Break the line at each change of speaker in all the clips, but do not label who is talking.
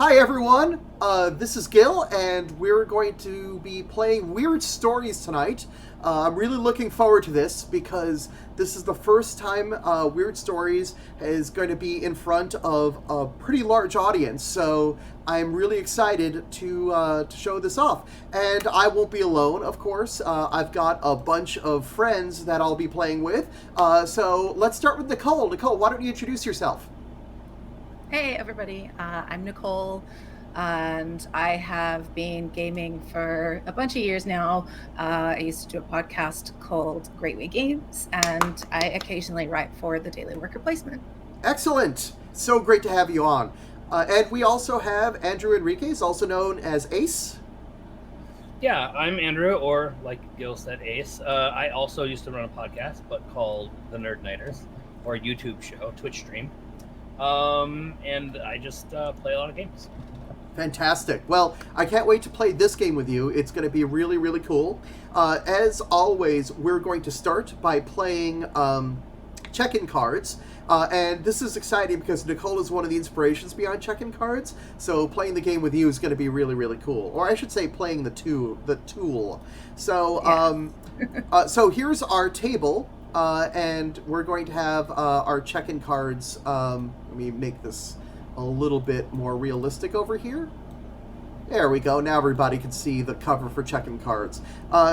Hi everyone, this is Gil, and we're going to be playing Weird Stories tonight. I'm really looking forward to this because this is the first time Weird Stories is going to be in front of a pretty large audience, so I'm really excited to show this off. And I won't be alone, of course. I've got a bunch of friends that I'll be playing with. So let's start with Nicole. Nicole, why don't you introduce yourself?
Hey everybody, I'm Nicole, and I have been gaming for a bunch of years now. I used to do a podcast called Great Way Games, and I occasionally write for the Daily Worker Placement.
Excellent! So great to have you on. And we also have Andrew Enriquez, also known as Ace.
Yeah, I'm Andrew, or like Gil said, Ace. I also used to run a podcast, but called The Nerd Nighters, or a YouTube show, Twitch stream. And I just play a lot of games.
Fantastic. Well, I can't wait to play this game with you. It's going to be really, really cool. As always, we're going to start by playing check-in cards. And this is exciting because Nicole is one of the inspirations behind check-in cards. So playing the game with you is going to be really, really cool. Or I should say playing the tool. So, so here's our table. And we're going to have our check-in cards. Let me make this a little bit more realistic over here. There we go. Now everybody can see the cover for check-in cards.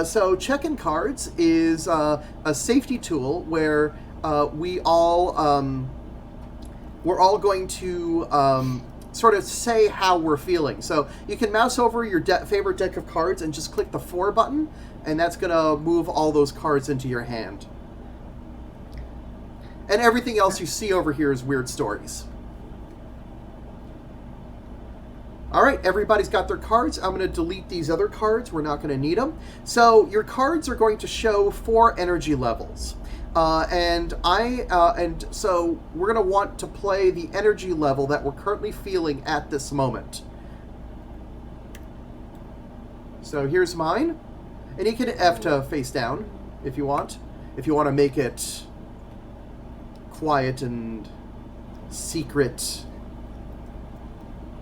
So check-in cards is a safety tool where we're all going to sort of say how we're feeling. So you can mouse over your favorite deck of cards and just click the 4 button, and that's going to move all those cards into your hand. And everything else you see over here is Weird Stories. All right, everybody's got their cards. I'm going to delete these other cards. We're not going to need them. So your cards are going to show 4 energy levels. And so we're going to want to play the energy level that we're currently feeling at this moment. So here's mine. And you can F to face down if you want. If you want to make it quiet and secret.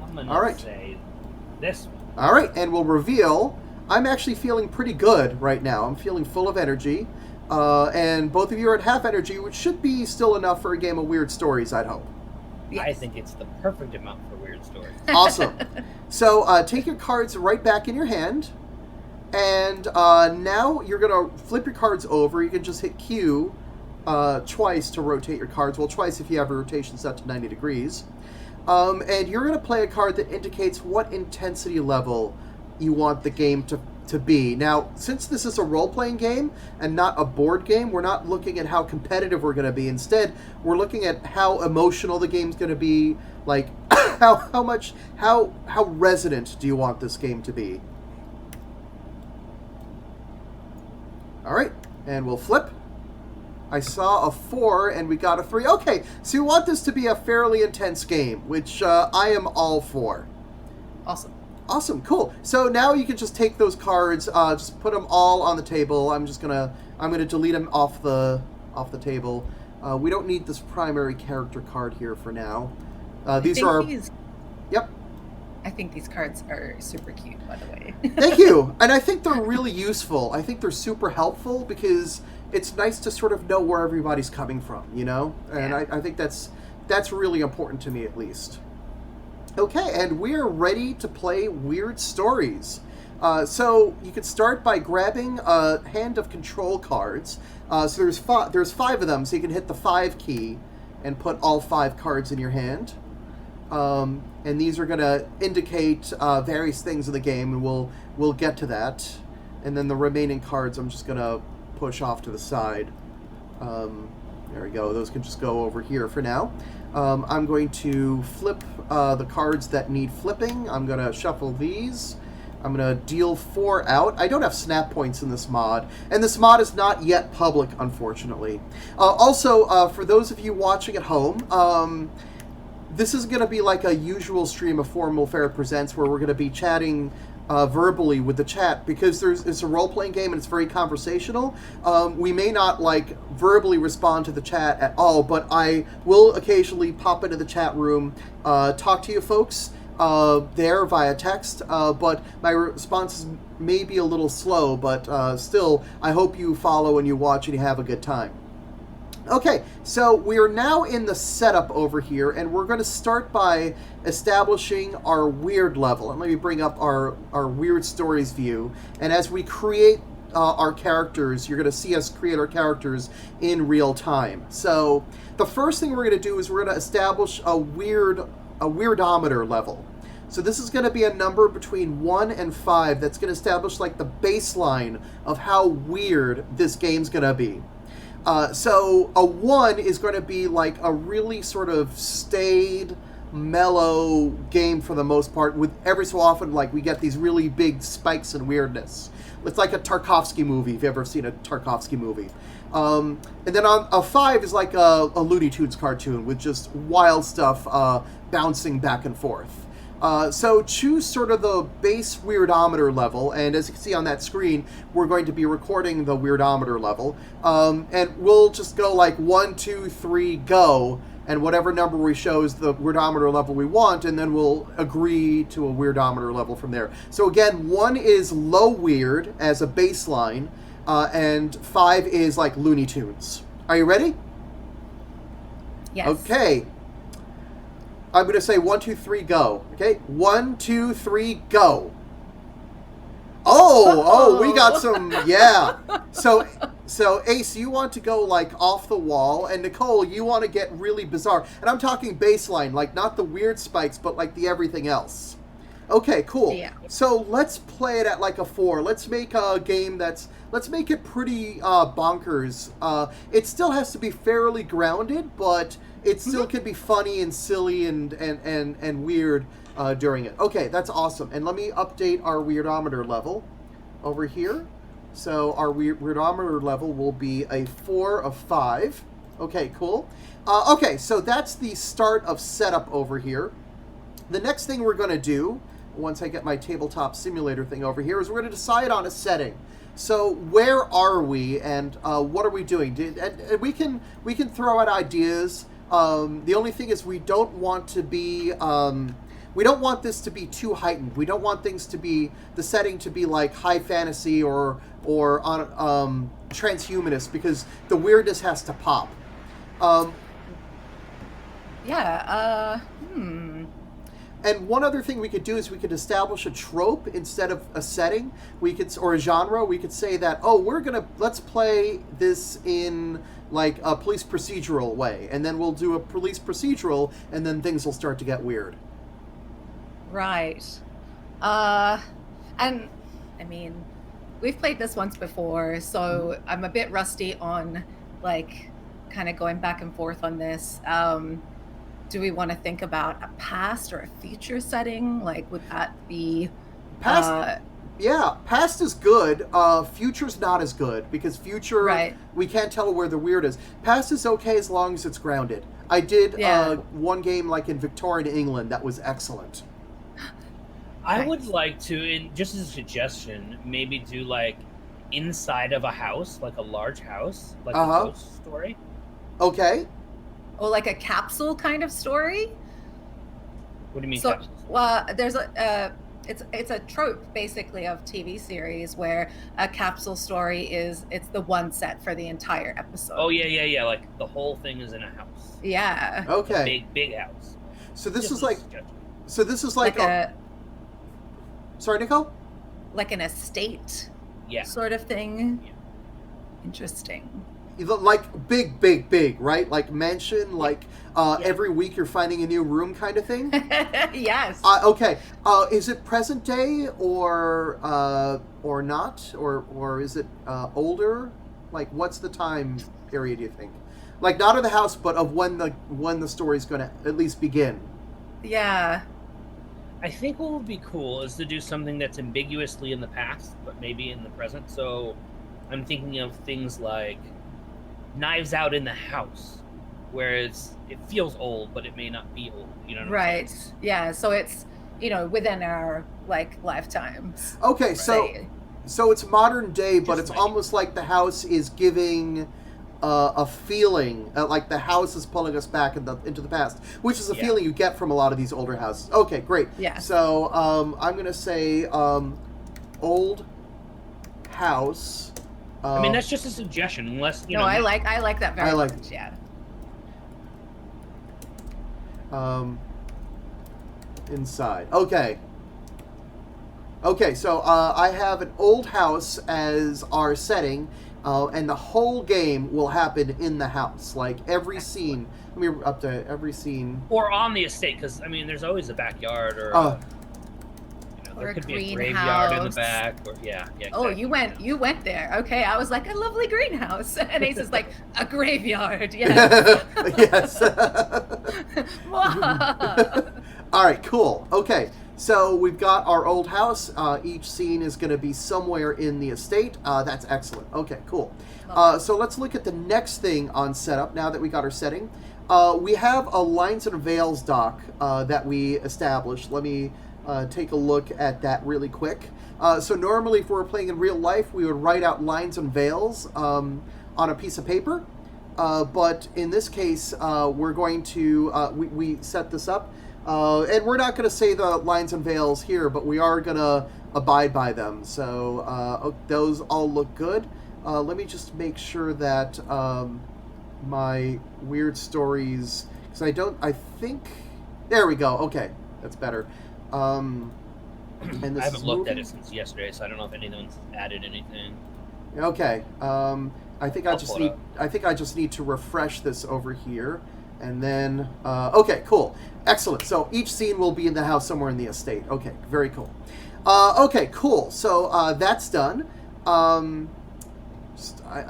I'm gonna say this one.
All right, and we'll reveal. I'm actually feeling pretty good right now. I'm feeling full of energy, and both of you are at half energy, which should be still enough for a game of Weird Stories, I'd hope.
Yes. I think it's the perfect amount for Weird Stories.
Awesome. So take your cards right back in your hand, and now you're gonna flip your cards over. You can just hit Q twice to rotate your cards. Well, twice if you have a rotation set to 90 degrees. And you're going to play a card that indicates what intensity level you want the game to be. Now, since this is a role-playing game and not a board game, we're not looking at how competitive we're going to be. Instead, we're looking at how emotional the game's going to be, like how resonant do you want this game to be. All right, and we'll flip. I saw a 4 and we got a 3. Okay, so you want this to be a fairly intense game, which I am all for.
Awesome.
Awesome, cool. So now you can just take those cards, just put them all on the table. I'm gonna delete them off the table. We don't need this primary character card here for now. These are. Yep.
I think these cards are super cute, by the way.
Thank you. And I think they're really useful. I think they're super helpful because it's nice to sort of know where everybody's coming from, you know? And yeah. I think that's really important to me, at least. Okay, and we are ready to play Weird Stories. So you can start by grabbing a hand of control cards. So there's 5 of them, so you can hit the 5 key and put all 5 cards in your hand. And these are going to indicate various things in the game, and we'll get to that. And then the remaining cards I'm just going to push off to the side. There we go. Those can just go over here for now. I'm going to flip the cards that need flipping. I'm going to shuffle these. I'm going to deal 4 out. I don't have snap points in this mod, and this mod is not yet public, unfortunately. Also, for those of you watching at home, this is going to be like a usual stream of Formal Ferret Presents, where we're going to be chatting verbally with the chat, because it's a role-playing game and it's very conversational. We may not verbally respond to the chat at all, but I will occasionally pop into the chat room, talk to you folks, there via text, but my responses may be a little slow, but still, I hope you follow and you watch and you have a good time. Okay, so we are now in the setup over here, and we're going to start by establishing our weird level. And let me bring up our weird stories view. And as we create our characters, you're going to see us create our characters in real time. So the first thing we're going to do is we're going to establish a weirdometer level. So this is going to be a number between 1 and 5 that's going to establish like the baseline of how weird this game's going to be. So a 1 is going to be like a really sort of staid, mellow game for the most part, with every so often like we get these really big spikes in weirdness. It's like a Tarkovsky movie, if you've ever seen a Tarkovsky movie. And then on a 5 is like a Looney Tunes cartoon with just wild stuff bouncing back and forth. So choose sort of the base weirdometer level, and as you can see on that screen, we're going to be recording the weirdometer level, and we'll just go like 1, 2, 3, go, and whatever number we show is the weirdometer level we want, and then we'll agree to a weirdometer level from there. So again, 1 is low weird as a baseline, and 5 is like Looney Tunes. Are you ready?
Yes.
Okay. I'm going to say 1, 2, 3, go. Okay? 1, 2, 3, go. Oh, we got some, yeah. So Ace, you want to go like off the wall, and Nicole, you want to get really bizarre. And I'm talking baseline, like not the weird spikes, but like the everything else. Okay, cool.
Yeah.
So let's play it at like a 4. Let's make a game let's make it pretty bonkers. It still has to be fairly grounded, but it still can be funny and silly and weird during it. Okay, that's awesome. And let me update our weirdometer level over here. So our weirdometer level will be a 4 of 5. Okay, cool. Okay, so that's the start of setup over here. The next thing we're going to do, once I get my tabletop simulator thing over here, is we're going to decide on a setting. So where are we, and what are we doing? And we can throw out ideas. The only thing is we don't want to be we don't want this to be too heightened. We don't want things to be the setting to be like high fantasy or on transhumanist, because the weirdness has to pop. And one other thing we could do is we could establish a trope instead of a setting. Or a genre. We could say that, let's play this in like a police procedural way, and then we'll do a police procedural, and then things will start to get weird.
Right. And I mean, we've played this once before, so I'm a bit rusty on like kind of going back and forth on this. Do we want to think about a past or a future setting? Like, would that be
past? Yeah, past is good. Future's not as good, because future,
right,
we can't tell where the weird is. Past is okay as long as it's grounded. I did one game like in Victorian England that was excellent.
I would like to, just as a suggestion, maybe do like inside of a house, like a large house, like a ghost story.
Okay.
Or like a capsule kind of story.
What do you mean?
So,
capsule?
well, there's it's a trope basically of TV series where a capsule story it's the one set for the entire episode.
Oh yeah. Like the whole thing is in a house.
Yeah.
Okay.
Big house.
So this
Just
is like. So this is like a. Sorry, Nicole?
Like an estate.
Yeah.
Sort of thing.
Yeah.
Interesting.
Like big, right? Like mansion, like every week you're finding a new room kind of thing?
Yes.
Okay. Is it present day or not? Or is it older? Like, what's the time period, you think? Like, not of the house, but of when the story's going to at least begin.
Yeah.
I think what would be cool is to do something that's ambiguously in the past, but maybe in the present. So I'm thinking of things like Knives Out in the house, where it feels old, but it may not be old. You know what I'm saying?
Yeah. So it's within our like lifetimes.
Okay, so it's modern day, but
Just
it's almost like the house is giving a feeling like the house is pulling us back into the past, which is a feeling you get from a lot of these older houses. Okay, great.
Yeah.
So I'm going to say old house.
I mean, that's just a suggestion, unless you know.
I like that very much. Yeah.
Inside. Okay. Okay, so I have an old house as our setting, and the whole game will happen in the house. Like every scene. Let me up to every scene.
Or on the estate, because I mean, there's always a backyard, or there could be a graveyard in the back, or yeah. Exactly.
Oh, you went there. Okay, I was like a lovely greenhouse, and Ace is like a graveyard. Yes.
Yes. All right, cool. Okay. So we've got our old house. Each scene is going to be somewhere in the estate. That's excellent. Okay, cool. So let's look at the next thing on setup now that we got our setting. We have a lines and veils doc that we established. Let me take a look at that really quick. So normally if we were playing in real life, we would write out lines and veils on a piece of paper. But in this case, we're going to, we set this up. And we're not going to say the lines and veils here, but we are going to abide by them. So those all look good. Let me just make sure that my weird stories, because I think, there we go. Okay, that's better. And this
I haven't looked at it since yesterday, so I don't know if anyone's added anything.
Okay. I think I just need to refresh this over here. And then, okay, cool. Excellent. So each scene will be in the house somewhere in the estate. Okay, very cool. Okay, cool. So that's done. I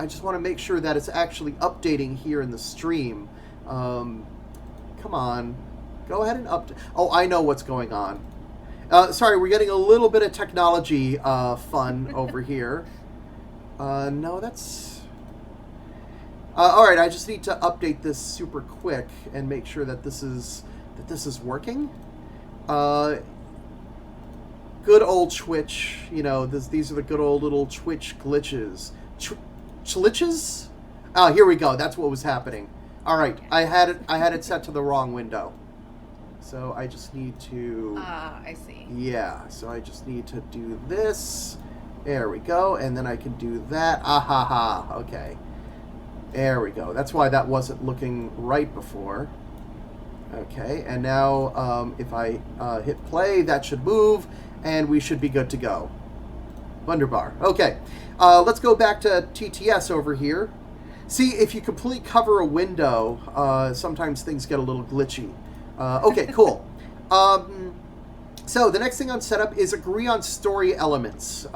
just want to make sure that it's actually updating here in the stream. Come on. Go ahead and update. Oh, I know what's going on. Sorry, we're getting a little bit of technology fun over here. No, that's... all right, I just need to update this super quick and make sure that this is working. Good old Twitch, these are the good old little Twitch glitches. Glitches? Oh, here we go. That's what was happening. All right, I had it set to the wrong window. So I just need to...
I see.
Yeah, so I just need to do this. There we go, and then I can do that. Ah ha ha. Okay. There we go. That's why that wasn't looking right before. Okay, and now if I hit play, that should move, and we should be good to go. Wunderbar. Okay, let's go back to TTS over here. See, if you completely cover a window, sometimes things get a little glitchy. Okay, cool. So the next thing on setup is agree on story elements.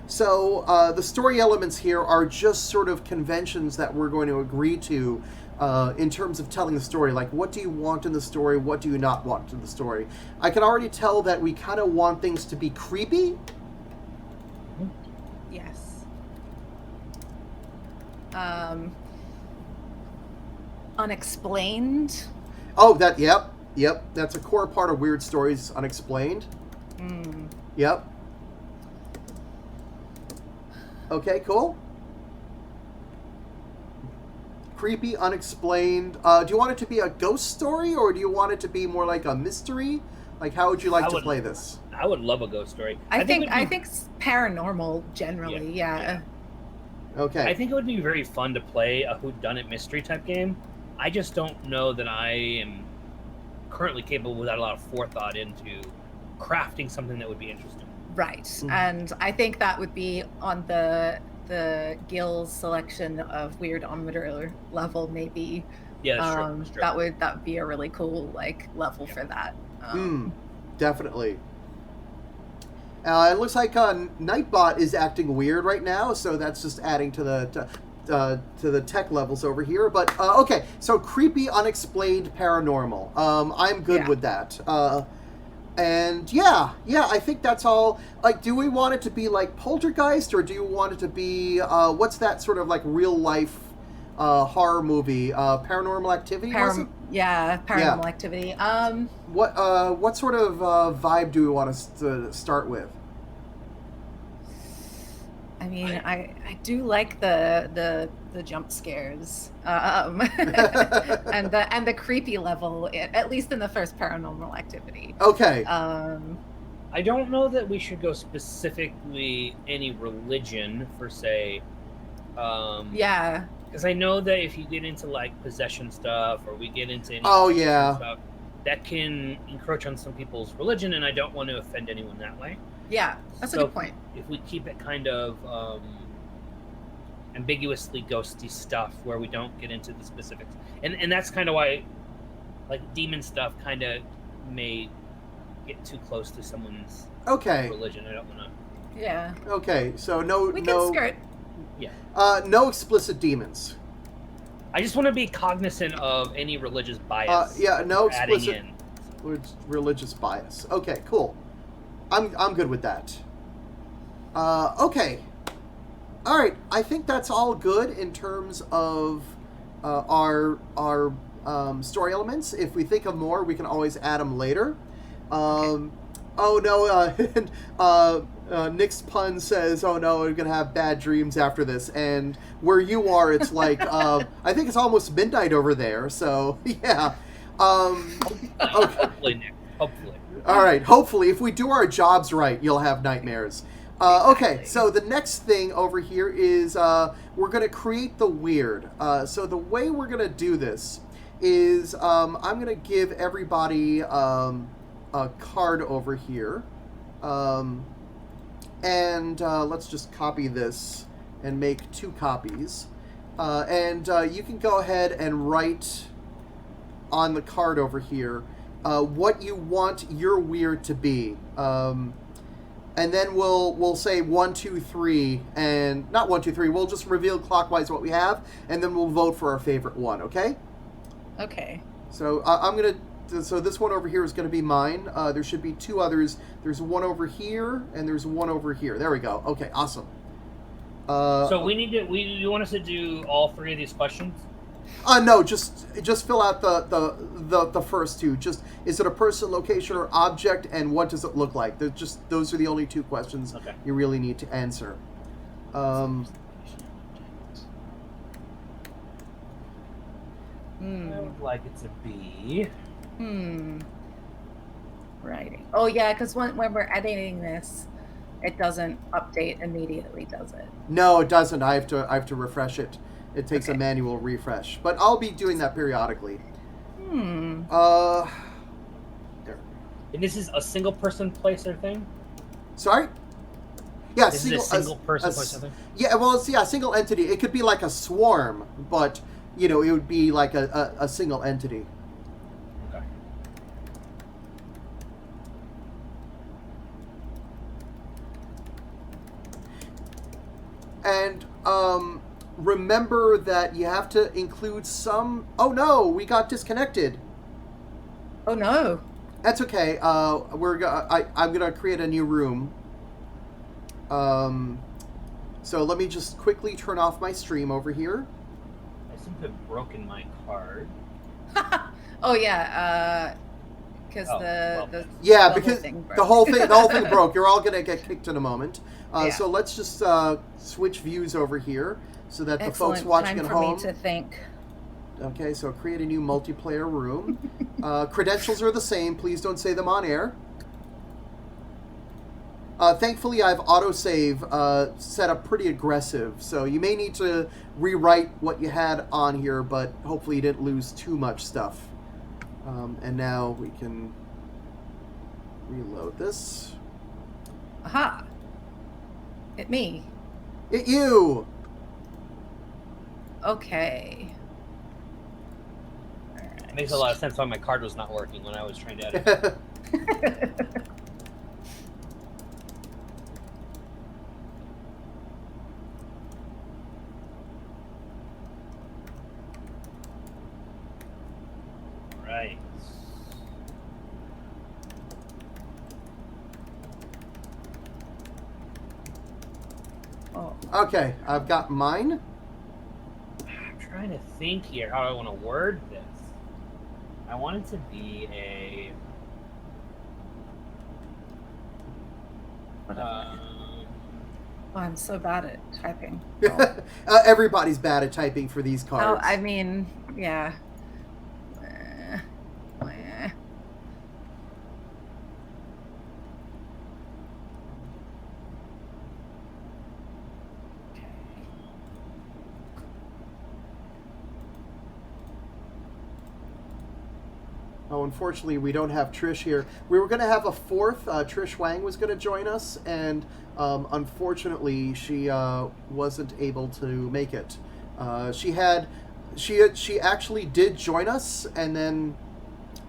So the story elements here are just sort of conventions that we're going to agree to in terms of telling the story. Like, what do you want in the story? What do you not want in the story? I can already tell that we kind of want things to be creepy.
Yes. Unexplained.
Oh, yep. That's a core part of weird stories, unexplained. Yep. Okay, cool. Creepy, unexplained. Do you want it to be a ghost story, or do you want it to be more like a mystery? Like, how would you like to play this?
I would love a ghost story.
I think paranormal generally, yeah.
Okay.
I think it would be very fun to play a whodunit mystery type game. I just don't know that I am currently capable without a lot of forethought into crafting something that would be interesting.
Right. And I think that would be on the Gil's selection of weirdometer level, maybe.
Yeah, that's true.
That would be a really cool level for that.
Definitely. It looks like Nightbot is acting weird right now, so that's just adding to the tech levels over here. But okay, so creepy, unexplained, paranormal. I'm good with that. And yeah, I think that's all. Like, do we want it to be like Poltergeist, or do you want it to be what's that sort of like real life horror movie? Paranormal Activity? Was it?
Yeah, Paranormal Activity.
What sort of vibe do we want us to start with?
I mean, I do like the jump scares, and the creepy level, at least in the first Paranormal Activity.
Okay.
I don't know that we should go specifically any religion per se.
Yeah.
Because I know that if you get into like possession stuff, or we get into any stuff, that can encroach on some people's religion, and I don't want to offend anyone that way.
Yeah, that's a good point.
If we keep it kind of ambiguously ghosty stuff, where we don't get into the specifics, and that's kind of why, like, demon stuff kind of may get too close to someone's religion. I don't want to.
Yeah.
Okay, so
we can skirt.
Yeah.
No explicit demons.
I just want to be cognizant of any religious bias.
No explicit religious bias. Okay, cool. I'm good with that. Okay. All right. I think that's all good in terms of our story elements. If we think of more, we can always add them later.
Okay.
Oh no! Nick's pun says, "Oh no, we're gonna have bad dreams after this." And where you are, it's like I think it's almost midnight over there. So yeah. Okay.
Hopefully, Nick. Hopefully.
All right. Hopefully, if we do our jobs right, you'll have nightmares. Okay. So the next thing over here is we're gonna create the weird. So the way we're gonna do this is I'm gonna give everybody a card over here. And let's just copy this and make 2 copies. And you can go ahead and write on the card over here what you want your weird to be. And then we'll say 1, 2, 3, and not 1, 2, 3. We'll just reveal clockwise what we have, and then we'll vote for our favorite one. Okay?
Okay.
So I'm gonna. So this one over here is going to be mine. There should be 2 others. There's one over here, and there's one over here. There we go. Okay, awesome.
So we need to. You want us to do all 3 of these questions?
No, just fill out the first 2. Just, is it a person, location, or object, and what does it look like? Those are the only 2 questions you really need to answer.
I would like it to be.
Writing. Oh yeah, because when we're editing this, it doesn't update immediately, does it?
No, it doesn't. I have to refresh it. It takes a manual refresh, but I'll be doing that periodically. There.
And this is a single person placer thing?
Sorry? Yeah,
this is a single person placer thing?
Yeah, well, it's a single entity. It could be like a swarm, but it would be like a single entity.
Okay.
And remember that you have to include some. Oh no, we got disconnected.
Oh no.
That's okay. I'm gonna create a new room. So let me just quickly turn off my stream over here.
I seem to have broken my card.
Oh yeah, because
because the whole thing broke. You're all gonna get kicked in a moment. So let's just switch views over here so that the folks watching at home.
Time for me to think.
Okay, so create a new multiplayer room. Credentials are the same. Please don't say them on air. Thankfully, I have autosave set up pretty aggressive, so you may need to rewrite what you had on here, but hopefully you didn't lose too much stuff. And now we can reload this.
Aha! It me.
It you!
Okay.
It makes a lot of sense why my card was not working when I was trying to edit. Right.
Oh.
Okay, I've got mine.
I'm trying to think here how I want to word this. I want it to be a.
Oh, I'm so bad at typing. Oh,
Everybody's bad at typing for these cards.
I mean, yeah. Eh, eh.
Oh, unfortunately, we don't have Trish here. We were going to have a fourth. Trish Wang was going to join us, and unfortunately, she wasn't able to make it. She actually did join us, and then,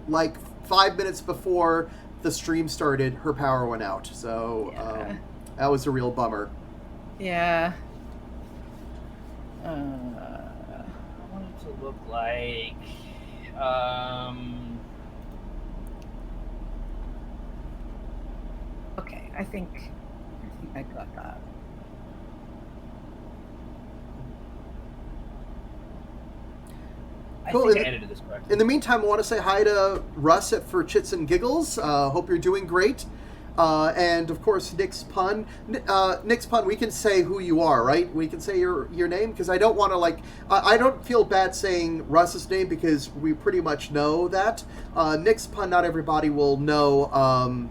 like 5 minutes before the stream started, her power went out. So
Yeah.
that was a real bummer.
Yeah.
I want it to look like.
Okay, I think I got that.
Cool.
I think I edited this correctly.
In the meantime, I want to say hi to Russ for Chits and Giggles. Hope you're doing great. And of course, Nick's Pun. Nick's Pun, we can say who you are, right? We can say your name, because I don't want to, I don't feel bad saying Russ's name because we pretty much know that. Nick's Pun, not everybody will know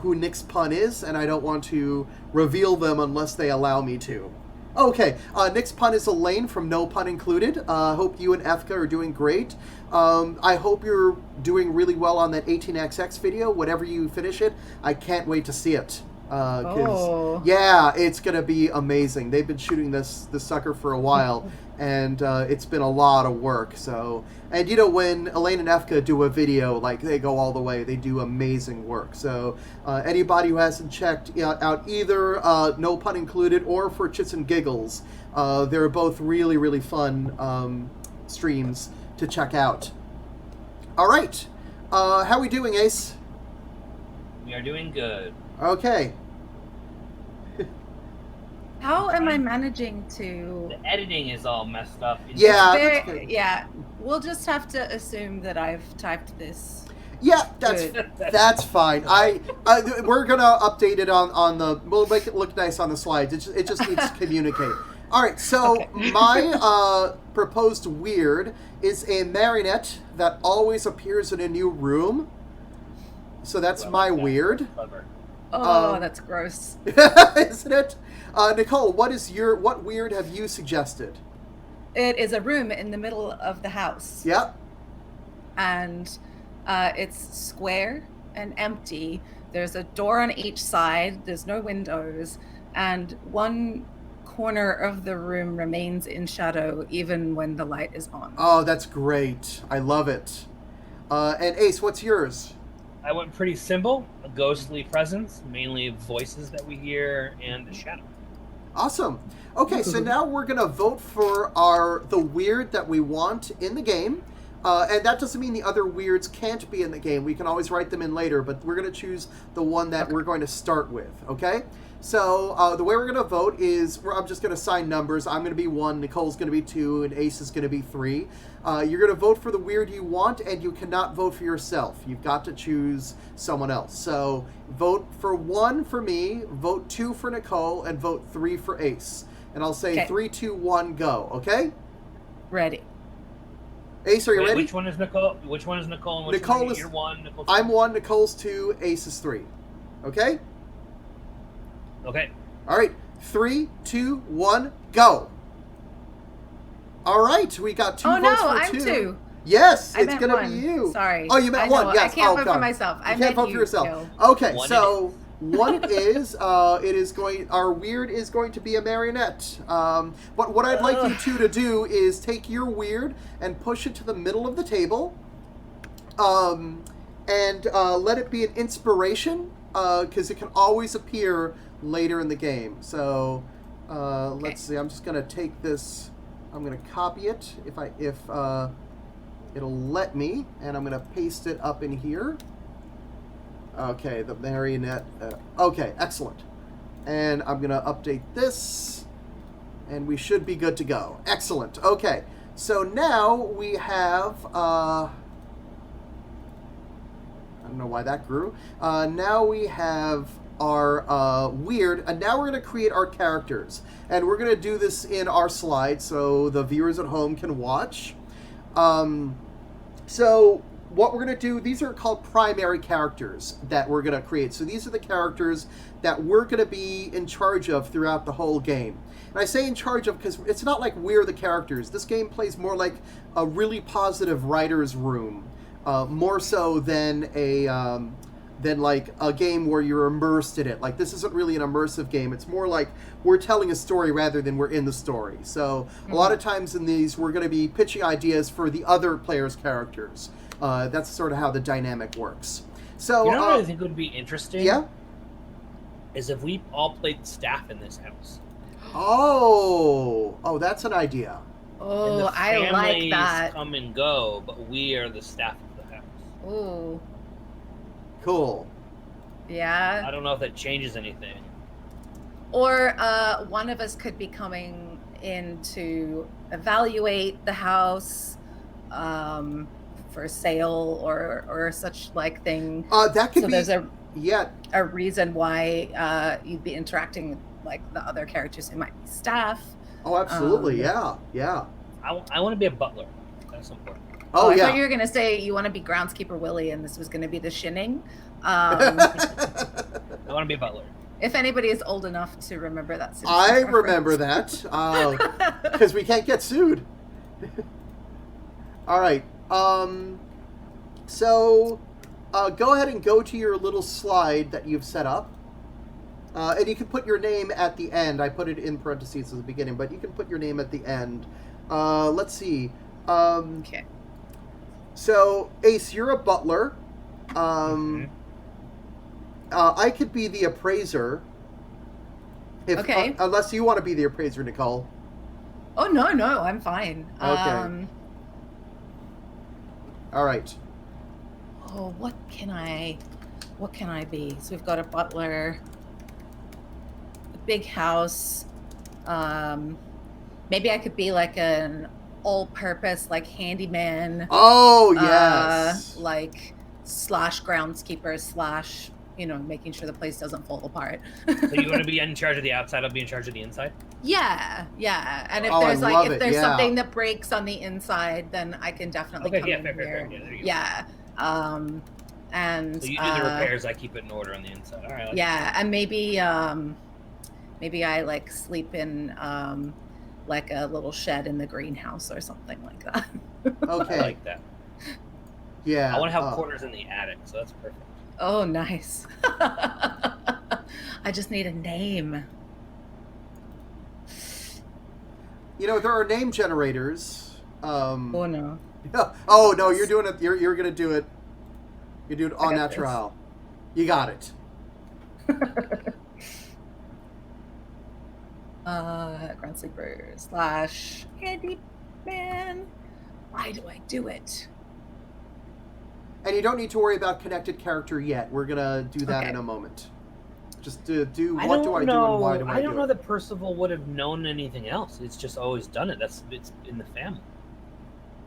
who Nick's Pun is, and I don't want to reveal them unless they allow me to. Okay, Nick's Pun is Elaine from No Pun Included. Hope you and Efka are doing great. I hope you're doing really well on that 18XX video. Whenever you finish it, I can't wait to see it. Yeah, it's going to be amazing. They've been shooting this sucker for a while, and it's been a lot of work. So, and you know, when Elaine and Efka do a video, like, they go all the way. They do amazing work. So anybody who hasn't checked out either No Pun Included or for Chits and Giggles, they're both really, really fun streams to check out. All right. How are we doing, Ace?
We are doing good.
Okay.
How am I managing to?
The editing is all messed up.
Yeah.
Yeah, we'll just have to assume that I've typed this.
Yeah, that's fine. We're gonna update it on the. We'll make it look nice on the slides. It just needs to communicate. All right. So
Okay.
my proposed weird is a marionette that always appears in a new room. So that's my weird.
Clever.
Oh, that's gross.
Isn't it? Nicole, what weird have you suggested?
It is a room in the middle of the house.
Yep.
And it's square and empty. There's a door on each side. There's no windows. And one corner of the room remains in shadow even when the light is on.
Oh, that's great. I love it. And Ace, what's yours?
I went pretty simple. A ghostly presence, mainly voices that we hear, and a shadow.
Awesome. Okay, so now we're going to vote for the weird that we want in the game. And that doesn't mean the other weirds can't be in the game. We can always write them in later, but we're going to choose the one that we're going to start with, okay? So the way we're going to vote is, I'm just going to assign numbers. I'm going to be 1, Nicole's going to be 2, and Ace is going to be 3. You're going to vote for the weird you want, and you cannot vote for yourself. You've got to choose someone else. So vote for 1 for me, vote 2 for Nicole, and vote 3 for Ace. And I'll say 3, 2, 1, go, okay?
Ready.
Ace, are you ready?
Which one is Nicole? Which one is Nicole? And which
Nicole
one
is.
You're 1. Nicole's
I'm 1. Nicole's 2. Ace is 3. Okay.
Okay.
All right. 3, 2, 1, go. All right. We got 2 votes for
I'm
2.
2.
Yes,
I
it's
meant
gonna
1.
be you.
Sorry.
Oh, you meant 1. Yes.
I can't vote
God.
for myself. I
You
meant
can't vote for yourself.
Gil.
Okay.
One
So one is it is going. Our weird is going to be a marionette. But what I'd like you two to do is take your weird and push it to the middle of the table. And let it be an inspiration, because it can always appear later in the game. So let's see. I'm just gonna take this. I'm gonna copy it if it'll let me, and I'm gonna paste it up in here. Okay, the marionette. Okay, excellent. And I'm gonna update this, and we should be good to go. Excellent. Okay, so now we have. don't know why that grew. Now we have our weird, and now we're going to create our characters. And we're going to do this in our slide so the viewers at home can watch. So what we're going to do, these are called primary characters that we're going to create. So these are the characters that we're going to be in charge of throughout the whole game. And I say in charge of because it's not like we're the characters. This game plays more like a really positive writer's room, more so than like a game where you're immersed in it. Like, this isn't really an immersive game. It's more like we're telling a story rather than we're in the story. So a lot of times in these, we're going to be pitching ideas for the other players' characters. That's sort of how the dynamic works. So,
you know what I think would be interesting?
Yeah?
Is if we all played staff in this house.
Oh, that's an idea.
And
Oh,
the
I like
families
that.
come and go, but we are the staff of the house.
Ooh,
Cool.
yeah.
I don't know if that changes anything.
Or one of us could be coming in to evaluate the house for sale or such like thing.
That could
So
be...
there's
Yeah,
a reason why you'd be interacting with like the other characters who might be staff.
oh, absolutely, yeah.
I want to be a butler. That's important.
Oh,
I
yeah.
thought you were gonna say you want to be groundskeeper Willie, and this was gonna be the shinning.
I want to be a butler.
If anybody is old enough to remember that, Simpsons
I
reference.
remember that, because we can't get sued. All right, so go ahead and go to your little slide that you've set up. And you can put your name at the end. I put it in parentheses at the beginning, but you can put your name at the end. Let's see.
Okay.
So, Ace, you're a butler. I could be the appraiser.
Okay.
Unless you want to be the appraiser, Nicole.
Oh no, I'm fine.
Okay. All right.
Oh, what can I be? So we've got a butler, a big house. Maybe I could be like an all-purpose like handyman.
Oh, yes.
Like slash groundskeeper slash, making sure the place doesn't fall apart.
So you want to be in charge of the outside? I'll be in charge of the inside.
Yeah. And if
Oh,
there's
I love
if
it,
there's
yeah.
something that breaks on the inside, then I can definitely come in
fair.
here.
Yeah, there you go.
Yeah. And
So you do the repairs. I keep it in order on the inside. All right.
and maybe I like sleep in like a little shed in the greenhouse or something like that.
Okay.
I like that.
Yeah.
I want to have quarters in the attic, so that's perfect.
Oh, nice. I just need a name.
There are name generators.
Oh no.
Oh no, you're doing it. You're gonna do it. You do it
I
en
got
natural. You got it.
Ground sleeper slash handyman. Why do I do it?
And you don't need to worry about connected character yet. We're gonna do that
Okay.
in a moment. Just do what
I
do I
don't
do and
know.
why do I
I
do
don't know
it?
that Percival would have known anything else. It's just always done it. It's in the family.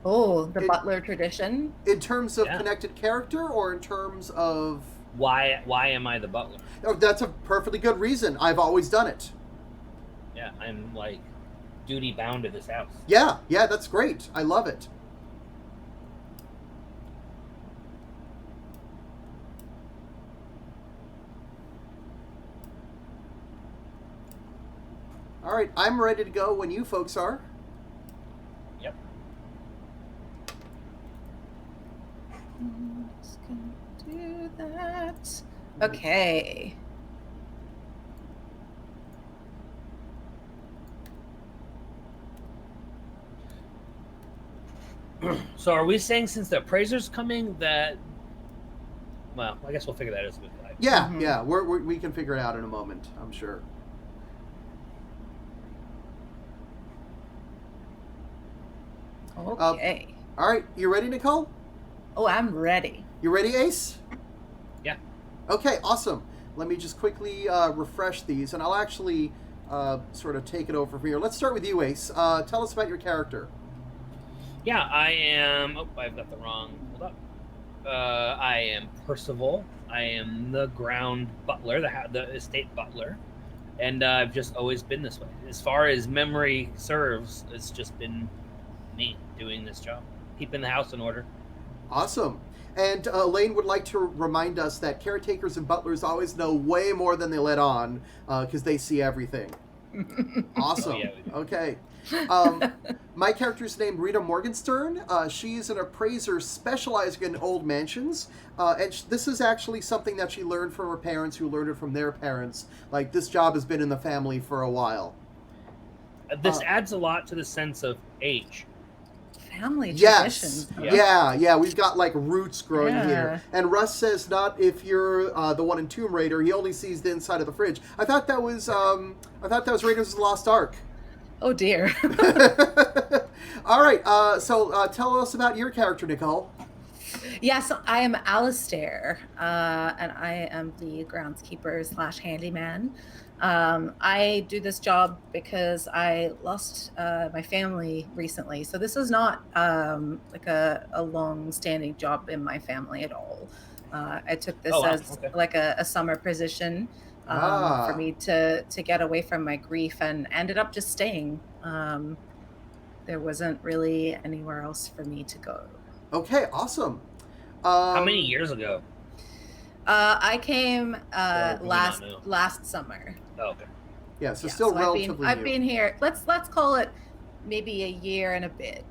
Oh, the
It-
butler tradition.
In terms of
Yeah.
connected character, or in terms of...
Why am I the butler?
Oh, that's a perfectly good reason. I've always done it.
Yeah, I'm like duty bound to this house.
Yeah, that's great. I love it. All right, I'm ready to go when you folks are.
Yep.
I'm just gonna do that. Okay.
So are we saying since the appraiser's coming that? Well, I guess we'll figure that out as we go.
Yeah,
Mhm.
yeah, we can figure it out in a moment, I'm sure.
Okay.
All right, you ready, Nicole?
Oh, I'm ready.
You ready, Ace?
Yeah.
Okay, awesome. Let me just quickly refresh these, and I'll actually sort of take it over from here. Let's start with you, Ace. Tell us about your character.
Yeah, I am. Oh, I've got the wrong. Hold up. I am Percival. I am the ground butler, the estate butler, and I've just always been this way. As far as memory serves, it's just been me doing this job, keeping the house in order.
Awesome. And Elaine would like to remind us that caretakers and butlers always know way more than they let on because they see everything. Awesome.
Oh, yeah, we do.
Okay. My character's named Rita Morgenstern. She's an appraiser specializing in old mansions. And this is actually something that she learned from her parents who learned it from their parents. Like, this job has been in the family for a while.
This adds a lot to the sense of age.
Family
Yes.
traditions.
Yeah. We've got like roots growing here. And Russ says not if you're the one in Tomb Raider. He only sees the inside of the fridge. I thought that was Raiders of the Lost Ark.
Oh dear.
All right. So tell us about your character, Nicole.
Yes, I am Alistair, and I am the groundskeeper / handyman. I do this job because I lost my family recently. So this is not like a long-standing job in my family at all. I took this as like a summer position for me to get away from my grief, and ended up just staying. There wasn't really anywhere else for me to go.
Okay, awesome.
How many years ago?
I came last summer.
Oh, okay.
Yeah, so still relatively
I've
new.
been here. Let's call it maybe a year and a bit.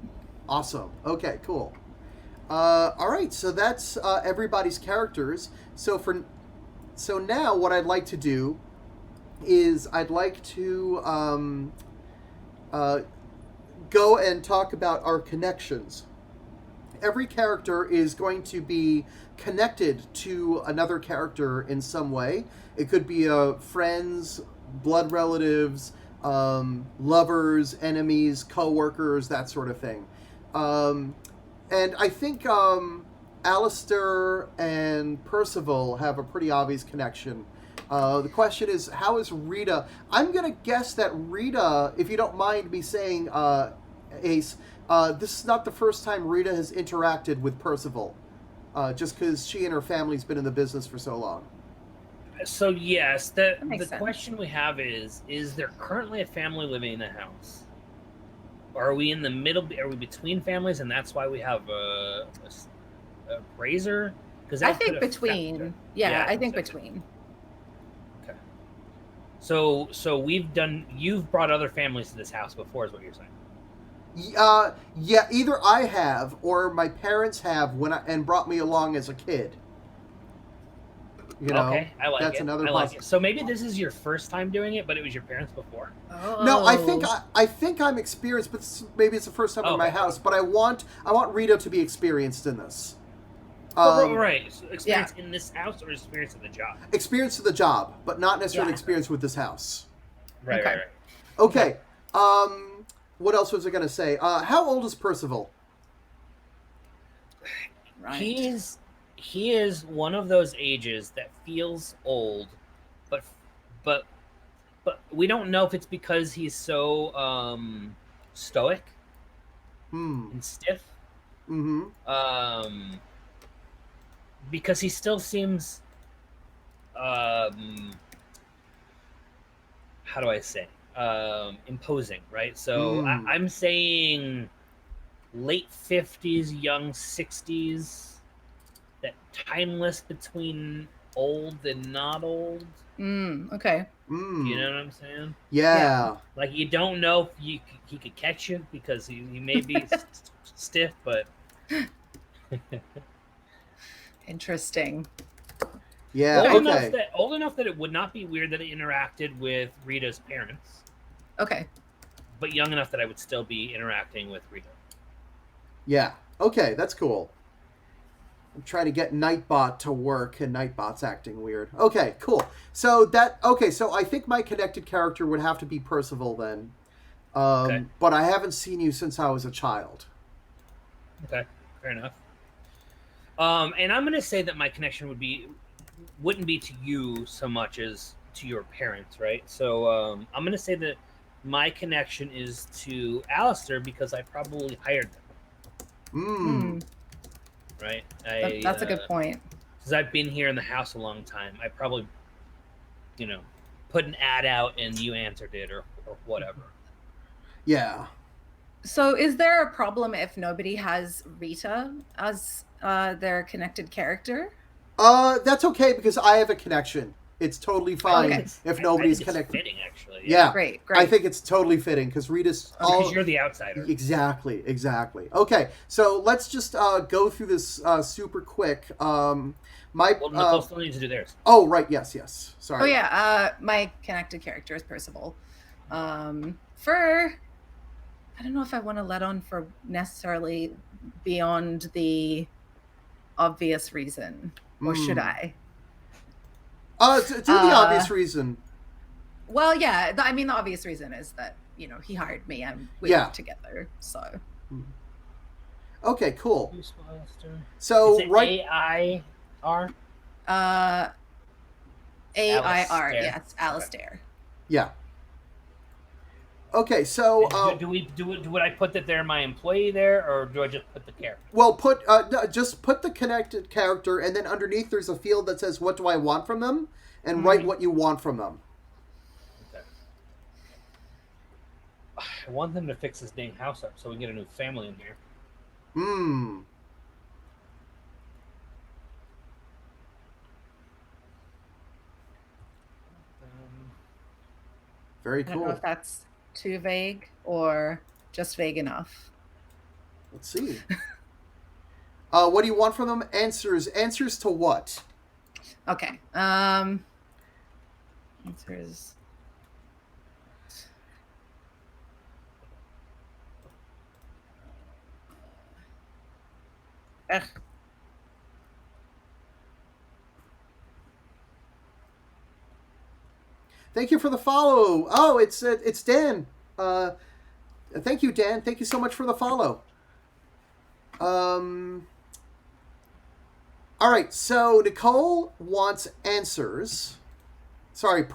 Awesome. Okay, cool. All right, so that's everybody's characters. So now what I'd like to do is I'd like to go and talk about our connections. Every character is going to be connected to another character in some way. It could be friends, blood relatives, lovers, enemies, co-workers, that sort of thing. And I think Alistair and Percival have a pretty obvious connection. The question is, how is Rita? I'm going to guess that Rita, if you don't mind me saying, Ace, this is not the first time Rita has interacted with Percival, just because she and her family's been in the business for so long.
So yes, the
makes sense.
question we have is there currently a family living in the house? Or are we in the middle? Are we between families, and that's why we have a razor? Because
I think between. Yeah, I think between.
Okay. So you've brought other families to this house before, is what you're saying?
Yeah, either I have or my parents have and brought me along as a kid. You know,
okay, I like
that's
it.
another
I like it. So maybe this is your first time doing it, but it was your parents before.
Oh.
No, I think I'm experienced, but maybe it's the first time in my house. But I want Rita to be experienced in this.
Right. So experience in this house or experience in the job?
Experience in the job, but not necessarily experience with this house.
Right.
Okay. What else was I going to say? How old is Percival?
Right.
He is one of those ages that feels old, but we don't know if it's because he's so stoic and stiff.
Mm-hmm.
Because he still seems how do I say? Imposing, right? So I'm saying late 50s, young 60s. That timeless between old and not old.
Okay.
You know what I'm saying?
Yeah.
Like you don't know if he could catch you because he may be stiff, but
interesting.
Yeah.
Old enough that it would not be weird that it interacted with Rita's parents.
Okay.
But young enough that I would still be interacting with Rita.
Yeah. Okay, that's cool. I'm trying to get Nightbot to work, and Nightbot's acting weird. Okay, cool. So I think my connected character would have to be Percival then. But I haven't seen you since I was a child. Okay,
fair enough. And I'm going to say that my connection wouldn't be to you so much as to your parents, right? So I'm going to say that my connection is to Alistair because I probably hired them. right?
That's a good point.
Because I've been here in the house a long time. I probably, put an ad out and you answered it or whatever.
Yeah.
So is there a problem if nobody has Rita as their connected character?
That's okay because I have a connection. It's totally fine
Okay.
if nobody's
I think
connected.
It's fitting, actually.
Yeah.
Great.
I think it's totally fitting because Rita's
Because you're the outsider.
Exactly. Okay, so let's just go through this super quick.
Nicole still needs to do theirs.
Oh, right. Yes. Sorry.
Oh yeah. My connected character is Percival. I don't know if I want to let on for necessarily beyond the obvious reason, or should I?
Do the obvious reason.
Well, yeah. The obvious reason is that he hired me and we work together. So.
Okay. Cool.
So
So right.
AIR.
AIR. Yes, Alistair.
Yeah. Okay, so
would I put that they're my employee there, or do I just put the character?
Well, just put the connected character, and then underneath there's a field that says "What do I want from them?" and write what you want from them.
Okay. I want them to fix this dang house up so we can get a new family in here.
Very
I don't know
cool.
if that's too vague or just vague enough.
Let's see. What do you want from them? Answers to what?
Okay. Answers.
Thank you for the follow. Oh, it's Dan. Thank you, Dan. Thank you so much for the follow. All right. So Nicole wants answers. Sorry,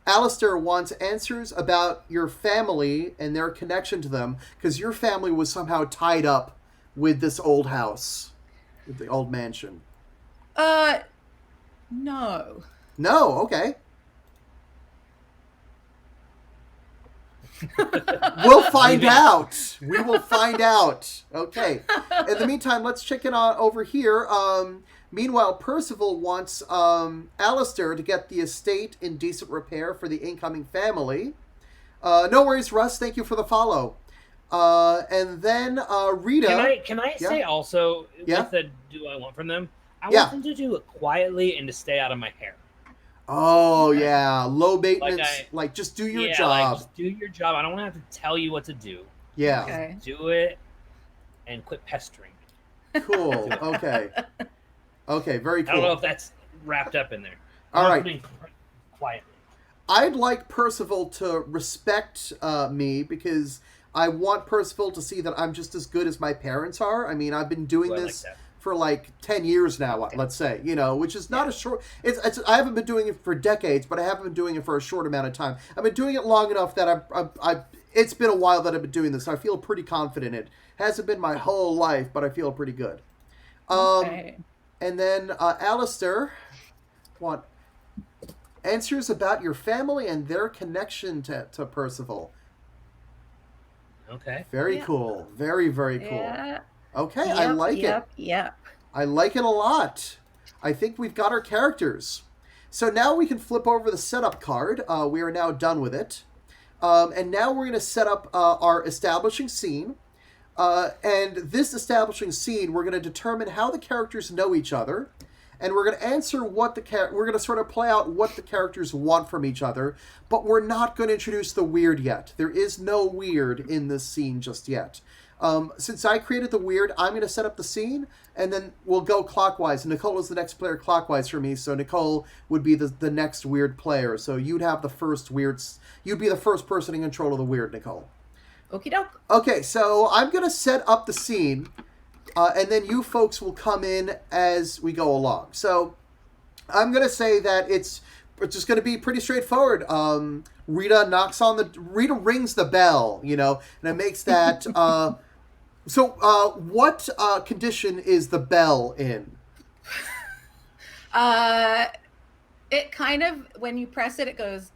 Alistair wants answers about your family and their connection to them, because your family was somehow tied up with this old house, with the old mansion.
No.
No. Okay. We'll find out. We will find out. Okay. In the meantime, let's check in on over here. Meanwhile, Percival wants Alistair to get the estate in decent repair for the incoming family. No worries, Russ. Thank you for the follow. And then Rita.
Can I say also what do I want from them? I want them to do it quietly and to stay out of my hair.
Oh, yeah. Low maintenance. Like, just do your job.
Just do your job. I don't want to have to tell you what to do.
Yeah.
Okay.
Just do it and quit pestering me.
Cool. Okay. Okay, very cool.
I don't know if that's wrapped up in there.
All right.
Quietly.
I'd like Percival to respect me, because I want Percival to see that I'm just as good as my parents are. I mean, I've been doing this for like 10 years now, let's say, which is not a short, I haven't been doing it for decades, but I haven't been doing it for a short amount of time. I've been doing it long enough that it's been a while that I've been doing this. I feel pretty confident. It hasn't been my whole life, but I feel pretty good.
Okay.
And then Alistair want answers about your family and their connection to Percival.
Okay.
Very cool. Very, very cool.
Yeah.
Okay, I like it.
Yep.
I like it a lot. I think we've got our characters. So now we can flip over the setup card. We are now done with it. And now we're going to set up our establishing scene. And this establishing scene, we're going to determine how the characters know each other. And we're going to answer we're going to sort of play out what the characters want from each other. But we're not going to introduce the weird yet. There is no weird in this scene just yet. Since I created the weird, I'm going to set up the scene, and then we'll go clockwise. Nicole is the next player clockwise for me, so Nicole would be the next weird player. So you'd have the first you'd be the first person in control of the weird, Nicole.
Okie doke.
Okay, so I'm going to set up the scene, and then you folks will come in as we go along. So I'm going to say that it's just going to be pretty straightforward. Rita rings the bell, and it makes that So, what condition is the bell in?
It kind of, when you press it, it goes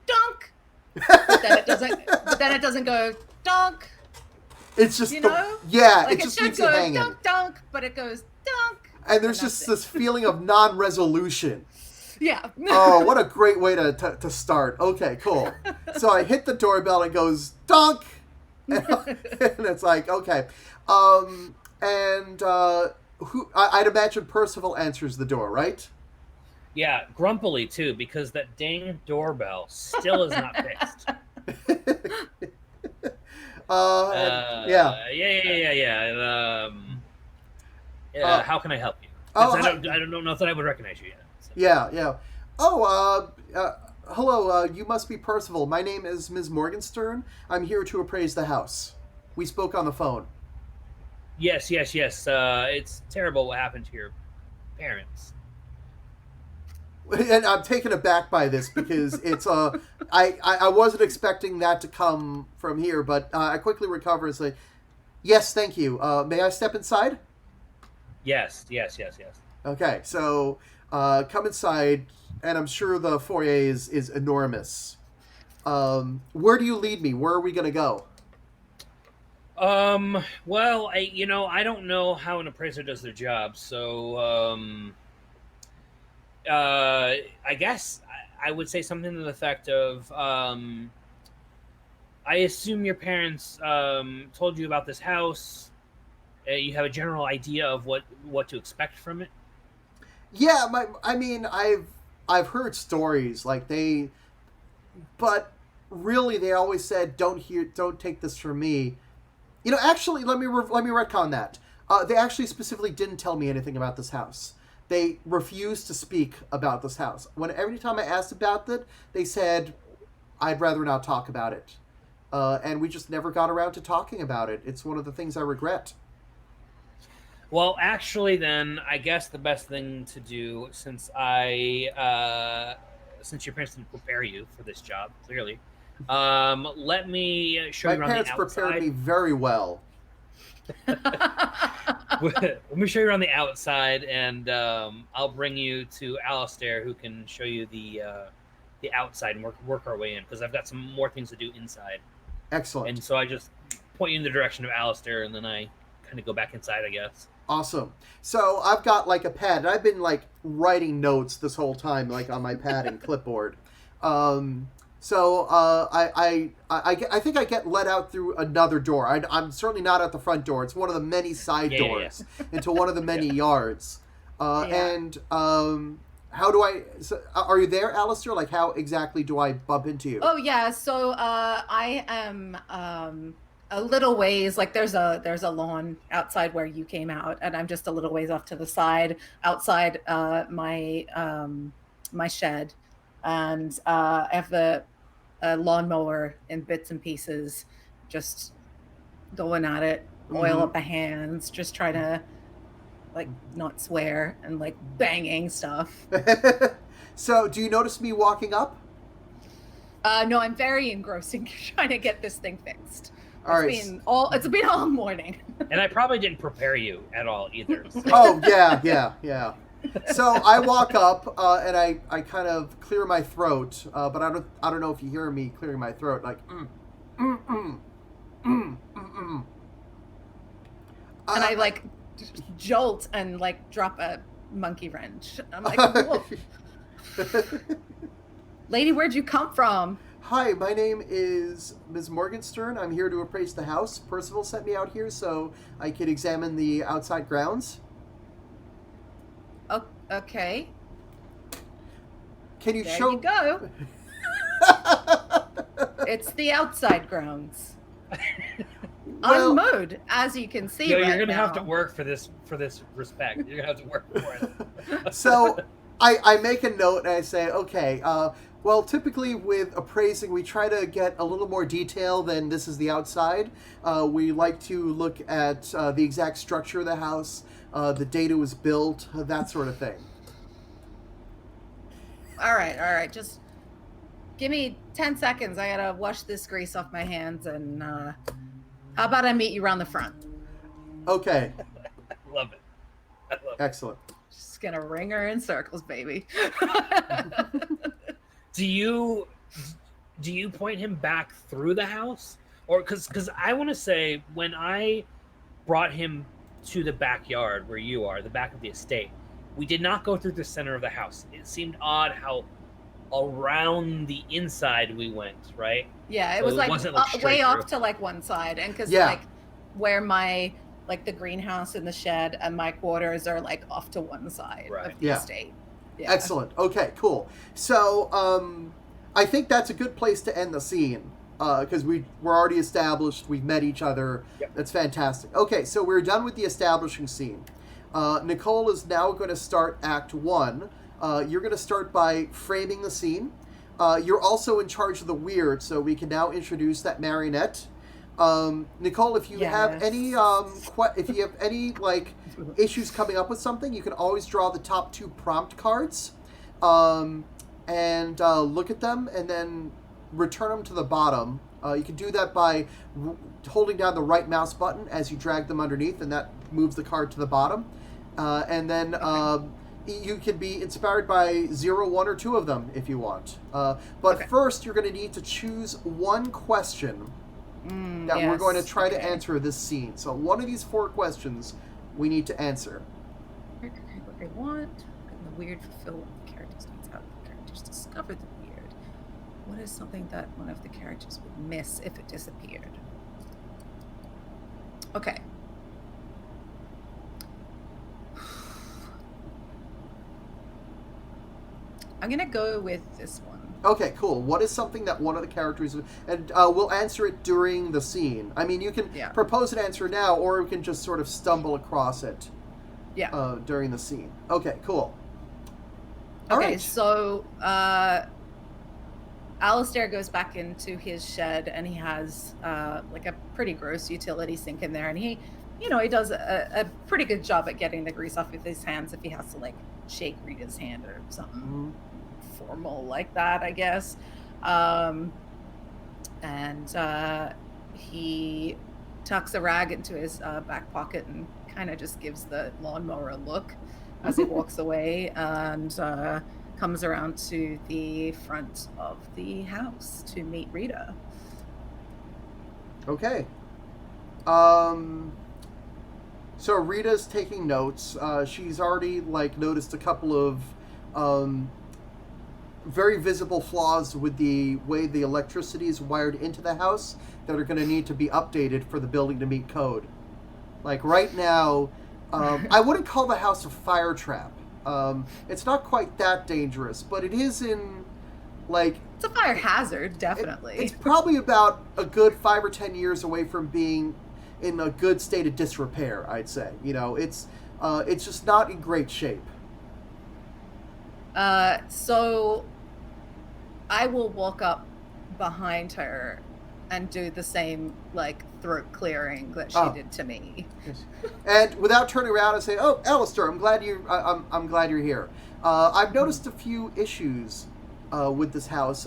donk, but then it doesn't. But then it doesn't go donk.
It's just
You know,
yeah,
like
it
it
just
should
leaves you
go
hanging.
donk donk, but it goes donk.
And there's
that's
just
it.
this feeling of non-resolution.
Yeah.
Oh, what a great way to start. Okay, cool. So I hit the doorbell, and it goes donk, and it's like, okay. I'd imagine Percival answers the door, right?
Yeah, grumpily too, because that dang doorbell still is not fixed.
Yeah.
Yeah. How can I help you?
Oh,
'Cause I don't know if that I would recognize you yet. So.
Yeah. Oh, hello. You must be Percival. My name is Ms. Morgenstern. I'm here to appraise the house. We spoke on the phone.
Yes. It's terrible what happened to your parents.
And I'm taken aback by this because it's I wasn't expecting that to come from here, but I quickly recover and say, yes, thank you. May I step inside?
Yes.
Okay, so come inside, and I'm sure the foyer is enormous. Where do you lead me? Where are we gonna go?
Well, I don't know how an appraiser does their job, so I guess I would say something to the effect of, I assume your parents told you about this house. You have a general idea of what to expect from it.
Yeah, I've heard stories but really they always said don't take this from me. Actually, let me retcon that. They actually specifically didn't tell me anything about this house. They refused to speak about this house. Every time I asked about it, they said, I'd rather not talk about it. And we just never got around to talking about it. It's one of the things I regret.
Well, actually, then I guess the best thing to do, since since your parents didn't prepare you for this job, clearly, let me show you
My
around the
parents
outside.
prepared me very well.
Let me show you around the outside, and I'll bring you to Alistair, who can show you the outside and work our way in, because I've got some more things to do inside.
Excellent.
And so I just point you in the direction of Alistair, and then I kind of go back inside, I guess.
Awesome. So I've got a pad, and I've been writing notes this whole time, on my pad and clipboard. So I think I get let out through another door. I'm certainly not at the front door. It's one of the many side doors into one of the many yards. And how do are you there, Alistair? How exactly do I bump into you?
Oh yeah, so I am a little ways, there's a lawn outside where you came out, and I'm just a little ways off to the side outside my shed, and I have the lawnmower in bits and pieces, just going at it, oil up the hands, just trying to not swear, and banging stuff.
So do you notice me walking up?
No, I'm very engrossing trying to get this thing fixed. It's been all morning.
And I probably didn't prepare you at all either. So.
Oh yeah. So I walk up and I kind of clear my throat, but I don't know if you hear me clearing my throat
And I jolt and drop a monkey wrench. I'm like, whoa. Lady, where'd you come from?
Hi, my name is Ms. Morgenstern. I'm here to appraise the house. Percival sent me out here so I could examine the outside grounds.
Oh, okay.
Can you
There
show?
you go. It's the outside grounds.
Well,
Unmowed, as you can see.
You're gonna
now.
have to work for this respect. You're gonna have to work for it.
So I make a note and I say, okay, well, typically with appraising, we try to get a little more detail than this is the outside. We like to look at the exact structure of the house, the date it was built, that sort of thing.
All right. Just give me 10 seconds. I gotta wash this grease off my hands, and how about I meet you around the front?
Okay.
Love it. I love it.
Excellent.
Just gonna ring her in circles, baby.
Do you point him back through the house, or because I want to say when I brought him to the backyard where you are, the back of the estate, we did not go through the center of the house. It seemed odd how around the inside we went, right?
Yeah, it
So
was
it
like,
wasn't, like, straight
way
through.
off to like one side, and because
Yeah.
like where my like the greenhouse and the shed and my quarters are like off to one side
Right.
of the
Yeah.
estate. Yeah.
Excellent. Okay, cool. So, I think that's a good place to end the scene because we're already established. We've met each other.
Yep.
That's fantastic. Okay, so we're done with the establishing scene. Nicole is now going to start Act 1. You're going to start by framing the scene. You're also in charge of the weird, so we can now introduce that marionette. Nicole, if you have any if you have any like issues coming up with something, you can always draw the top 2 prompt cards and look at them and then return them to the bottom. You can do that by holding down the right mouse button as you drag them underneath, and that moves the card to the bottom. And then you can be inspired by 0, 1, or 2 of them if you want. But first, you're going to need to choose one question that we're going to try to answer this scene. So one of these 4 questions we need to answer.
What they want, and the weird fulfill what the characters needs. How do the characters discover the weird? What is something that one of the characters would miss if it disappeared? Okay. I'm gonna go with this one.
Okay, cool. What is something that one of the characters... And we'll answer it during the scene. I mean, you can propose an answer now, or we can just sort of stumble across it during the scene. Okay, cool. All
okay,
right.
so Alistair goes back into his shed, and he has like a pretty gross utility sink in there, and he does a pretty good job at getting the grease off with his hands if he has to like shake Rita's hand or something formal like that, I guess. And he tucks a rag into his back pocket and kind of just gives the lawnmower a look as he walks away, and comes around to the front of the house to meet Rita.
Okay. So Rita's taking notes. She's already like noticed a couple of very visible flaws with the way the electricity is wired into the house that are going to need to be updated for the building to meet code. Like right now, I wouldn't call the house a fire trap. It's not quite that dangerous, but it is in like...
It's a fire hazard, definitely.
It's probably about a good 5 or 10 years away from being in a good state of disrepair, I'd say. It's just not in great shape.
So I will walk up behind her and do the same like throat clearing that she did to me.
Yes. And without turning around and saying, "Oh, Alistair, I'm glad you're here. I've noticed a few issues with this house.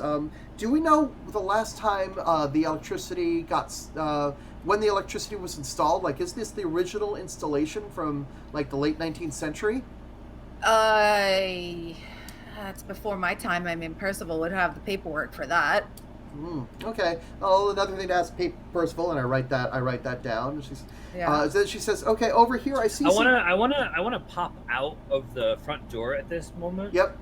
Do we know the last time the electricity when the electricity was installed? Like, is this the original installation from like the late 19th century?"
That's before my time. I mean, Percival would have the paperwork for that.
Okay. Oh, another thing to ask Percival, and I write that down. Then she says, "Okay, over here, I see."
I wanna pop out of the front door at this moment.
Yep.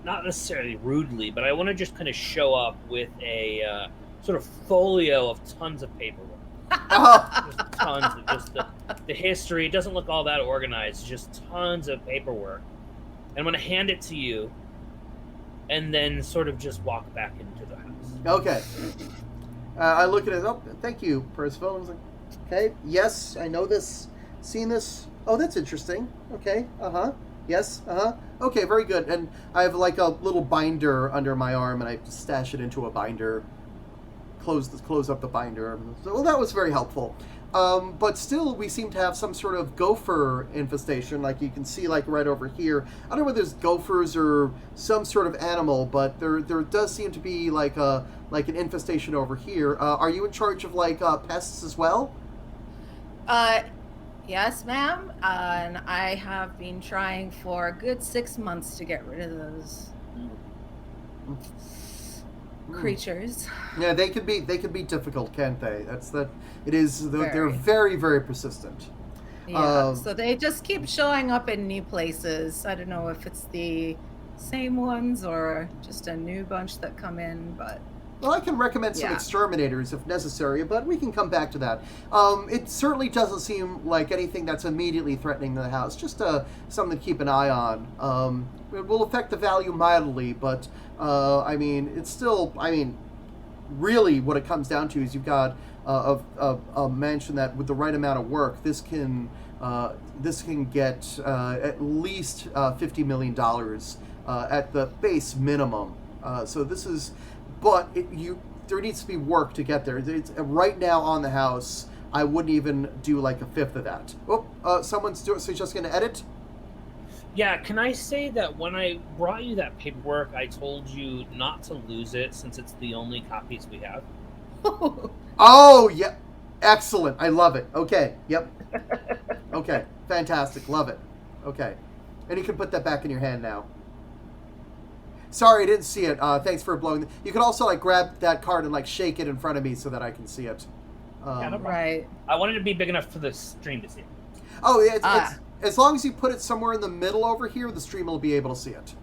Not necessarily rudely, but I want to just kind of show up with a sort of folio of tons of paperwork. Just tons of just the history. It doesn't look all that organized. Just tons of paperwork. And I'm going to hand it to you, and then sort of just walk back into the house.
Okay. I look at it. Oh, thank you, Percival. I was like, okay, yes, I know this, seen this. Oh, that's interesting. Okay, yes, okay, very good. And I have like a little binder under my arm, and I stash it into a binder. Close up the binder. So, well, that was very helpful. But still, we seem to have some sort of gopher infestation, like you can see, like right over here. I don't know whether there's gophers or some sort of animal, but there does seem to be like an infestation over here. Are you in charge of like pests as well?
Uh, yes, ma'am. And I have been trying for a good 6 months to get rid of those creatures.
Yeah, they could be difficult, can't they? It is. They're
Very.
very, very persistent.
Yeah. So they just keep showing up in new places. I don't know if it's the same ones or just a new bunch that come in, but
Well, I can recommend some
Yeah.
exterminators if necessary, but we can come back to that. It certainly doesn't seem like anything that's immediately threatening the house. Just something to keep an eye on. It will affect the value mildly, but I mean, it's still. I mean, really, what it comes down to is you've got a mansion that, with the right amount of work, this can get at least $50 million at the base minimum. So this is. But there needs to be work to get there. It's, right now on the house, I wouldn't even do like a fifth of that. Someone's suggesting to edit?
Yeah, can I say that when I brought you that paperwork, I told you not to lose it since it's the only copies we have?
Oh, yeah. Excellent. I love it. Okay. Yep. Okay. Fantastic. Love it. Okay. And you can put that back in your hand now. Sorry, I didn't see it. Thanks for blowing. You can also grab that card and shake it in front of me so that I can see it.
Yeah, no problem.
right.
I wanted it to be big enough for the stream to see it.
Oh, yeah. It's, as long as you put it somewhere in the middle over here, the stream will be able to see it.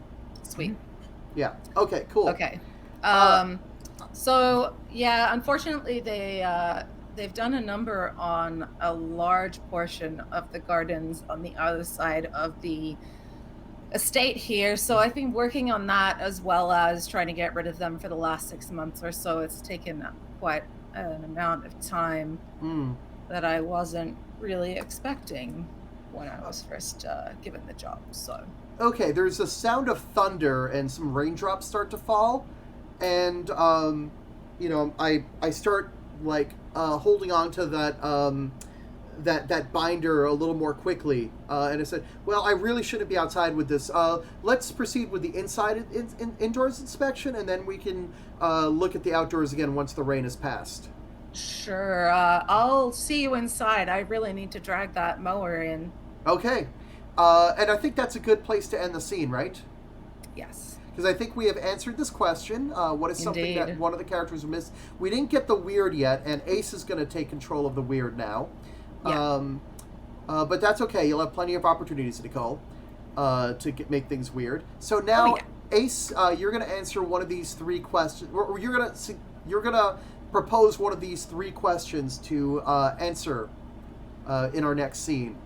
Sweet.
Yeah. Okay. Cool.
Okay. So yeah, unfortunately they've done a number on a large portion of the gardens on the other side of the estate here. So I've been working on that as well as trying to get rid of them for the last 6 months or so. It's taken quite an amount of time that I wasn't really expecting when I was first given the job. So
okay, there's a sound of thunder and some raindrops start to fall, and I start holding on to that binder a little more quickly, and I said, well, I really shouldn't be outside with this. Let's proceed with the indoors inspection, and then we can look at the outdoors again once the rain has passed.
sure, I'll see you inside. I really need to drag that mower in.
Okay, and I think that's a good place to end the scene, right?
Yes.
Because I think we have answered this question. What is something that
Indeed.
one of the characters missed? We didn't get the weird yet, and Ace is going to take control of the weird now.
Yeah.
But that's okay. You'll have plenty of opportunities, Nicole, to make things weird. So now, Ace, you're going to answer one of these three questions, or you're going to propose one of these three questions to answer in our next scene.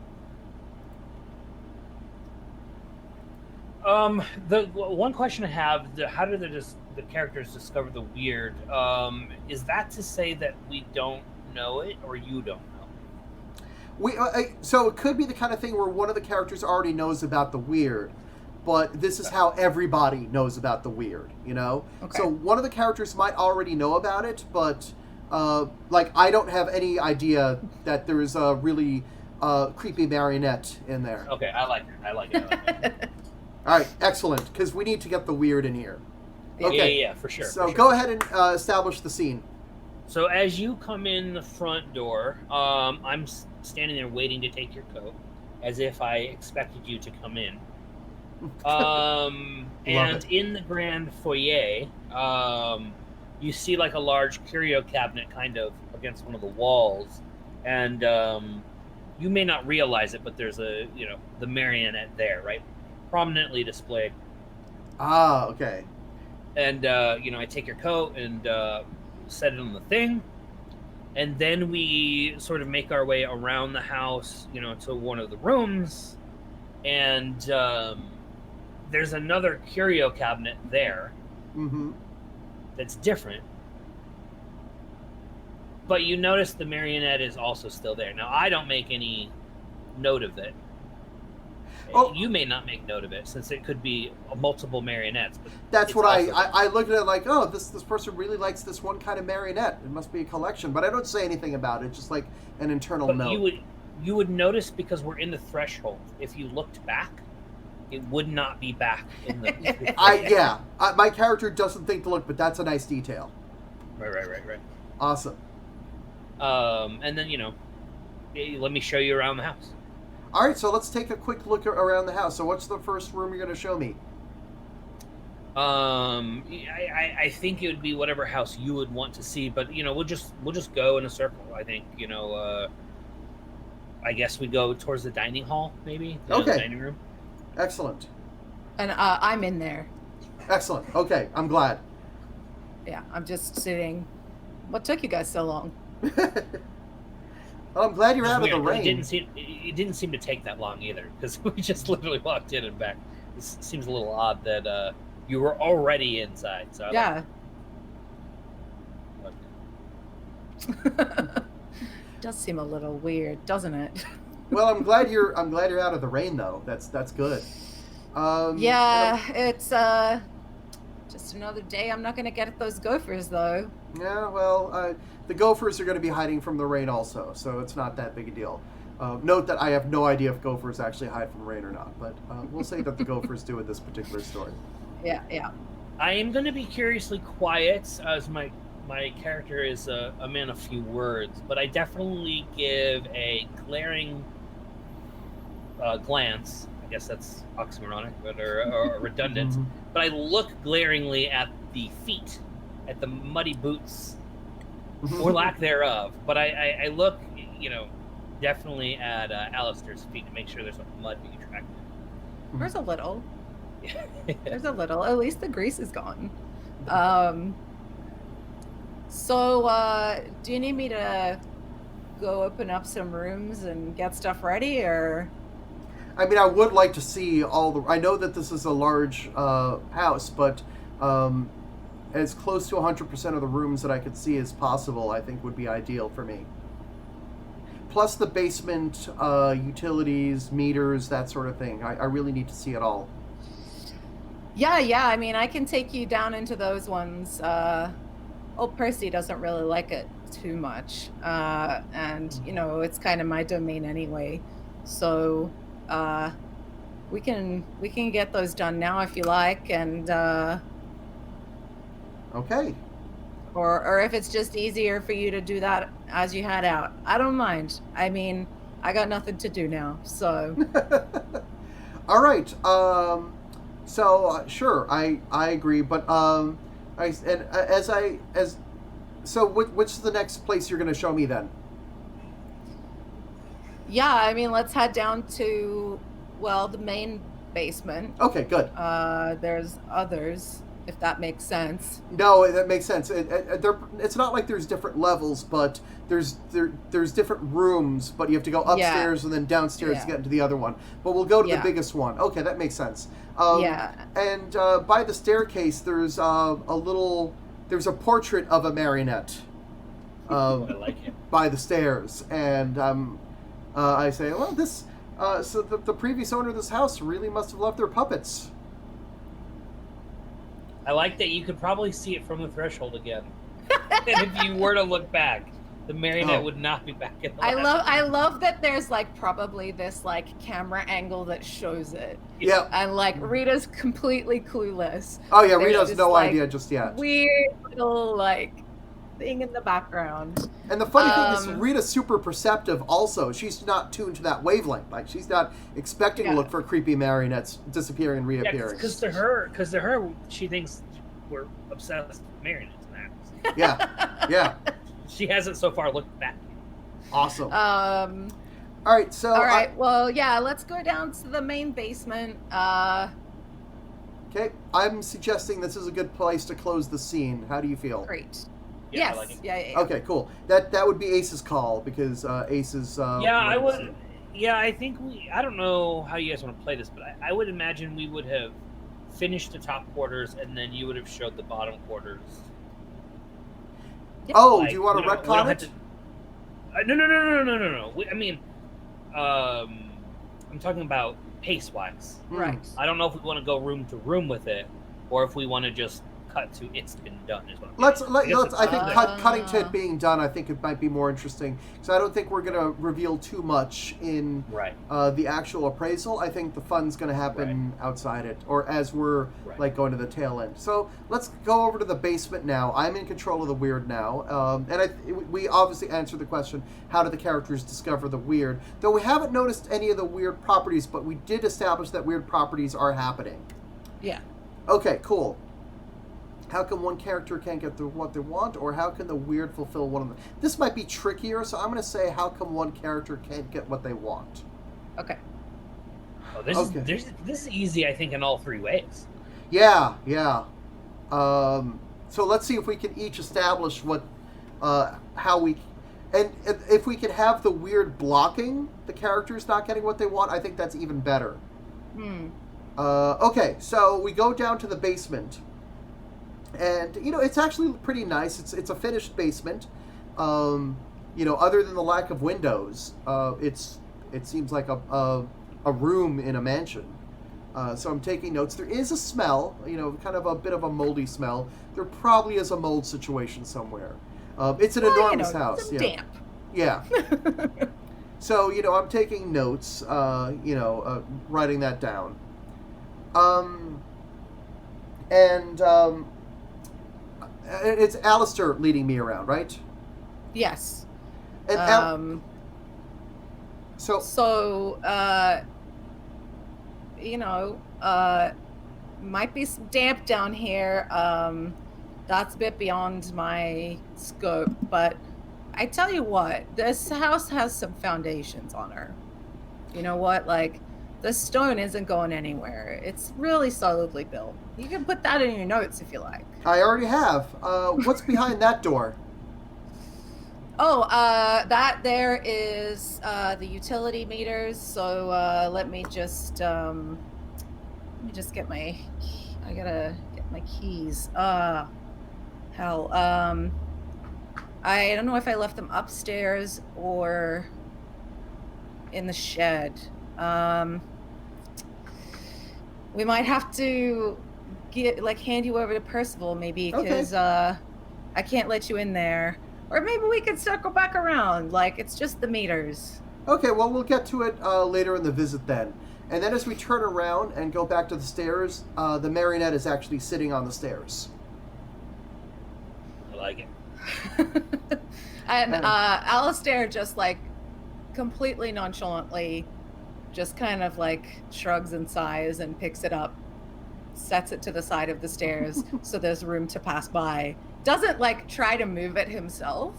The one question I have: how do the characters discover the weird? Is that to say that we don't know it, or you don't know?
So it could be the kind of thing where one of the characters already knows about the weird, but this is how everybody knows about the weird,
Okay.
So one of the characters might already know about it, but I don't have any idea that there is a really creepy marionette in there.
Okay, I like it.
All right, excellent, because we need to get the weird in here. Okay.
Yeah, for sure.
So
for sure.
go ahead and establish the scene.
So as you come in the front door, I'm standing there waiting to take your coat, as if I expected you to come in. And in the grand foyer, you see a large curio cabinet kind of against one of the walls, and you may not realize it, but there's the marionette there, right, prominently displayed.
Ah, okay.
And I take your coat and set it on the thing, and then we sort of make our way around the house, to one of the rooms, and there's another curio cabinet there that's different, but you notice the marionette is also still there. Now, I don't make any note of it. Oh, you may not make note of it, since it could be multiple marionettes. But
that's what I looked at it oh, this person really likes this one kind of marionette. It must be a collection, but I don't say anything about it. Just an internal note.
You would notice, because we're in the threshold. If you looked back, it would not be back in the.
My character doesn't think to look, but that's a nice detail.
Right.
Awesome.
And then let me show you around the house.
All right, so let's take a quick look around the house. So what's the first room you're going to show me?
I think it would be whatever house you would want to see, but we'll just go in a circle. I think I guess we go towards the dining hall, maybe.
Okay.
The dining room.
Excellent.
And I'm in there.
Excellent. Okay, I'm glad.
Yeah, I'm just sitting. What took you guys so long?
Well, I'm glad you're out of the rain.
It didn't seem to take that long either, because we just literally walked in and back. It seems a little odd that you were already inside. So
yeah. Does seem a little weird, doesn't it?
Well, I'm glad you're out of the rain though. That's good.
Yeah, it's just another day. I'm not going to get at those gophers though.
Yeah, well, the gophers are going to be hiding from the rain also, so it's not that big a deal. Note that I have no idea if gophers actually hide from rain or not, but we'll say that the gophers do in this particular story.
Yeah.
I am going to be curiously quiet, as my character is a man of few words, but I definitely give a glaring glance. I guess that's oxymoronic, or redundant.
Mm-hmm.
But I look glaringly at the feet, at the muddy boots, or lack thereof. But I look, definitely at Alistair's feet to make sure there's no mud being tracked.
There's a little. There's a little. At least the grease is gone. So, do you need me to go open up some rooms and get stuff ready, or?
I mean, I would like to see all the... I know that this is a large house, but as close to 100% of the rooms that I could see as possible, I think would be ideal for me. Plus the basement, utilities, meters, that sort of thing. I really need to see it all.
Yeah, I mean, I can take you down into those ones. Old Percy doesn't really like it too much. And, it's kind of my domain anyway. So... we can get those done now if you like, and
okay.
Or if it's just easier for you to do that as you head out, I don't mind. I mean, I got nothing to do now, so.
All right. So sure, I agree, but so which is the next place you're going to show me then?
Yeah, I mean, let's head down to, the main basement.
Okay, good.
There's others, if that makes sense.
No, that makes sense. It's not like there's different levels, but there's different rooms, but you have to go upstairs and then downstairs to get into the other one. But we'll go to the biggest one. Okay, that makes sense. And by the staircase, there's there's a portrait of a marionette.
I like it.
By the stairs, and I say, well, this. So the previous owner of this house really must have loved their puppets.
I like that you could probably see it from the threshold again. And if you were to look back, the marionette would not be back in the
I love that there's probably this camera angle that shows it.
Yeah.
And Rita's completely clueless.
Oh yeah, Rita has no idea just yet.
Weird little thing in the background.
And the funny thing is, Rita's super perceptive also. She's not tuned to that wavelength. She's not expecting to look for creepy marionettes disappearing and reappearing.
Because to her, she thinks we're obsessed with marionettes in the house.
Yeah.
She hasn't so far looked back.
Awesome. All right, so...
All right, let's go down to the main basement.
Okay, I'm suggesting this is a good place to close the scene. How do you feel?
Great.
Yeah,
yes.
I like it.
Yeah.
Okay, cool. That would be Ace's call, because Ace is...
I would... Yeah, I think I don't know how you guys want to play this, but I would imagine we would have finished the top quarters, and then you would have showed the bottom quarters.
Oh, do you want to retcon it?
No. I mean, I'm talking about pace-wise.
Right.
I don't know if we want to go room to room with it, or if we want to just cut to it's been done. Is what I'm
Let's.
getting.
I think
Ah.
cutting to it being done. I think it might be more interesting because I don't think we're gonna reveal too much in
Right.
the actual appraisal. I think the fun's gonna happen outside it, or as we're
Right.
like going to the tail end. So let's go over to the basement now. I'm in control of the weird now, and we obviously answered the question: how do the characters discover the weird? Though we haven't noticed any of the weird properties, but we did establish that weird properties are happening.
Yeah.
Okay, cool. How come one character can't get what they want, or how can the weird fulfill one of them? This might be trickier, so I'm going to say how come one character can't get what they want.
Okay.
Oh, this is easy, I think, in all three ways.
Yeah. So let's see if we can each establish how we, and if we can have the weird blocking the characters not getting what they want, I think that's even better. Okay, so we go down to the basement. And it's actually pretty nice. It's a finished basement. Other than the lack of windows, it seems like a room in a mansion. So I'm taking notes. There is a smell, kind of a bit of a moldy smell. There probably is a mold situation somewhere. It's an enormous house.
Some damp.
Yeah. So I'm taking notes. Writing that down. It's Alistair leading me around, right?
Yes.
And
might be some damp down here. That's a bit beyond my scope, but I tell you what, this house has some foundations on her. You know what? Like, the stone isn't going anywhere. It's really solidly built. You can put that in your notes if you like.
I already have. What's behind that door?
Oh, that there is the utility meters. So let me just get my. I gotta get my keys. Hell. I don't know if I left them upstairs or in the shed. We might have to hand you over to Percival maybe because I can't let you in there. Or maybe we could circle back around. It's just the meters.
Okay, well, we'll get to it later in the visit then. And then as we turn around and go back to the stairs, the marionette is actually sitting on the stairs.
I like it.
And Alistair just completely nonchalantly just kind of shrugs and sighs and picks it up, sets it to the side of the stairs so there's room to pass by. Doesn't try to move it himself,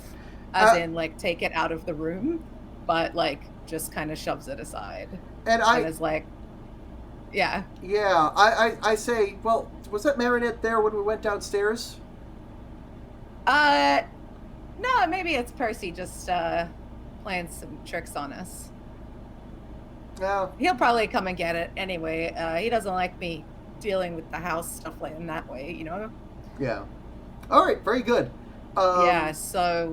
as in take it out of the room, but just kind of shoves it aside.
And
is yeah.
Yeah, I say, well, was that marionette there when we went downstairs?
No, maybe it's Percy just playing some tricks on us.
No.
He'll probably come and get it anyway. He doesn't like me dealing with the house stuff in that way,
Yeah. All right, very good.
Yeah, so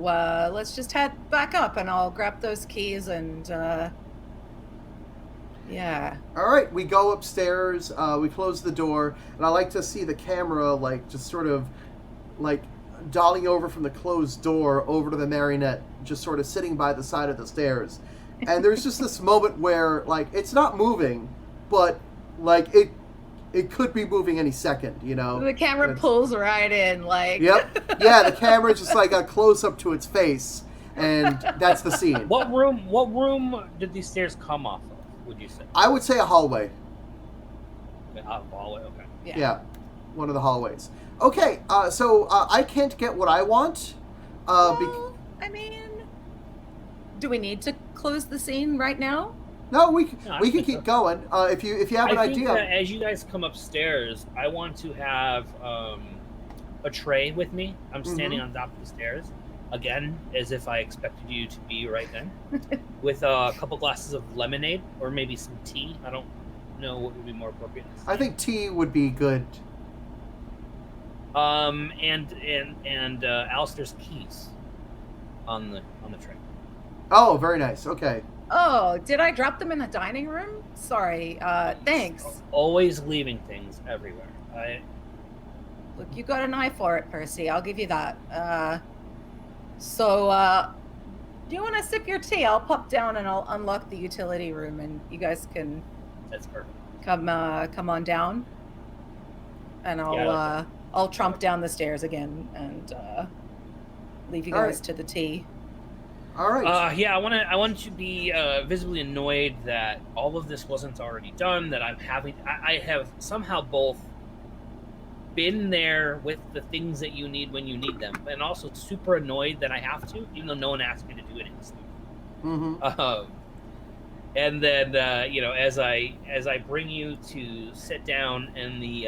let's just head back up and I'll grab those keys and yeah.
All right, we go upstairs, we close the door, and I like to see the camera just sort of dollying over from the closed door over to the marionette, just sort of sitting by the side of the stairs. And there's just this moment where it's not moving, but it could be moving any second,
The camera pulls right in,
Yep. Yeah, the camera just a close up to its face, and that's the scene.
What room did these stairs come off of, would you say?
I would say a hallway.
Hallway, okay.
Yeah, one of the hallways. Okay, so I can't get what I want.
I mean, do we need to close the scene right now?
No, we can keep going. If you have an idea.
I think that as you guys come upstairs, I want to have a tray with me. I'm standing on top of the stairs, again, as if I expected you to be right then, with a couple glasses of lemonade or maybe some tea. I don't know what would be more appropriate.
I think tea would be good.
And Alistair's keys on the tray.
Oh, very nice. Okay.
Oh, did I drop them in the dining room? Sorry. Thanks.
Always leaving things everywhere.
Look, you got an eye for it, Percy. I'll give you that. Do you want to sip your tea? I'll pop down and I'll unlock the utility room, and you guys can
That's perfect.
come on down. And I'll tromp down the stairs again and leave you guys to the tea.
All right.
Yeah, I want to be visibly annoyed that all of this wasn't already done. That I have somehow both been there with the things that you need when you need them, and also super annoyed that I have to, even though no one asked me to do any of this stuff.
Mm-hmm.
And then as I bring you to sit down in the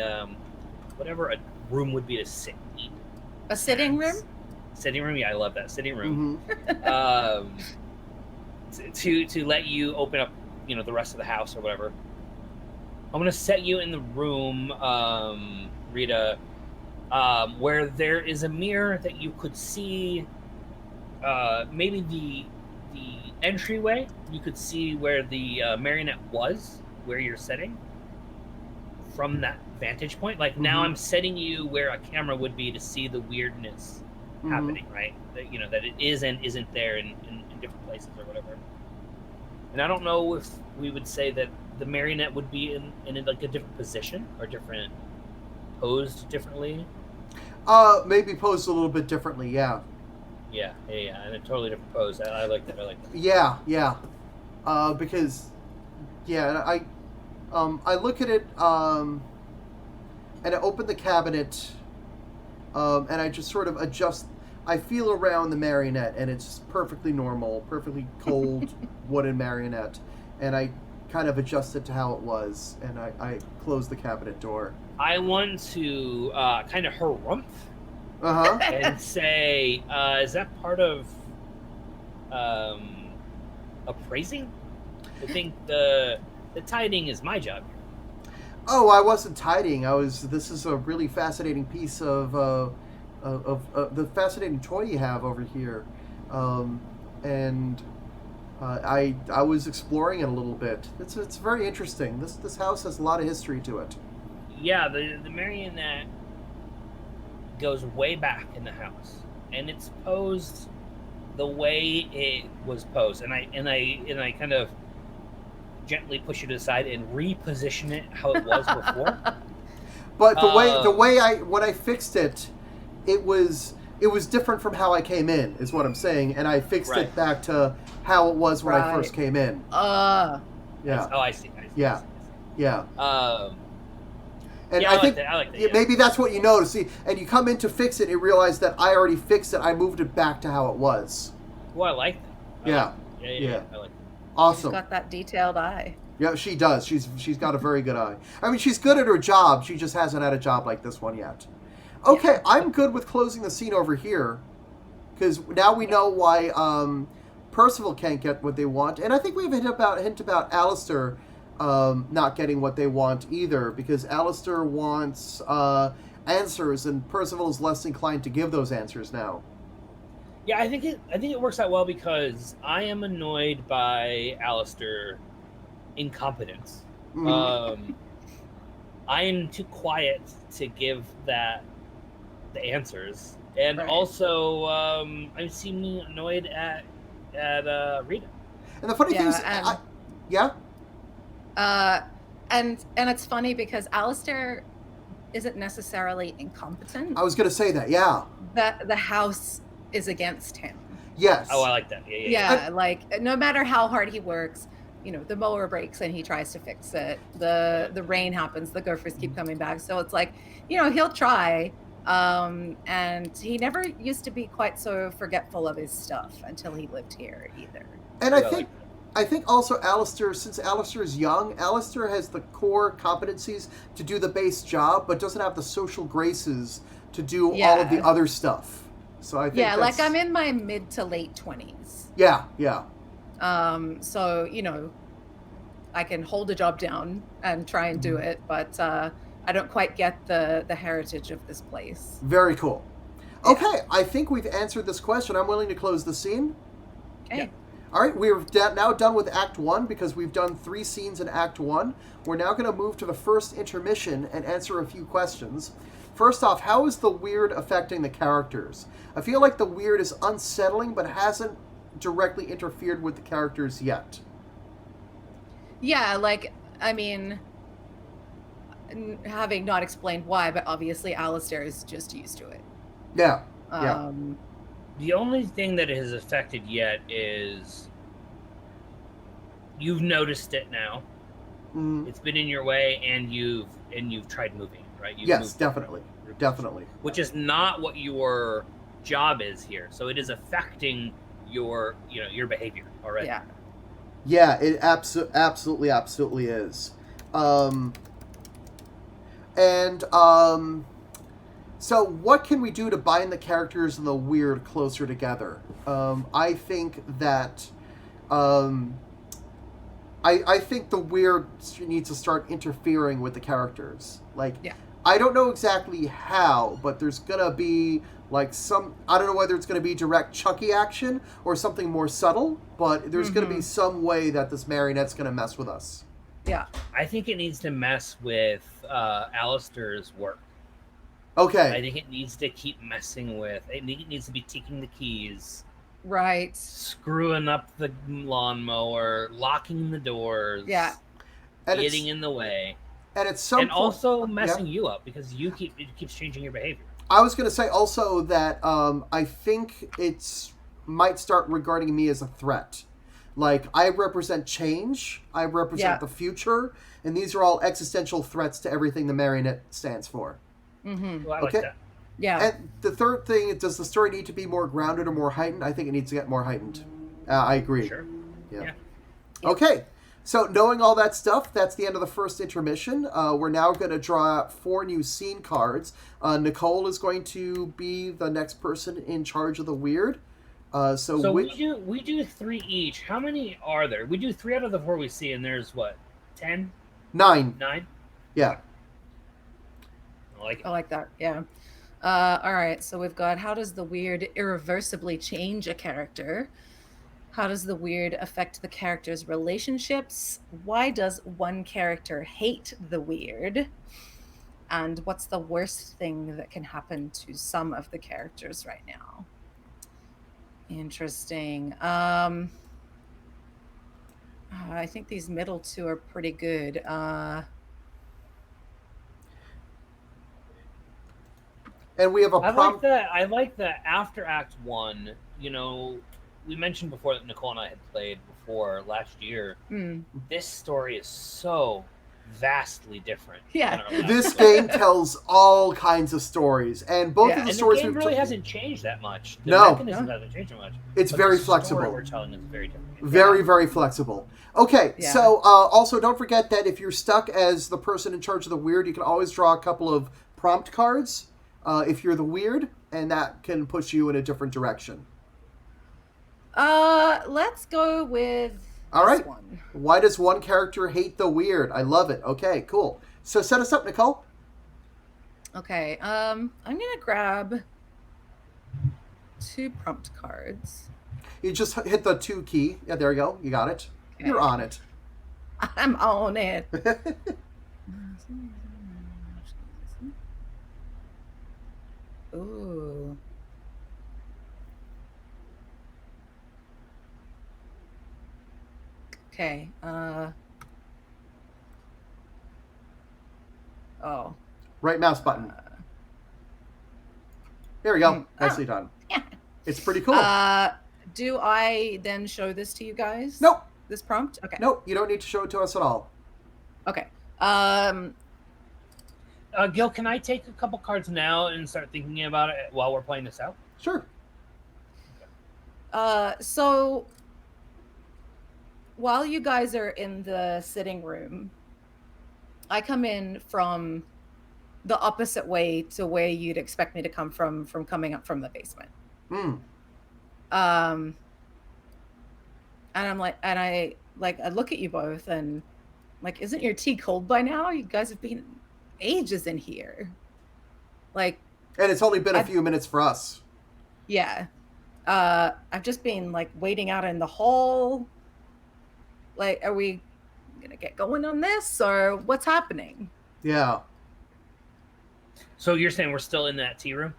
whatever a room would be to sit and eat.
A sitting room?
Sitting room, yeah, I love that sitting room. To let you open up, the rest of the house or whatever. I'm gonna set you in the room, Rita, where there is a mirror that you could see. Maybe the entryway. You could see where the marionette was, where you're sitting. From that vantage point, like now I'm setting you where a camera would be to see the weirdness happening, right? That that it is and isn't there in different places or whatever. And I don't know if we would say that the marionette would be in like a different position or posed differently.
Maybe posed a little bit differently, yeah.
Yeah, and a totally different pose. I like that.
Yeah. Because, yeah, I look at it, and I open the cabinet, and I just sort of adjust. I feel around the marionette, and it's perfectly normal, perfectly cold wooden marionette, and I kind of adjust it to how it was, and I close the cabinet door.
I want to kind of harumph and say, is that part of appraising? I think the tidying is my job here.
Oh, I wasn't tidying. This is a really fascinating piece of the fascinating toy you have over here, and I was exploring it a little bit. It's very interesting. This house has a lot of history to it.
Yeah, the marionette goes way back in the house, and it's posed the way it was posed, and I kind of gently push it aside and reposition it how it was before.
But the way when I fixed it, it was different from how I came in, is what I'm saying, and I fixed it back to how it was when I first came in.
Yeah. Oh, I see.
Yeah. And
yeah,
I think
I like that, yeah.
maybe that's what you notice. See, and you come in to fix it, and you realize that I already fixed it. I moved it back to how it was.
Well, I like that.
Yeah.
I like that.
Awesome.
She's got that detailed eye.
Yeah, she does. She's got a very good eye. I mean, she's good at her job. She just hasn't had a job like this one yet. Okay, I'm good with closing the scene over here, because now we know why Percival can't get what they want, and I think we have a hint about Alistair not getting what they want either, because Alistair wants answers, and Percival is less inclined to give those answers now.
Yeah, I think it works out well because I am annoyed by Alistair incompetence. I am too quiet to give the answers, and also I'm seeming annoyed at Rita.
And the funny thing is,
and it's funny because Alistair isn't necessarily incompetent.
I was going to say that, yeah.
That the house is against him.
Yes.
Oh, I like that.
Yeah, like no matter how hard he works, the mower breaks and he tries to fix it. The rain happens, the gophers keep coming back. So it's like, he'll try. And he never used to be quite so forgetful of his stuff until he lived here either.
And I think also Alistair, since Alistair is young, Alistair has the core competencies to do the base job, but doesn't have the social graces to do all of the other stuff. So I think
like I'm in my mid to late 20s.
Yeah.
So, I can hold a job down and try and do it, but I don't quite get the heritage of this place.
Very cool. Okay, I think we've answered this question. I'm willing to close the scene.
Okay.
Yeah. All right, we're now done with Act 1 because we've done 3 scenes in Act 1. We're now going to move to the first intermission and answer a few questions. First off, how is the weird affecting the characters? I feel like the weird is unsettling, but hasn't directly interfered with the characters yet.
Yeah, like, I mean, having not explained why, but obviously Alistair is just used to it.
Yeah.
The only thing that it has affected yet is you've noticed it now. It's been in your way, and you've tried moving, right?
Yes, definitely.
Which is not what your job is here. So it is affecting your behavior already.
Yeah.
Yeah, it absolutely is. So what can we do to bind the characters and the weird closer together? I think that I think the weird needs to start interfering with the characters. Like,
yeah.
I don't know exactly how, but there's gonna be like I don't know whether it's gonna be direct Chucky action or something more subtle, but there's gonna be some way that this marionette's gonna mess with us.
Yeah.
I think it needs to mess with Alistair's work.
Okay.
I think it needs to keep messing with. It needs to be taking the keys.
Right.
Screwing up the lawnmower, locking the doors.
Yeah.
Getting in the way.
And at some point,
also messing you up because it keeps changing your behavior.
I was going to say also that I think it's might start regarding me as a threat. Like, I represent change, I represent the future, and these are all existential threats to everything the marionette stands for.
Mm-hmm.
Well, I like that.
Yeah.
And the third thing, does the story need to be more grounded or more heightened? I think it needs to get more heightened. I agree.
Sure.
Yeah. Okay. So, knowing all that stuff, that's the end of the first intermission. We're now going to draw out 4 new scene cards. Nicole is going to be the next person in charge of the weird.
We do 3 each. How many are there? We do 3 out of the 4 we see, and there's what? 10?
9.
9?
Yeah.
I like it.
I like that. Yeah. All right. So we've got, how does the weird irreversibly change a character? How does the weird affect the character's relationships? Why does one character hate the weird? And what's the worst thing that can happen to some of the characters right now? Interesting. I think these middle 2 are pretty good.
And we have a prompt.
I like the after Act 1, we mentioned before that Nicole and I had played before last year. This story is so vastly different.
Yeah.
This game tells all kinds of stories, and both of the stories
the game really hasn't changed that much. The
No.
mechanism hasn't changed that much.
It's
but
very
the
flexible.
Story we're telling is very different.
Very flexible. Okay,
Yeah.
so also don't forget that if you're stuck as the person in charge of the weird, you can always draw a couple of prompt cards if you're the weird, and that can push you in a different direction.
Let's go with
all right.
this one.
Why does one character hate the weird? I love it. Okay, cool. So set us up, Nicole.
Okay, I'm gonna grab 2 prompt cards.
You just hit the 2 key. Yeah, there you go. You got it.
Okay.
You're on it.
I'm on it. Ooh. Okay. Oh.
Right mouse button. There we go. Nicely done.
Yeah.
It's pretty cool.
Do I then show this to you guys?
Nope.
This prompt? Okay.
Nope. You don't need to show it to us at all.
Okay.
Gil, can I take a couple cards now and start thinking about it while we're playing this out?
Sure.
So while you guys are in the sitting room, I come in from the opposite way to where you'd expect me to come from coming up from the basement. And I'm like, and I look at you both and like, isn't your tea cold by now? You guys have been ages in here. Like,
and it's only been a few minutes for us.
Yeah. I've just been like waiting out in the hall. Like, are we gonna get going on this or what's happening?
Yeah.
So you're saying we're still in that tea room?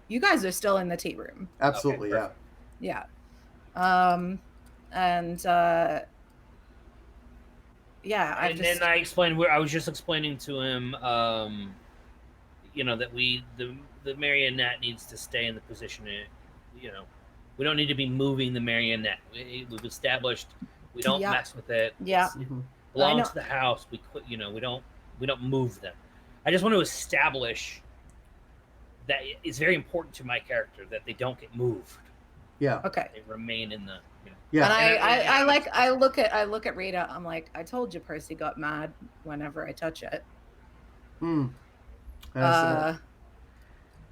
You guys are still in the tea room.
Absolutely,
Okay,
yeah.
Yeah. And yeah,
And then I explained where I was just explaining to him, that the marionette needs to stay in the position we don't need to be moving the marionette. We've established we don't mess with it.
Yeah.
It belongs to the house. We don't move them. I just want to establish that it's very important to my character that they don't get moved.
Yeah.
Okay.
They remain in the.
Yeah. And I look at Rita. I'm like, I told you Percy got mad whenever I touch it.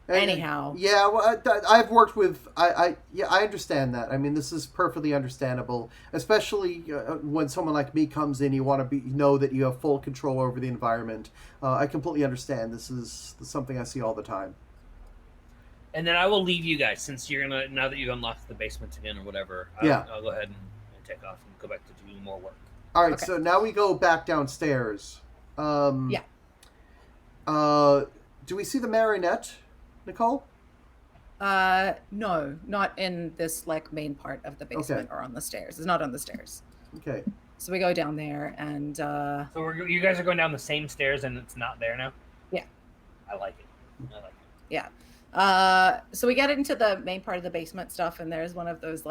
Anyhow.
Yeah, well, I've worked with. I understand that. I mean, this is perfectly understandable, especially when someone like me comes in. You want to know that you have full control over the environment. I completely understand. This is something I see all the time.
And then I will leave you guys since you're gonna now that you've unlocked the basement again or whatever. I'll go ahead and take off and go back to doing more work.
All right. Okay. So now we go back downstairs.
Yeah.
Do we see the marionette, Nicole?
No, not in this main part of the basement or on the stairs. It's not on the stairs.
Okay.
So we go down there and.
So you guys are going down the same stairs and it's not there now?
Yeah.
I like it.
Yeah. So we get into the main part of the basement stuff, and there's one of those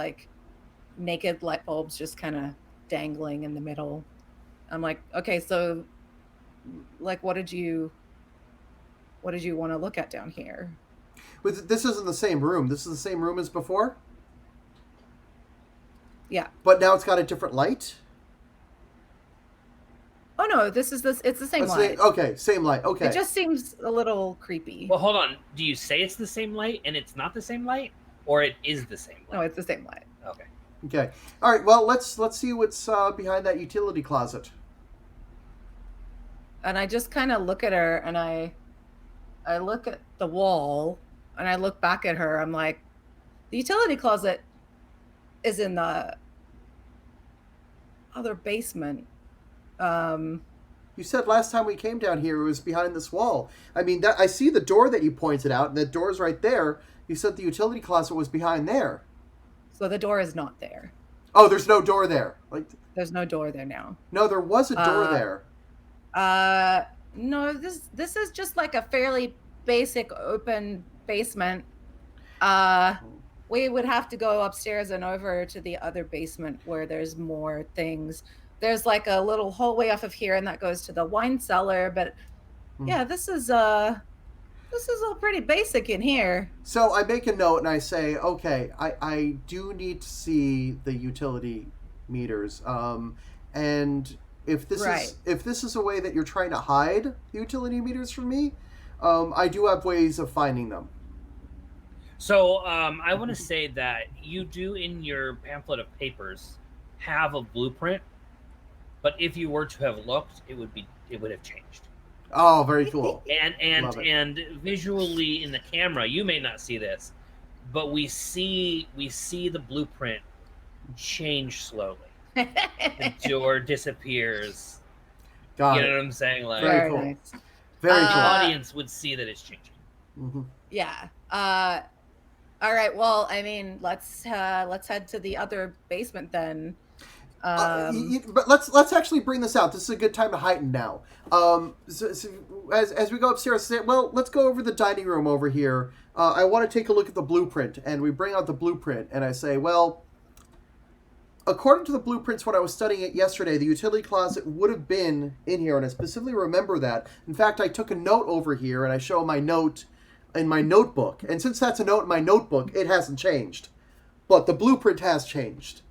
naked light bulbs just kind of dangling in the middle. I'm like, okay, so what did you want to look at down here?
This isn't the same room. This is the same room as before?
Yeah.
But now it's got a different light?
Oh no, it's the same light.
Okay, same light. Okay.
It just seems a little creepy.
Well, hold on. Do you say it's the same light and it's not the same light? Or it is the same light?
No, it's the same light.
Okay.
All right, well, let's see what's behind that utility closet.
And I just kind of look at her, and I look at the wall, and I look back at her. I'm like, the utility closet is in the other basement.
You said last time we came down here it was behind this wall. I mean, I see the door that you pointed out, and the door's right there. You said the utility closet was behind there.
So the door is not there.
Oh, there's no door there.
There's no door there now.
No, there was a door there.
No, this is just a fairly basic open basement. We would have to go upstairs and over to the other basement where there's more things. There's a little hallway off of here, and that goes to the wine cellar. But yeah, this is all pretty basic in here.
So I make a note and I say, okay, I do need to see the utility meters. And if this is a way that you're trying to hide the utility meters from me, I do have ways of finding them.
So I want to say that you do in your pamphlet of papers have a blueprint. But if you were to have looked, it would have changed.
Oh, very cool.
And visually in the camera, you may not see this, but we see the blueprint change slowly. The door disappears. You know what I'm saying?
Very cool.
Nice.
Very cool.
The audience would see that it's changing.
Mm-hmm.
Yeah. All right. Well, I mean, let's head to the other basement then.
But let's actually bring this out. This is a good time to heighten now. So as we go upstairs, let's go over the dining room over here. I want to take a look at the blueprint, and we bring out the blueprint, and I say, well, according to the blueprints when I was studying it yesterday, the utility closet would have been in here, and I specifically remember that. In fact, I took a note over here, and I show my note in my notebook, and since that's a note in my notebook, it hasn't changed, but the blueprint has changed.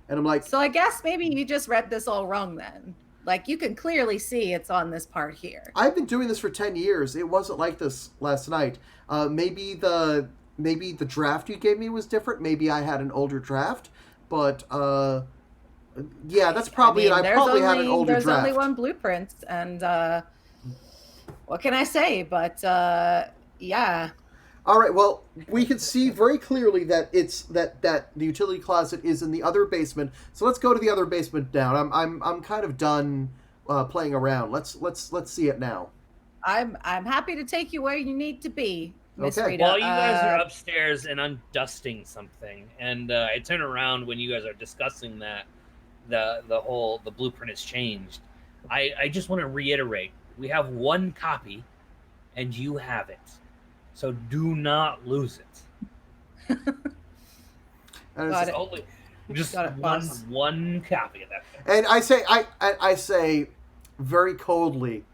And I'm like,
so I guess maybe you just read this all wrong then. You can clearly see it's on this part here.
I've been doing this for 10 years. It wasn't like this last night. Maybe the draft you gave me was different. Maybe I had an older draft. But, yeah, that's probably it. I probably had an older draft.
There's only one blueprint. And what can I say? But, yeah.
All right, well, we can see very clearly that it's that the utility closet is in the other basement. So let's go to the other basement now. I'm kind of done playing around. Let's see it now.
I'm happy to take you where you need to be, Miss
Okay.
Rita.
While you guys are upstairs and I'm dusting something, and I turn around when you guys are discussing that the blueprint has changed. I just want to reiterate: we have one copy, and you have it, so do not lose it.
And
Got
it's-
it.
Only just
Got it, boss.
one copy of that thing.
And I say very coldly,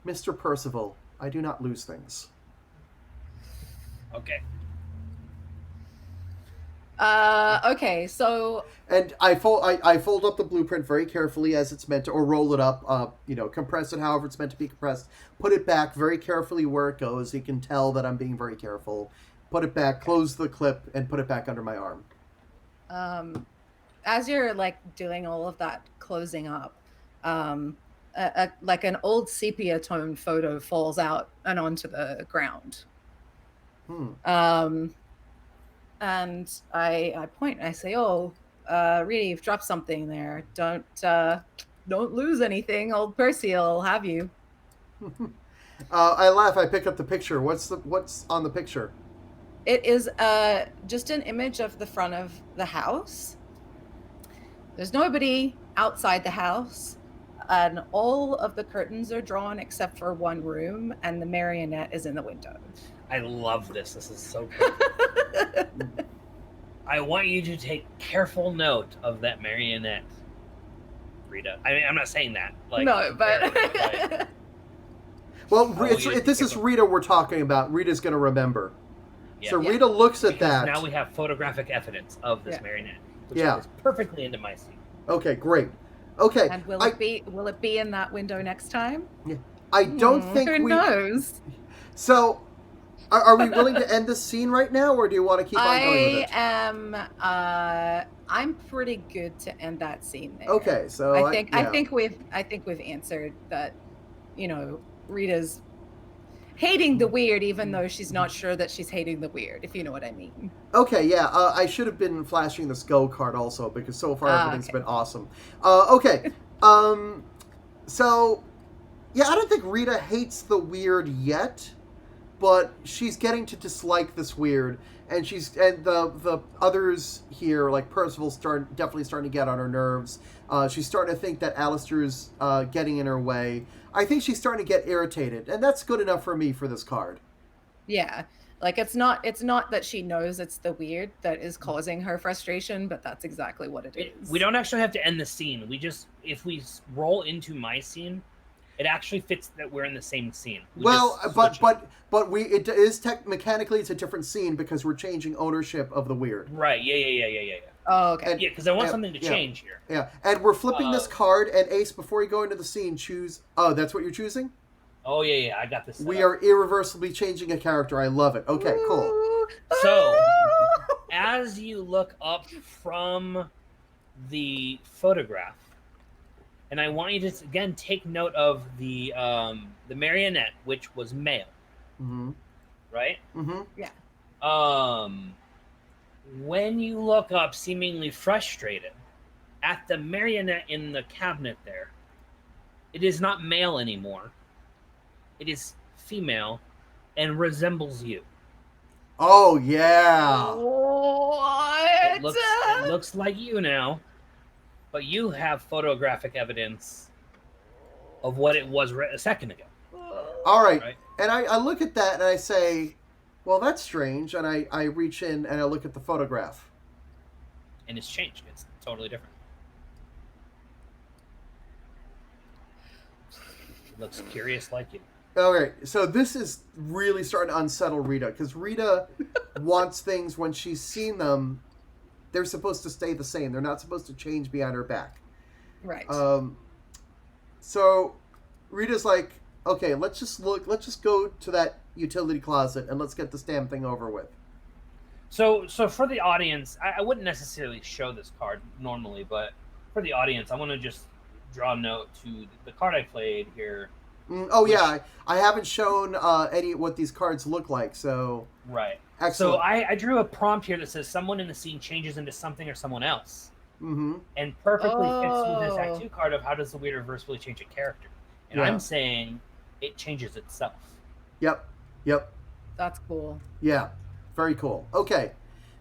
Mr. Percival, I do not lose things.
Okay.
Okay, so
And I fold up the blueprint very carefully as it's meant to, or roll it up, compress it however it's meant to be compressed. Put it back very carefully where it goes. You can tell that I'm being very careful. Put it back, close the clip, and put it back under my arm.
as you're like doing all of that closing up, like an old sepia tone photo falls out and onto the ground. And I point and I say, "Oh, really, you've dropped something there. Don't lose anything. Old Percy will have you."
I laugh. I pick up the picture. What's on the picture?
It is just an image of the front of the house. There's nobody outside the house, and all of the curtains are drawn except for one room, and the marionette is in the window.
I love this. This is so cool. I want you to take careful note of that marionette, Rita. I mean, I'm not saying that. Like,
No, but
like,
Well, this is
careful.
Rita we're talking about. Rita's going to remember.
Yeah.
So Rita looks at
because
that.
now we have photographic evidence of this
Yeah.
marionette, which
Yeah.
is perfectly into my scene.
Okay, great. Okay,
and will it be in that window next time?
I don't think
Who knows?
So, are we willing to end this scene right now, or do you want to keep on going with it?
I'm pretty good to end that scene there.
Okay, so
I think we've answered that. Rita's hating the weird, even though she's not sure that she's hating the weird, if you know what I mean.
Okay, yeah. I should have been flashing this go card also because so far everything's
okay.
been awesome. Okay. So, yeah, I don't think Rita hates the weird yet, but she's getting to dislike this weird, and the others here, like Percival's definitely starting to get on her nerves. She's starting to think that Alistair's getting in her way. I think she's starting to get irritated, and that's good enough for me for this card.
Yeah. Like it's not that she knows it's the weird that is causing her frustration, but that's exactly what it is.
We don't actually have to end the scene. If we roll into my scene, it actually fits that we're in the same scene.
It is mechanically it's a different scene because we're changing ownership of the weird.
Right. Yeah.
Oh, okay.
Yeah, because I want something to change here.
Yeah, and we're flipping this card, and Ace, before you go into the scene, choose... Oh, that's what you're choosing?
Oh, yeah, I got this.
We are irreversibly changing a character. I love it. Okay, cool.
So, as you look up from the photograph, and I want you to, again, take note of the marionette, which was male.
Mm-hmm.
Right?
Mm-hmm.
Yeah.
When you look up, seemingly frustrated, at the marionette in the cabinet there, it is not male anymore. It is female and resembles you.
Oh, yeah.
What?
It looks like you now, but you have photographic evidence of what it was a second ago.
All right. And I look at that and I say, well, that's strange. And I reach in and I look at the photograph.
And it's changed. It's totally different. It looks curious like you.
All right. So this is really starting to unsettle Rita because Rita wants things when she's seen them. They're supposed to stay the same. They're not supposed to change behind her back.
Right.
So Rita's like, okay, let's just go to that utility closet and let's get this damn thing over with.
So for the audience, I wouldn't necessarily show this card normally, but for the audience, I want to just draw a note to the card I played here.
Yeah, I haven't shown any what these cards look like, so...
Right.
Excellent.
So I drew a prompt here that says someone in the scene changes into something or someone else.
Mm-hmm.
And perfectly fits with this Act 2 card of how does the weird reversibly change a character. And
Yeah.
I'm saying it changes itself.
Yep.
That's cool.
Yeah. Very cool. Okay.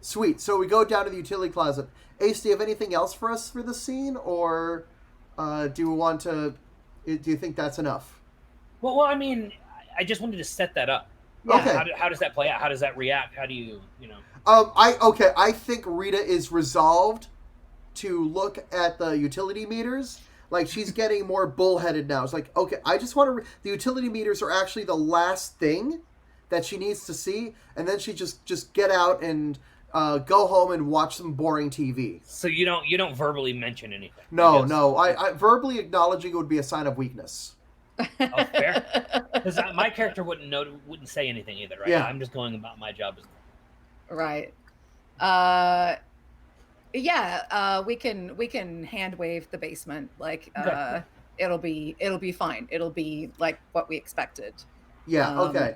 Sweet. So we go down to the utility closet. Ace, do you have anything else for us for this scene, or do you want to? Do you think that's enough?
Well, I mean, I just wanted to set that up.
Yeah.
Okay.
How does that play out? How does that react? How do you know?
I think Rita is resolved to look at the utility meters. Like, she's getting more bullheaded now. It's like, okay, I just want to... The utility meters are actually the last thing that she needs to see, and then she just get out and go home and watch some boring TV.
So you don't verbally mention anything?
No. I verbally acknowledging it would be a sign of weakness.
Oh, fair. Because my character wouldn't say anything either, right?
Yeah.
I'm just going about my job as...
Right. We can hand wave the basement. Like,
Okay.
it'll be fine. It'll be like what we expected.
Yeah, okay.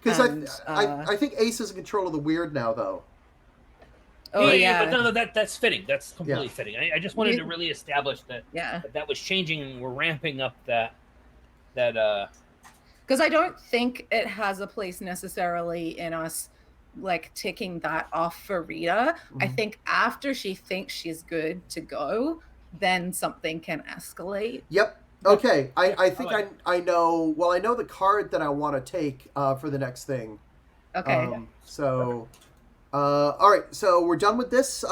Because
and,
I think Ace is in control of the weird now, though.
Oh yeah.
But no, that's fitting. That's completely
Yeah.
fitting. I just wanted to really establish that
Yeah.
that was changing, and we're ramping up that.
Because I don't think it has a place necessarily in us, like, ticking that off for Rita. I
Mhm.
think after she thinks she's good to go, then something can escalate.
Yep. Okay. I think
like
I know. Well, I know the card that I want to take for the next thing.
Okay.
All right. So we're done with this.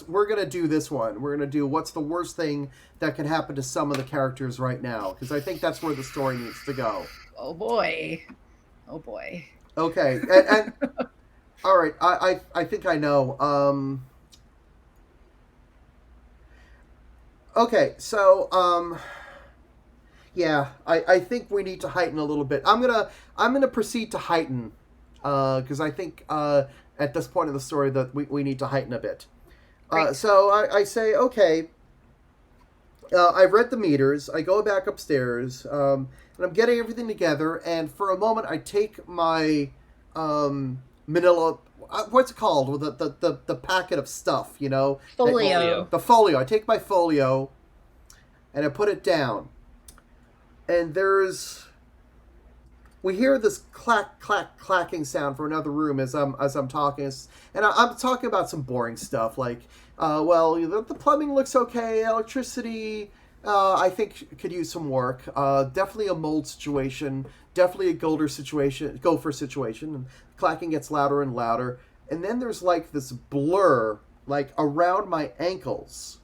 We're gonna do this one. We're gonna do what's the worst thing that can happen to some of the characters right now, because I think that's where the story needs to go.
Oh boy.
Okay. And all right. I think I know. Okay. So yeah. I think we need to heighten a little bit. I'm gonna proceed to heighten. Because I think at this point in the story that we need to heighten a bit.
Great.
So I say, okay, I've read the meters, I go back upstairs, and I'm getting everything together, and for a moment I take my manila, what's it called? The packet of stuff, you know?
Folio.
The folio. I take my folio, and I put it down. And we hear this clacking sound from another room as I'm talking, and I'm talking about some boring stuff like, the plumbing looks okay, electricity, I think could use some work. Definitely a mold situation, definitely a gopher situation. And clacking gets louder and louder, and then there's like this blur like around my ankles,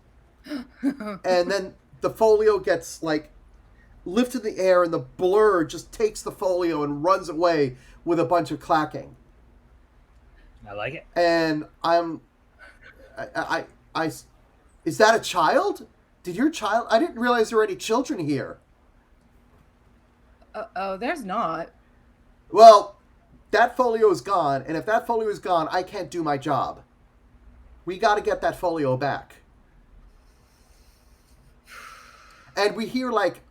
and then the folio gets like lifted in the air, and the blur just takes the folio and runs away with a bunch of clacking.
I like it.
And I is that a child? Did your child? I didn't realize there were any children here.
Oh, there's not.
Well, that folio is gone, and if that folio is gone, I can't do my job. We got to get that folio back. And we hear like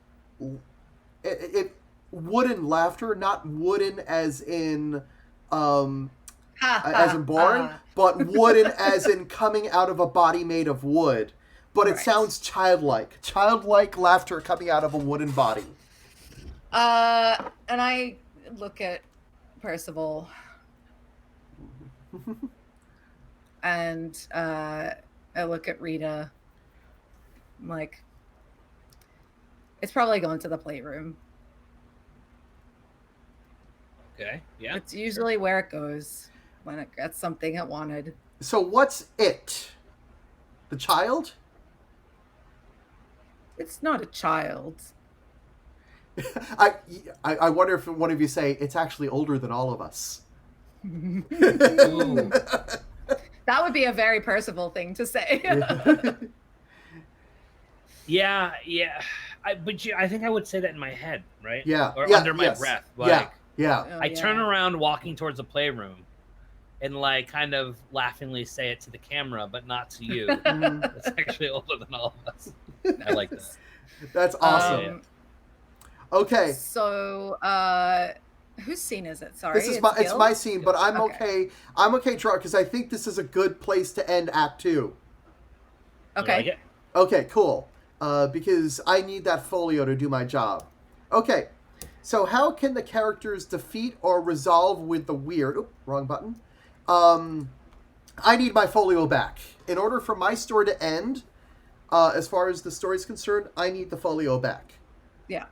wooden laughter, not wooden as in boring, but wooden as in coming out of a body made of wood. But it sounds childlike laughter coming out of a wooden body.
And I look at Percival, and I look at Rita. I'm like, it's probably going to the playroom.
Okay, yeah.
It's usually where it goes when it gets something it wanted.
So what's it? The child?
It's not a child.
I wonder if one of you say it's actually older than all of us.
Ooh.
That would be a very Percival thing to say.
Yeah. I think I would say that in my head, right?
Yeah.
Or
yeah,
under my
yes.
breath. Like,
Yeah.
Oh,
I turn around walking towards the playroom and like kind of laughingly say it to the camera, but not to you. It's actually older than all of us. I like that.
That's awesome. Okay.
So, whose scene is it? Sorry.
This is it's my scene, but I'm okay. I'm okay, because I think this is a good place to end Act 2.
Okay.
I like it.
Okay, cool. Because I need that folio to do my job. Okay. So how can the characters defeat or resolve with the weird... Oop, wrong button. I need my folio back. In order for my story to end, as far as the story's concerned, I need the folio back.
Yeah.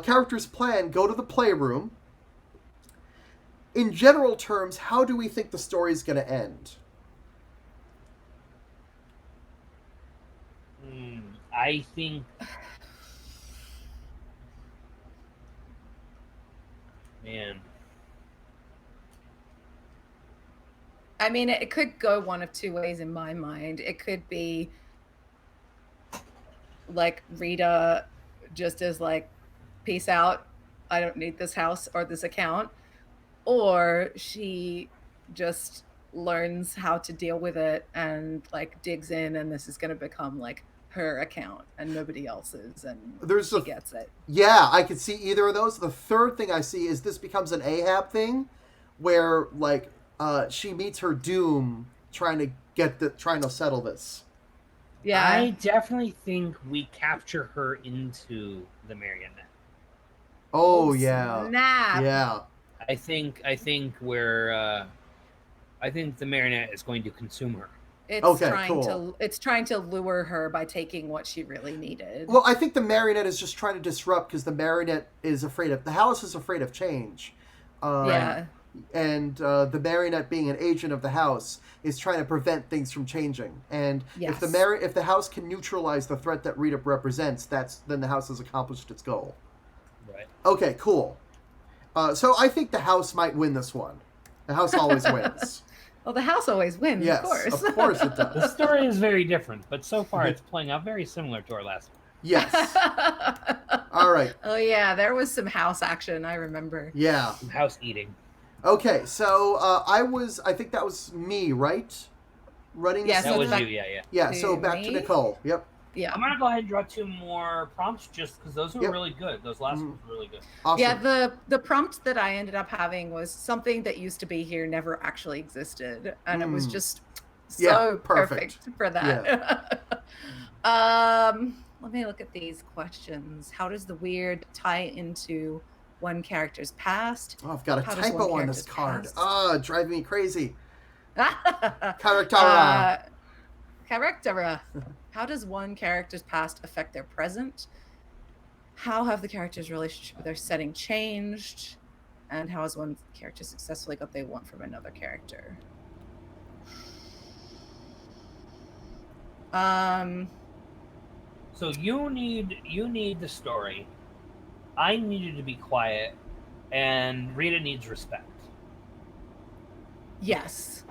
Characters plan, go to the playroom. In general terms, how do we think the story's going to end?
I think... Man.
I mean, it could go one of two ways in my mind. It could be like Rita just is like, peace out, I don't need this house or this account. Or she just learns how to deal with it and like digs in, and this is going to become like her account and nobody else's, and she gets it.
Yeah, I could see either of those. The third thing I see is this becomes an Ahab thing where like she meets her doom trying to settle this.
Yeah,
I definitely think we capture her into the marionette.
Oh yeah.
Snap.
Yeah.
I think the marionette is going to consume her.
It's trying to lure her by taking what she really needed.
Well, I think the marionette is just trying to disrupt because the marionette is afraid of... The house is afraid of change.
Yeah.
And the marionette, being an agent of the house, is trying to prevent things from changing. And
yes.
if the house can neutralize the threat that Rita represents, then the house has accomplished its goal.
Right.
Okay, cool. So I think the house might win this one. The house always wins.
Well, the house always wins,
yes,
of course.
Of course it does.
The story is very different, but so far it's playing out very similar to our last one.
Yes. All right.
Oh, yeah, there was some house action, I remember.
Yeah.
Some house eating.
Okay, so I think that was me, right? Running
yes,
that was you, yeah.
Yeah, so back to Nicole. Yep.
Yeah.
I'm going to go ahead and draw 2 more prompts just because those were really good. Those last ones were really good.
Awesome.
Yeah, the prompt that I ended up having was something that used to be here never actually existed. And it was just so perfect for that. Yeah. Let me look at these questions. How does the weird tie into one character's past?
Oh, I've got a typo on this card. Driving me crazy.
Character. How does one character's past affect their present? How have the character's relationship with their setting changed? And how has one character successfully got what they want from another character?
So you need the story. I needed to be quiet, and Rita needs respect.
Yes.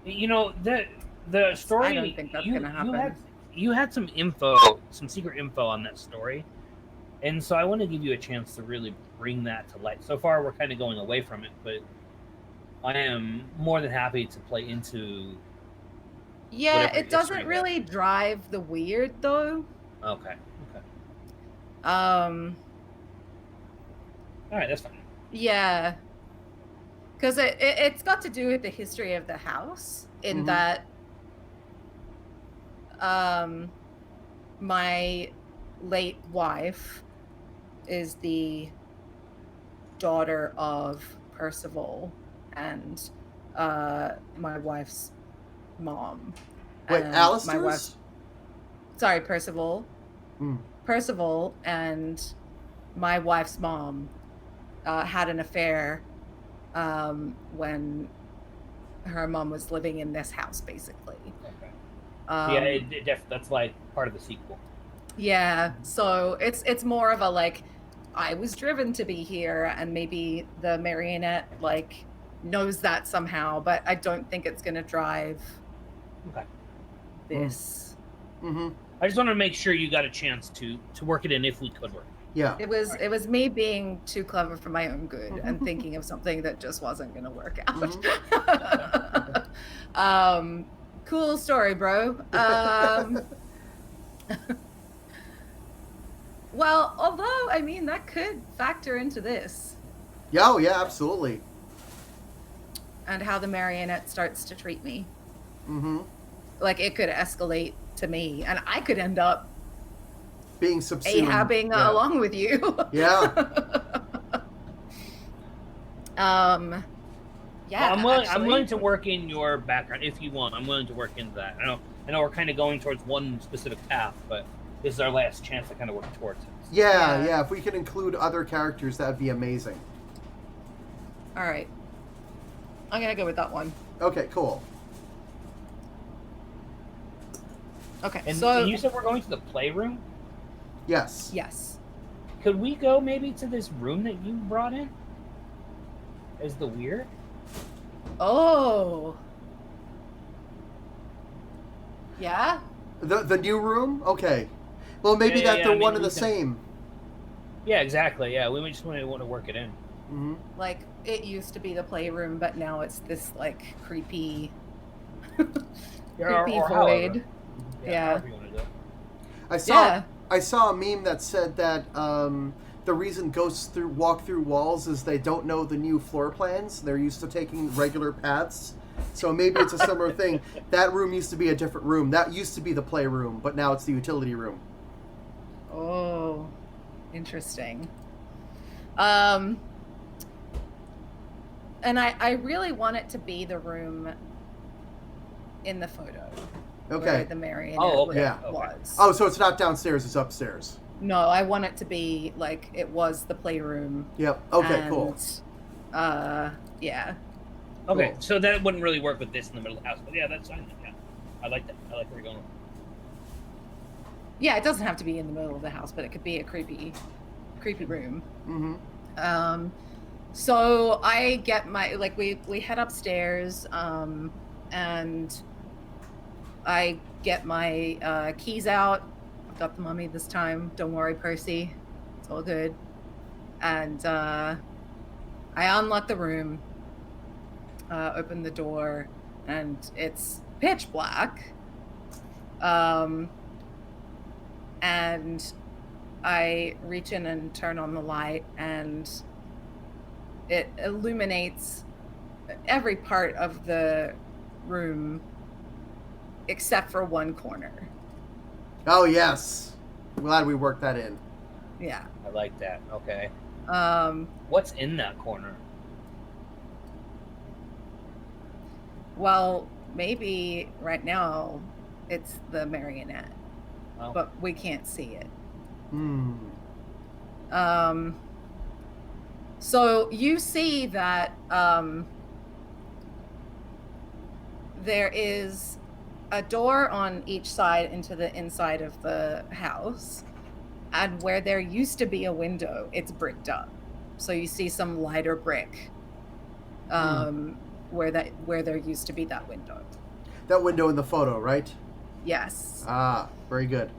You know, the story...
I don't think that's going to happen.
You had some secret info on that story, and so I want to give you a chance to really bring that to light. So far, we're kind of going away from it, but I am more than happy to play into...
Yeah, it doesn't really drive the weird, though.
Okay.
All
right, that's fine.
Yeah. Because it's got to do with the history of the house, in that my late wife is the daughter of Percival and my wife's mom.
Wait, Alistair's?
Sorry, Percival. Percival and my wife's mom had an affair when her mom was living in this house, basically.
Okay. That's like part of the sequel.
Yeah, so it's more of a like, I was driven to be here, and maybe the marionette like knows that somehow, but I don't think it's going to drive this.
I just want to make sure you got a chance to work it in if we could work.
Yeah.
It was me being too clever for my own good and thinking of something that just wasn't going to work out. Cool story, bro. Well, although, I mean, that could factor into this.
Yeah, oh, yeah, absolutely.
And how the marionette starts to treat me. Like, it could escalate to me, and I could end up
being subsumed.
Ahabbing
Yeah.
along with you.
Yeah.
Yeah,
Well, I'm
actually.
willing to work in your background if you want. I'm willing to work into that. I know we're kind of going towards one specific path, but this is our last chance to kind of work towards it.
Yeah. If we can include other characters, that'd be amazing.
All right. I'm going to go with that one.
Okay, cool.
Okay,
And
so...
you said we're going to the playroom?
Yes.
Yes.
Could we go maybe to this room that you brought in? As the weird?
Oh. Yeah?
The new room? Okay. Well, maybe
Yeah,
they're
I mean,
one and
we
the
can-
same.
Yeah, exactly. Yeah, we just want to work it in.
Mm-hmm.
Like, it used to be the playroom, but now it's this, like, creepy...
Yeah,
creepy
or
void.
however.
Yeah.
However you want to do it.
I saw a meme that said that the reason ghosts walk through walls is they don't know the new floor plans. They're used to taking regular paths. So maybe it's a similar thing. That room used to be a different room. That used to be the playroom, but now it's the utility room.
Oh, interesting. And I really want it to be the room in the photo. Where
Okay.
the marionette
okay.
Yeah.
was.
Oh, so it's not downstairs, it's upstairs.
No, I want it to be like it was the playroom.
Yep. Okay,
and,
cool.
Yeah.
Okay,
Cool.
so that wouldn't really work with this in the middle of the house, but yeah, that's fine. Yeah, I like that. I like where you're going.
Yeah, it doesn't have to be in the middle of the house, but it could be a creepy room.
Mm-hmm.
So I get my we head upstairs, and I get my keys out. I've got the mummy this time. Don't worry, Percy. It's all good. And I unlock the room, open the door, and it's pitch black. And I reach in and turn on the light, and it illuminates every part of the room except for one corner.
Oh, yes. Glad we worked that in.
Yeah.
I like that. Okay.
What's
in that corner?
Well, maybe right now it's the marionette,
Oh.
but we can't see it.
Hmm.
So you see that there is a door on each side into the inside of the house, and where there used to be a window, it's bricked up. So you see some lighter brick where there used to be that window.
That window in the photo, right?
Yes.
Ah, very good.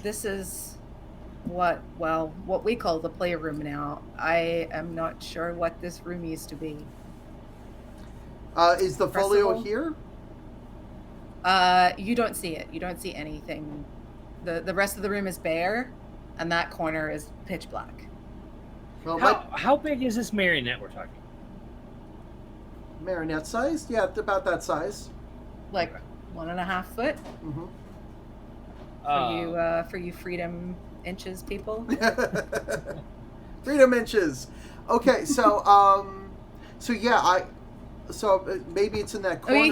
This is what we call the playroom now. I am not sure what this room used to be.
Is the
First of
folio
all-
here?
You don't see it. You don't see anything. The rest of the room is bare, and that corner is pitch black.
Well,
How big is this marionette we're talking?
marionette size? Yeah, about that size.
Like 1.5 foot
Mm-hmm.
for you freedom inches people.
Freedom inches. Okay, so maybe it's in that
Oh,
corner.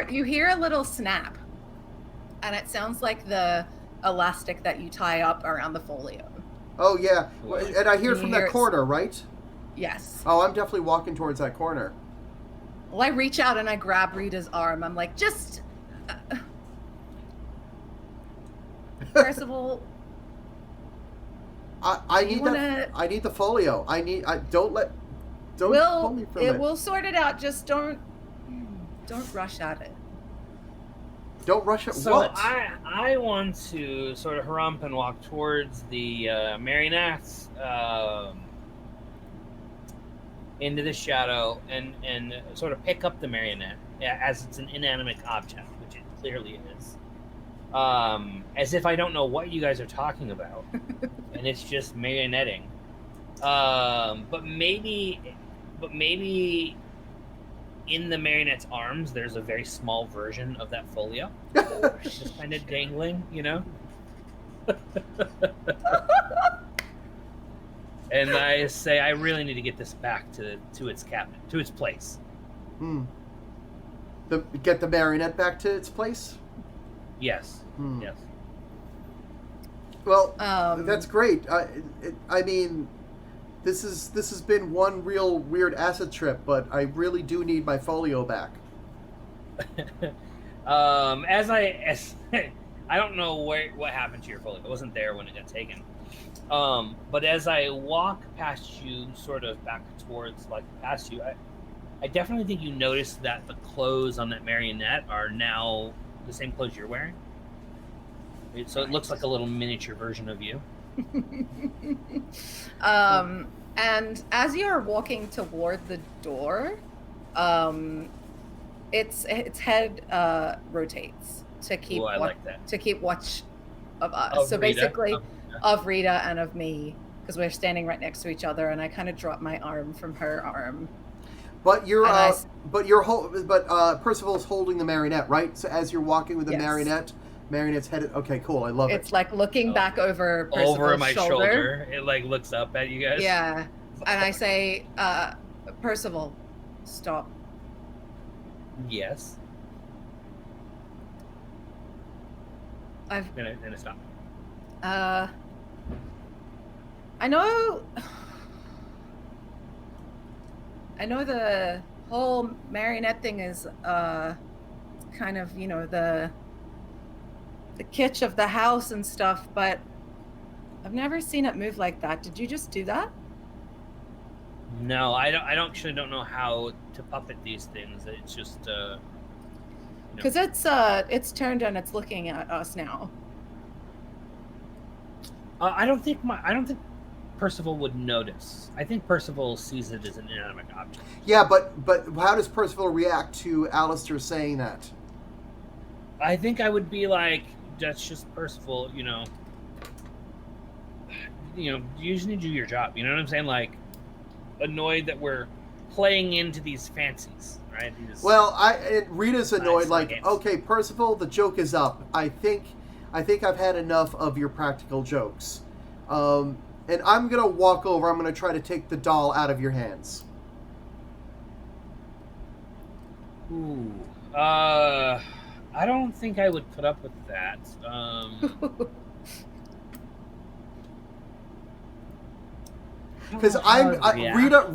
you hear a little snap, and it sounds like the elastic that you tie up around the folio.
Oh yeah, and I hear
You
from
hear
that
it-
corner, right?
Yes.
Oh, I'm definitely walking towards that corner.
Well, I reach out and I grab Rita's arm. I'm like, just Percival.
I
Do you
need that.
wanna-
I need the folio. Don't pull me from it.
We'll sort it out. Just don't rush at it.
Don't rush it.
So
What?
I want to sort of harump and walk towards the marionettes into the shadow and sort of pick up the marionette as it's an inanimate object, which it clearly is. As if I don't know what you guys are talking about, and it's just marionetting. But maybe in the marionette's arms, there's a very small version of that folio, just kind of dangling, And I say, I really need to get this back to its cabinet, to its place.
Get the marionette back to its place?
Yes. Yes.
Well, that's great. I mean, this has been one real weird acid trip, but I really do need my folio back.
I don't know what happened to your folio. It wasn't there when it got taken. But as I walk past you, sort of back towards, past you, I definitely think you notice that the clothes on that marionette are now the same clothes you're wearing. So it looks like a little miniature version of you.
And as you're walking toward the door, its head rotates to keep to keep watch of us.
Of
so
Rita.
basically, of Rita and of me, because we're standing right next to each other, and I kind of drop my arm from her arm.
But Percival's holding the marionette, right? So as you're walking with the marionette's headed. Okay, cool. I love it.
It's like looking back over Percival's
over my shoulder. It looks up at you guys.
Yeah, and I say, Percival, stop.
Yes.
Then
I stop.
I know the whole marionette thing is kind of, the kitsch of the house and stuff, but I've never seen it move like that. Did you just do that?
No, I don't know how to puppet these things. It's just
because it's turned and it's looking at us now.
I don't think Percival would notice. I think Percival sees it as an inanimate object.
Yeah, but how does Percival react to Alistair saying that?
I think I would be like, that's just Percival, you just need to do your job. You know what I'm saying? Like, annoyed that we're playing into these fancies, right?
Rita's annoyed, okay, Percival, the joke is up. I think I've had enough of your practical jokes. And I'm going to walk over. I'm going to try to take the doll out of your hands.
Ooh. I don't think I would put up with that.
Because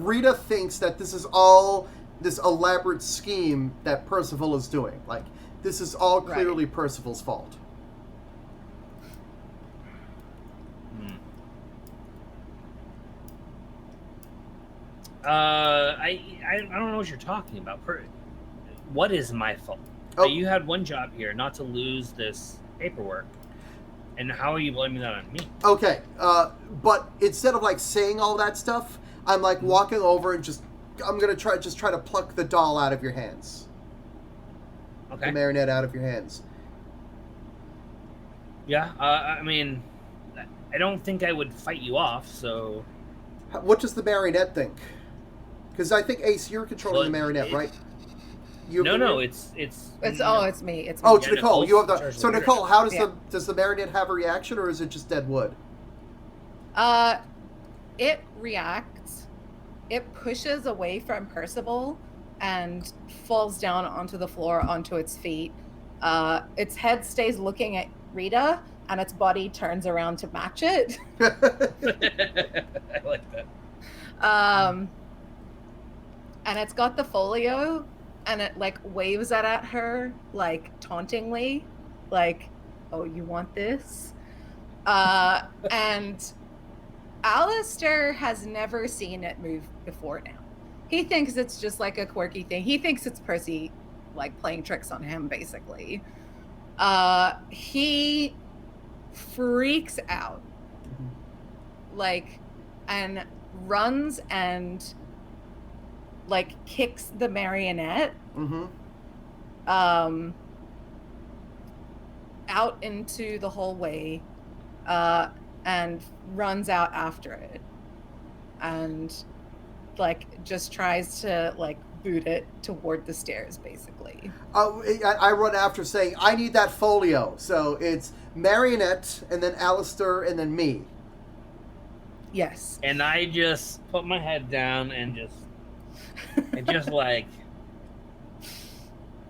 Rita thinks that this is all this elaborate scheme that Percival is doing. Like, this is all clearly Percival's fault.
I don't know what you're talking about. What is my fault? Oh. You had one job here, not to lose this paperwork. And how are you blaming that on me?
Okay, but instead of saying all that stuff, I'm walking over and I'm gonna try to pluck the doll out of your hands.
Okay.
The marionette out of your hands.
Yeah, I mean, I don't think I would fight you off. So,
what does the marionette think? Because I think Ace, you're controlling the marionette, right?
No, it's
me. It's me.
Oh, it's Nicole. You have the. So Nicole, how does the marionette have a reaction, or is it just dead wood?
It reacts. It pushes away from Percival and falls down onto the floor, onto its feet. Its head stays looking at Rita, and its body turns around to match it.
I like that.
And it's got the folio, and it waves it at her tauntingly, "Oh, you want this?" And Alistair has never seen it move before now. He thinks it's just a quirky thing. He thinks it's Percy playing tricks on him, basically. He freaks out, and runs and kicks the marionette out into the hallway, and runs out after it, and just tries to boot it toward the stairs, basically.
I run after saying, I need that folio. So it's Marionette, and then Alistair, and then me.
Yes.
And I just put my head down and just like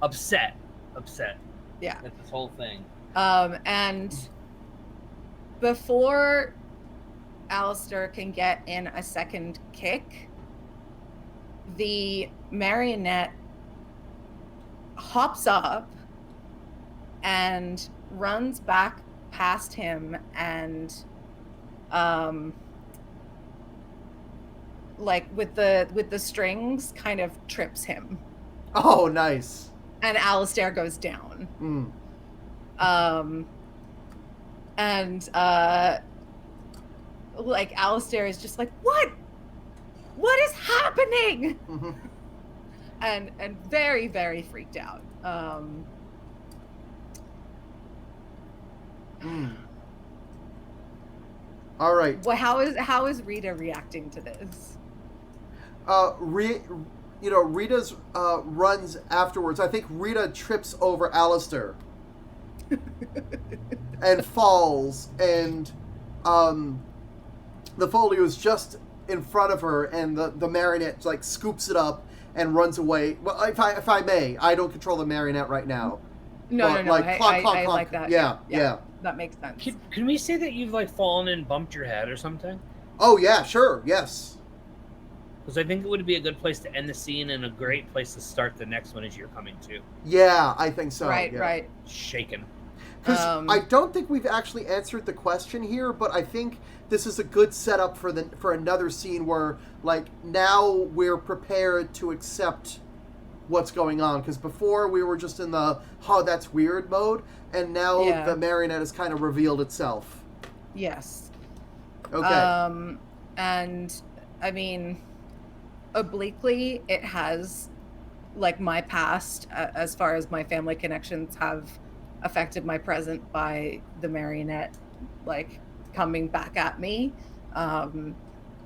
upset
Yeah.
at this whole thing.
And before Alistair can get in a second kick, the marionette hops up and runs back past him and like with the strings kind of trips him.
Oh, nice.
And Alistair goes down. And like Alistair is just like, what is happening?
Mm-hmm.
And very, very freaked out.
All right.
Well, how is Rita reacting to this?
Rita's runs afterwards. I think Rita trips over Alistair and falls, and the folio is just in front of her, and the marionette like scoops it up and runs away. Well, if I may, I don't control the marionette right now.
No.
Like, clonk,
I
clonk.
like that.
Yeah.
That makes sense.
Can we say that you've like fallen and bumped your head or something?
Oh yeah, sure, yes.
Because I think it would be a good place to end the scene and a great place to start the next one as you're coming to.
Yeah, I think so.
Right.
Shaken.
Because I don't think we've actually answered the question here, but I think this is a good setup for another scene where, like, now we're prepared to accept what's going on. Because before we were just in the, oh, that's weird mode, and now the marionette has kind of revealed itself.
Yes.
Okay.
And, I mean, obliquely, it has, like, my past, as far as my family connections have affected my present by the marionette like coming back at me,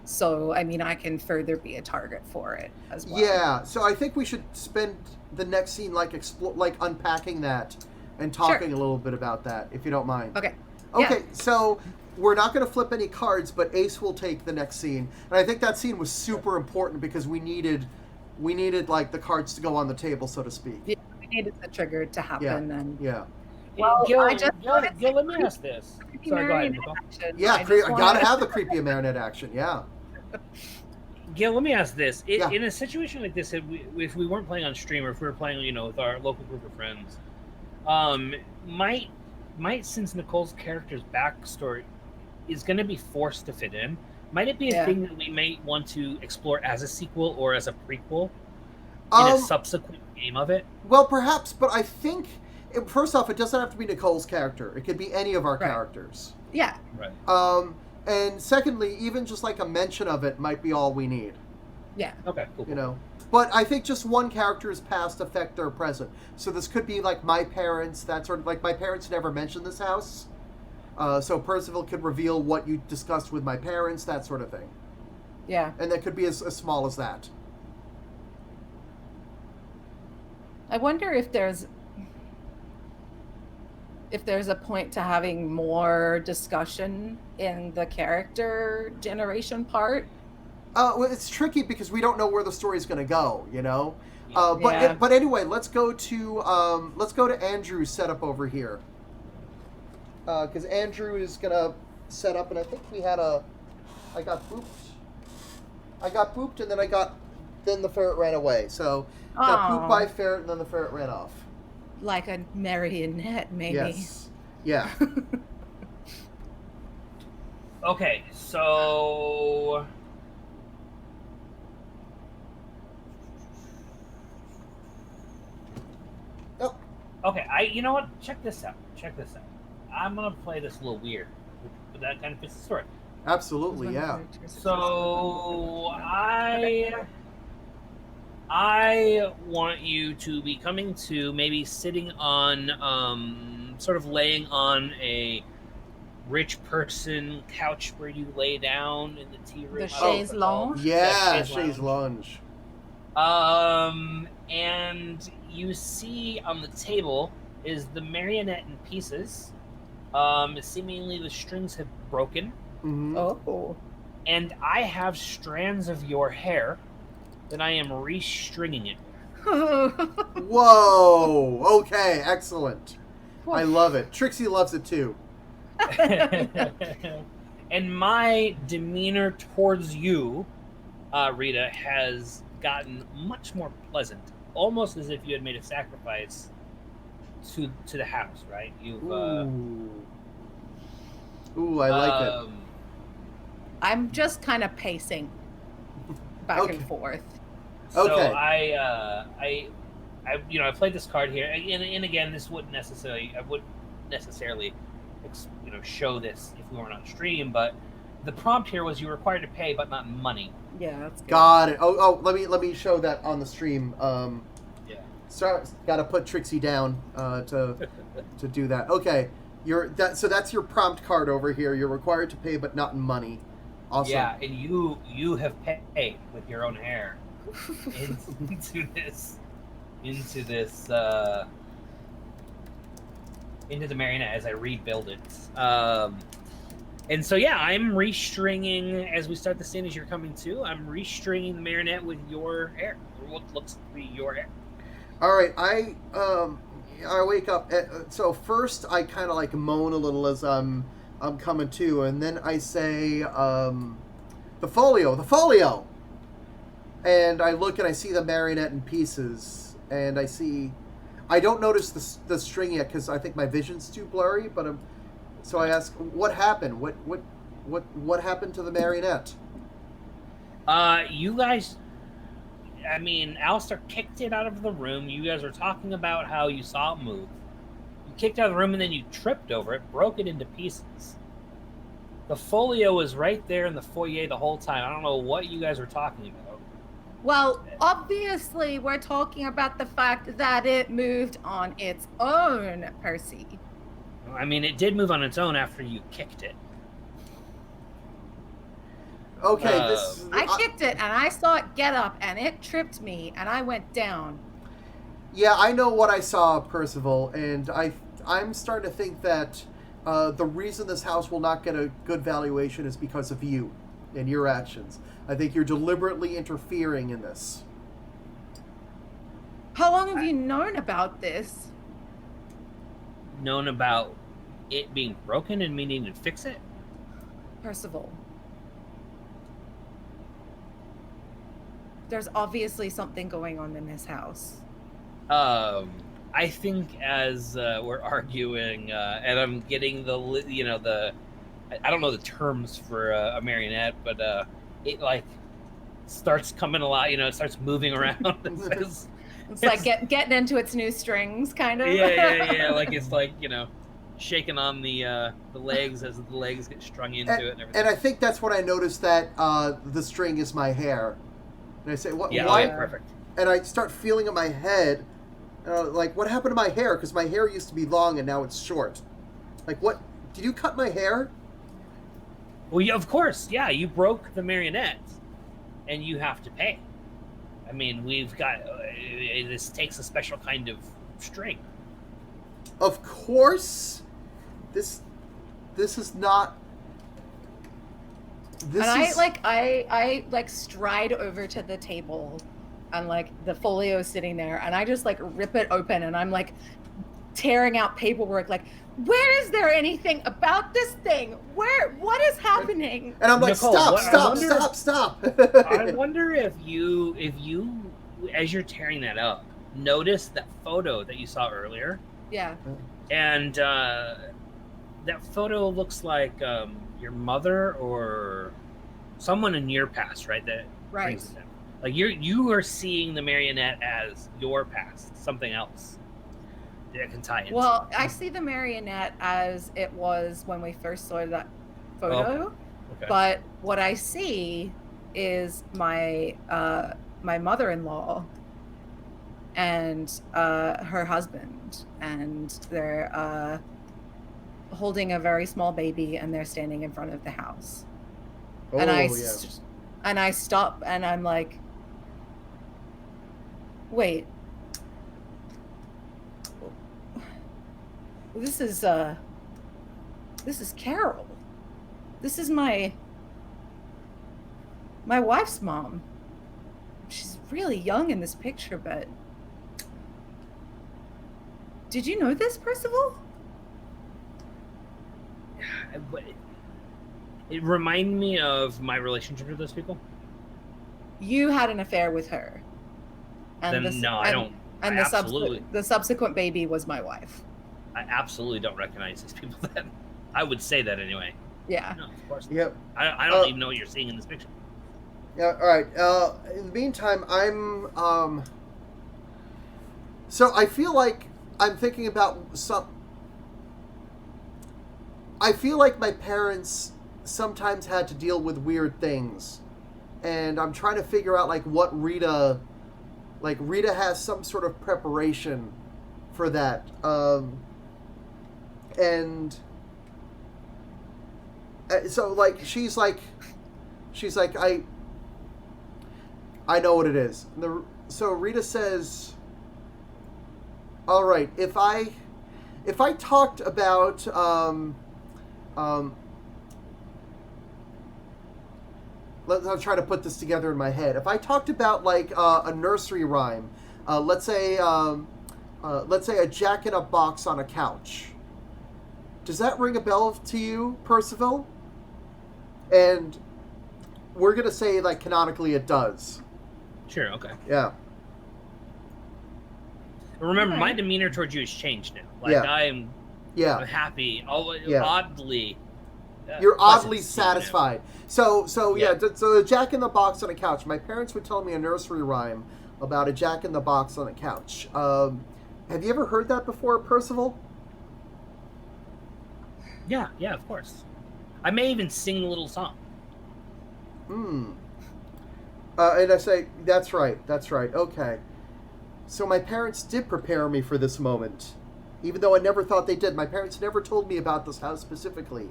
so I mean I can further be a target for it as well.
Yeah, so I think we should spend the next scene like unpacking that and talking a little bit about that, if you don't mind.
Okay,
so we're not going to flip any cards, but Ace will take the next scene, and I think that scene was super important because we needed like the cards to go on the table, so to speak.
Yeah, we needed the trigger to happen.
Yeah.
Well,
Gil,
I just
Gil, let me ask this. Sorry, go ahead, Nicole.
Yeah, I gotta have the creepy marionette action. Yeah.
Gil, let me ask this: in a situation like this, if we weren't playing on stream, or if we were playing, with our local group of friends, might since Nicole's character's backstory is going to be forced to fit in, might it be a thing that we may want to explore as a sequel or as a prequel in a subsequent game of it?
Well, perhaps, but I think. First off, it doesn't have to be Nicole's character. It could be any of our characters.
Yeah.
Right.
And secondly, even just like a mention of it might be all we need.
Yeah.
Okay, cool.
But I think just one character's past affect their present. So this could be like my parents, that sort of, like my parents never mentioned this house. So Percival could reveal what you discussed with my parents, that sort of thing.
Yeah.
And that could be as small as that.
I wonder if there's a point to having more discussion in the character generation part.
Well, it's tricky because we don't know where the story's going to go, But anyway, let's go to Andrew's setup over here. Because Andrew is going to set up, and I think I got booped, and then the ferret ran away. So got booped by a ferret, and then the ferret ran off.
Like a marionette, maybe.
Yes. Yeah.
Okay, so
Oh.
Okay, you know what? Check this out. I'm gonna play this a little weird, but that kind of fits the story.
Absolutely, yeah.
So I want you to be coming to maybe sitting on, sort of laying on a rich person couch where you lay down in the tea room.
The chaise lounge?
Yeah, chaise lounge.
And you see on the table is the marionette in pieces. Seemingly the strings have broken.
Mm-hmm.
Oh.
And I have strands of your hair that I am restringing it.
Whoa! Okay, excellent. I love it. Trixie loves it too.
And my demeanor towards you, Rita, has gotten much more pleasant, almost as if you had made a sacrifice to the house. Right? You've.
Ooh, I like it.
I'm just kind of pacing back and forth.
So
Okay.
I played this card here, and again, this wouldn't necessarily, show this if we weren't on stream, but the prompt here was you were required to pay, but not money.
Yeah, that's good.
Got it. Oh, let me show that on the stream.
Yeah.
So got to put Trixie down to do that. Okay. So that's your prompt card over here. You're required to pay, but not in money. Awesome.
Yeah, and you have paid with your own hair into the marionette as I rebuild it. And so yeah, I'm restringing as we start the scene as you're coming to. I'm restringing the marionette with your hair, or what looks to be your hair.
All right, I wake up. So first, I kind of like moan a little as I'm coming to, and then I say, "The folio," and I look and I see the marionette in pieces, and I don't notice the string yet because I think my vision's too blurry. But so I ask, "What happened? What happened to the marionette?"
You guys. I mean, Alistair kicked it out of the room. You guys were talking about how you saw it move. You kicked it out of the room and then you tripped over it, broke it into pieces. The folio was right there in the foyer the whole time. I don't know what you guys were talking about.
Well, obviously, we're talking about the fact that it moved on its own, Percy.
I mean, it did move on its own after you kicked it.
Okay,
I kicked it and I saw it get up and it tripped me and I went down.
Yeah, I know what I saw, Percival, and I'm starting to think that the reason this house will not get a good valuation is because of you and your actions. I think you're deliberately interfering in this.
How long have you known about this?
Known about it being broken and me needing to fix it?
Percival. There's obviously something going on in this house.
I think as we're arguing, and I'm getting I don't know the terms for a marionette, but it like starts coming alive. It starts moving around.
It's like getting into its new strings, kind of.
Yeah. Like it's like shaking on the legs as the legs get strung into it and everything.
And I think that's when I noticed that the string is my hair. And I say, "What?
Yeah,
why?"
okay, perfect.
And I start feeling in my head, like, what happened to my hair? Because my hair used to be long and now it's short. Like, what? Did you cut my hair?
Well, yeah, of course. Yeah, you broke the marionette, and you have to pay. I mean, we've got this takes a special kind of string.
Of course. This is not.
I stride over to the table and like the folio sitting there and I just like rip it open and I'm like tearing out paperwork like, where is there anything about this thing? What is happening?
And I'm like,
Nicole,
stop.
I wonder if you as you're tearing that up, notice that photo that you saw earlier.
Yeah.
And that photo looks like your mother or someone in your past, right? That
right.
brings it down. Like you are seeing the marionette as your past, something else that can tie into.
Well, I see the marionette as it was when we first saw that photo.
Okay.
But what I see is my mother-in-law and her husband, and they're holding a very small baby, and they're standing in front of the house. And I stop, and I'm like, Wait. This is Carol. This is my wife's mom. She's really young in this picture, but did you know this, Percival?
It reminded me of my relationship with those people.
You had an affair with her. And
Then no, I don't.
And the subsequent baby was my wife.
I absolutely don't recognize these people. Then I would say that anyway.
Yeah.
No, of course.
Yep.
I don't even know what you're seeing in this picture.
Yeah. All right. In the meantime, I'm. So I feel like I'm thinking about some. I feel like my parents sometimes had to deal with weird things, and I'm trying to figure out like what Rita. Like Rita has some sort of preparation for that, and so like she's like I know what it is. So Rita says, "All right, if I talked about I'm trying to put this together in my head. If I talked about like a nursery rhyme, let's say a Jack in a Box on a couch. Does that ring a bell to you, Percival?" And we're gonna say like canonically it does.
Sure. Okay.
Yeah.
Remember, my demeanor towards you has changed now. Like
Yeah.
I'm happy.
Yeah.
Oddly.
You're oddly
pleasant,
satisfied. So the Jack in the Box on a couch. My parents would tell me a nursery rhyme about a Jack in the Box on a couch. Have you ever heard that before, Percival?
Yeah, of course. I may even sing a little song.
And I say, that's right. Okay. So my parents did prepare me for this moment. Even though I never thought they did. My parents never told me about this house specifically.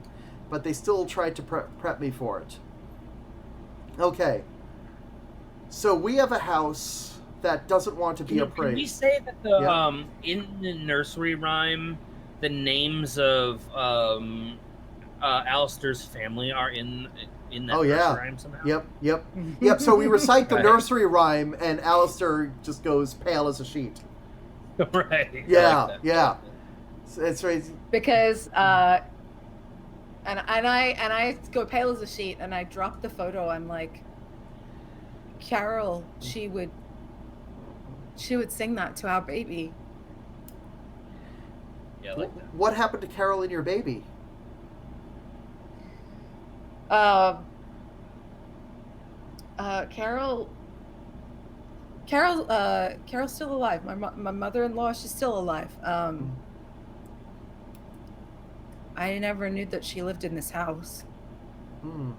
But they still tried to prep me for it. Okay. So we have a house that doesn't want to be appraised. Can
we say that the in the nursery rhyme, the names of Alistair's family are in that nursery rhyme somehow?
Yep. So we recite the nursery rhyme, and Alistair just goes pale as a sheet.
Right.
Yeah. It's right.
Because and I go pale as a sheet, and I drop the photo. I'm like, Carol, she would sing that to our baby.
Yeah, like that.
What happened to Carol and your baby?
Carol's still alive. My mother-in-law, she's still alive. I never knew that she lived in this house. And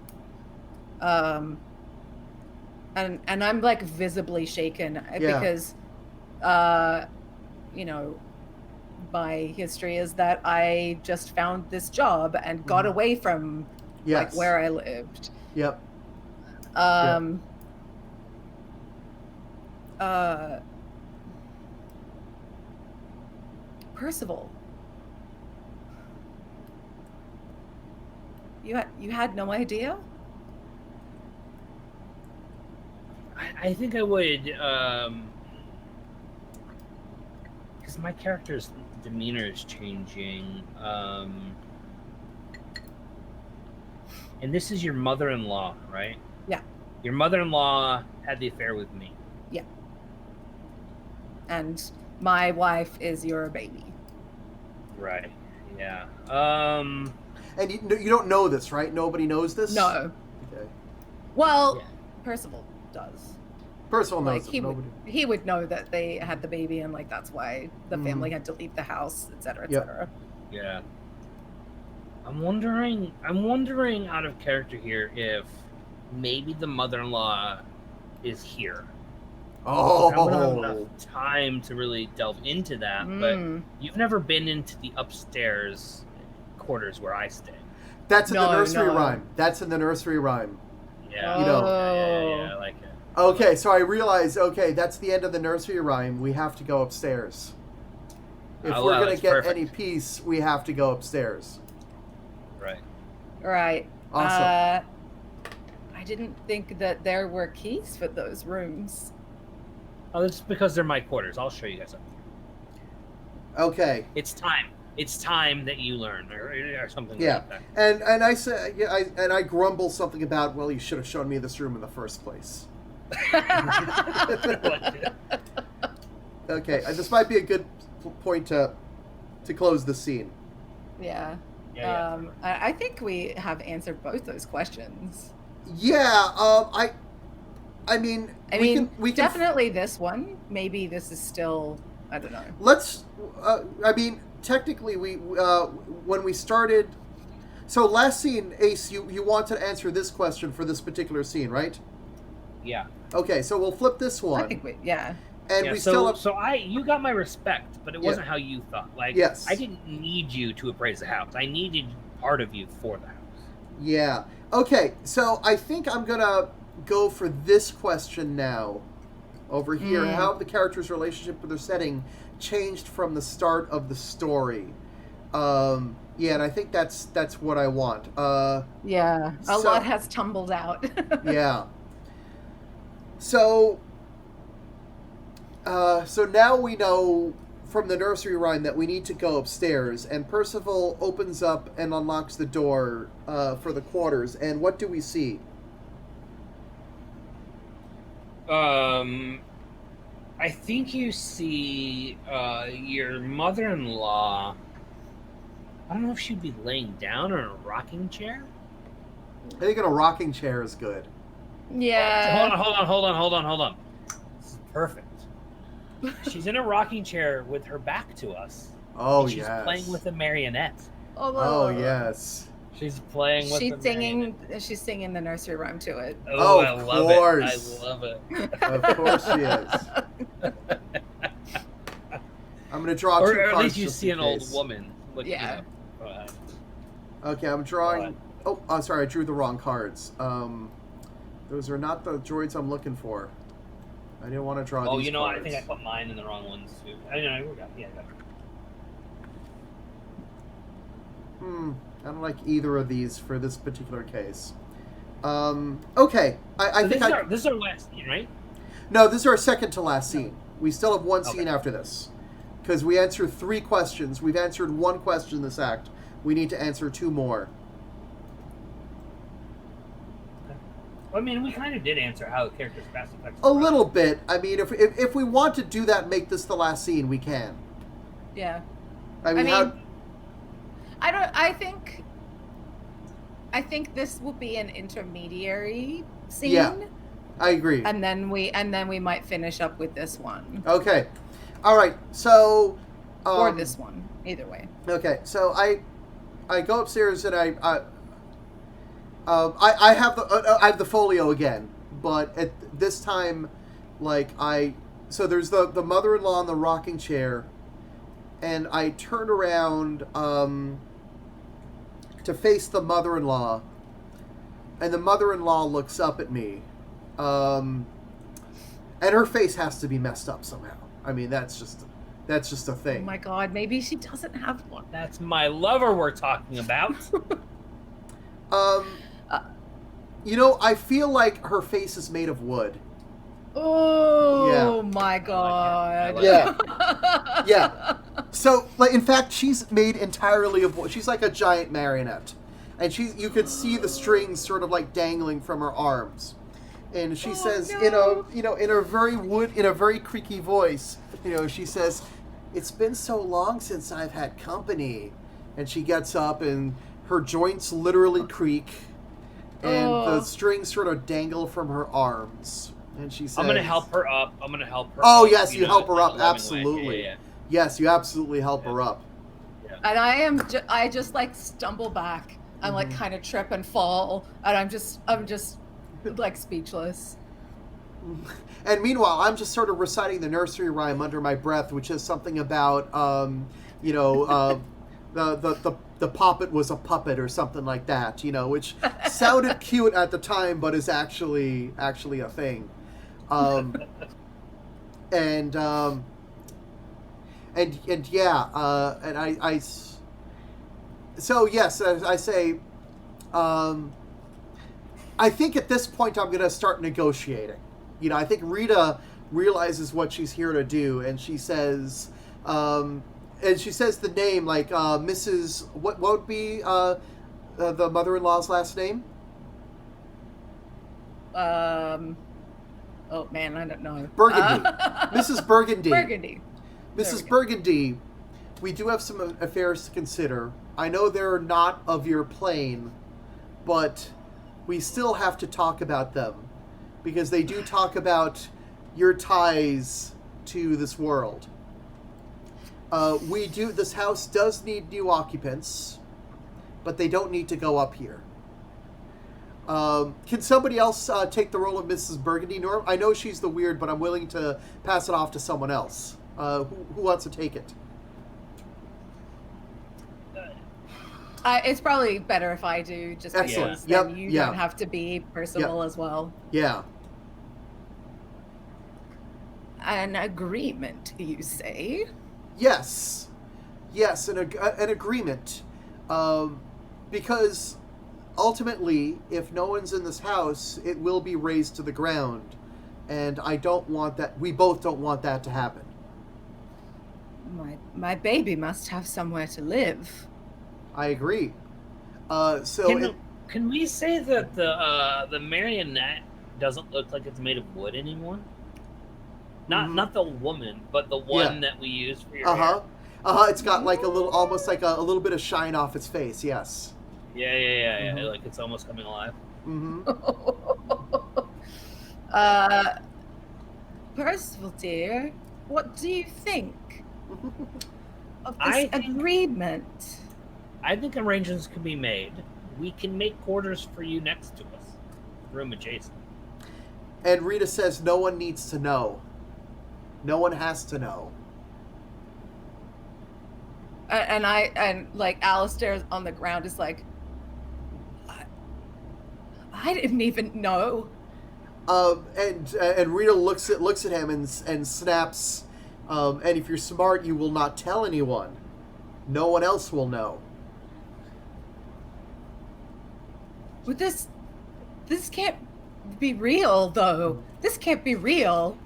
I'm like visibly shaken because, my history is that I just found this job and got away from like where I lived.
Yep.
Percival. You had no idea?
I think I would, because my character's demeanor is changing. And this is your mother-in-law, right?
Yeah.
Your mother-in-law had the affair with me.
Yeah. And my wife is your baby.
Right. Yeah.
And you don't know this, right? Nobody knows this?
No.
Okay.
Well, Percival does.
Percival knows
like, he would know that they had the baby, and like that's why the family had to leave the house, etc., etc.
Yeah. I'm wondering out of character here if maybe the mother-in-law is here.
Oh.
I don't have enough time to really delve into that, but you've never been into the upstairs quarters where I stay.
That's in the nursery rhyme. That's in the nursery rhyme.
Yeah.
You know.
Yeah, I like it.
Okay, so I realize, that's the end of the nursery rhyme. We have to go upstairs. If we're going to get
perfect.
any peace, we have to go upstairs.
Right.
Right.
Awesome.
I didn't think that there were keys for those rooms.
Oh, that's because they're my quarters. I'll show you guys something.
Okay.
It's time. It's time that you learn, or something
Yeah.
like that.
And I say, I grumble something about, well, you should have shown me this room in the first place. Okay, this might be a good point to close the scene.
Yeah.
Yeah.
I think we have answered both those questions.
Yeah. I mean, we can
definitely this one. Maybe this is still, I don't know.
Let's. I mean, technically, we when we started. So last scene, Ace, you wanted to answer this question for this particular scene, right?
Yeah.
Okay, so we'll flip this one.
I think yeah.
And
Yeah,
we
so,
still have.
so you got my respect, but it wasn't how you thought. Like,
Yes.
I didn't need you to appraise the house. I needed part of you for the house.
Yeah. Okay, so I think I'm gonna go for this question now. Over here, how have the characters' relationship with their setting changed from the start of the story? Yeah, and I think that's what I want.
Yeah. A
So-
lot has tumbled out.
Yeah. So now we know from the nursery rhyme that we need to go upstairs, and Percival opens up and unlocks the door for the quarters. And what do we see?
I think you see your mother-in-law. I don't know if she'd be laying down or in a rocking chair.
I think in a rocking chair is good.
Yeah.
Hold on. This is perfect. She's in a rocking chair with her back to us.
Oh,
and she's
yes.
playing with a marionette.
Oh, yes.
She's playing with
She's
a
singing.
marionette.
She's singing the nursery rhyme to it.
Oh,
Of
I love
course.
it. I love it.
Of course she is. I'm going to draw two
Or
cards
at least you
just
see
in
an old
case.
woman. Look,
Yeah.
Okay, I'm drawing... Oh, sorry, I drew the wrong cards. Those are not the droids I'm looking for. I didn't want to draw
Oh,
these
you know,
cards.
I think I put mine in the wrong ones too. I got it.
I don't like either of these for this particular case. Okay, I
So
think
this is our last scene, right?
No, this is our second to last scene. We still have one scene after this. Because we answered 3 questions. We've answered 1 question this act. We need to answer 2 more.
I mean, we kind of did answer how the character's past affects.
A little bit. I mean, if we want to do that, make this the last scene, we can.
Yeah.
I mean,
I think this will be an intermediary scene.
Yeah. I agree.
And then we might finish up with this one.
Okay. All right. So.
Or this one. Either way.
Okay. So I go upstairs and I have the folio again, but at this time, so there's the mother-in-law in the rocking chair, and I turn around to face the mother-in-law, and the mother-in-law looks up at me, and her face has to be messed up somehow. I mean, that's just a thing.
Oh my God, maybe she doesn't have one.
That's my lover we're talking about.
I feel like her face is made of wood.
Oh my God.
Yeah. So, in fact, she's made entirely of wood. She's like a giant marionette. And you could see the strings sort of dangling from her arms. And she says,
no.
in a very creaky voice, she says, "It's been so long since I've had company." And she gets up and her joints literally creak. And the strings sort of dangle from her arms. And she says...
I'm going to help her up.
Oh,
up,
yes, you help her
in a
up.
loving way.
Absolutely.
Yeah.
Yes, you absolutely help her up.
Yeah.
And I just stumble back. I'm kind of trip and fall. And I'm just speechless.
And meanwhile, I'm just sort of reciting the nursery rhyme under my breath, which is something about, the poppet was a puppet or something like that, which sounded cute at the time, but is actually a thing. Um, and yeah, and so yes, as I say, I think at this point I'm going to start negotiating. I think Rita realizes what she's here to do, and she says, the name like Mrs. What would be the mother-in-law's last name?
Oh man, I don't know.
Burgundy. Mrs. Burgundy.
Burgundy.
Mrs. Burgundy, we do have some affairs to consider. I know they're not of your plane, but we still have to talk about them because they do talk about your ties to this world. This house does need new occupants, but they don't need to go up here. Can somebody else take the role of Mrs. Burgundy, Norm? I know she's the weird, but I'm willing to pass it off to someone else. Who wants to take it?
It's probably better if I do, just
Excellent.
because then you don't have to be personal as well.
Yeah.
An agreement, you say?
Yes, an agreement, because ultimately, if no one's in this house, it will be razed to the ground, and I don't want that. We both don't want that to happen.
My baby must have somewhere to live.
I agree.
Can we say that the marionette doesn't look like it's made of wood anymore? Not the woman, but the one that we use for your hair.
It's got like almost like a little bit of shine off its face. Yes.
Yeah. Like it's almost coming alive.
Percival, dear, what do you think of this agreement?
I think arrangements can be made. We can make quarters for you next to us, room adjacent.
And Rita says no one needs to know. No one has to know.
And Alistair on the ground is like, I didn't even know.
And Rita looks at him and snaps. And if you're smart, you will not tell anyone. No one else will know.
But this can't be real, though. This can't be real.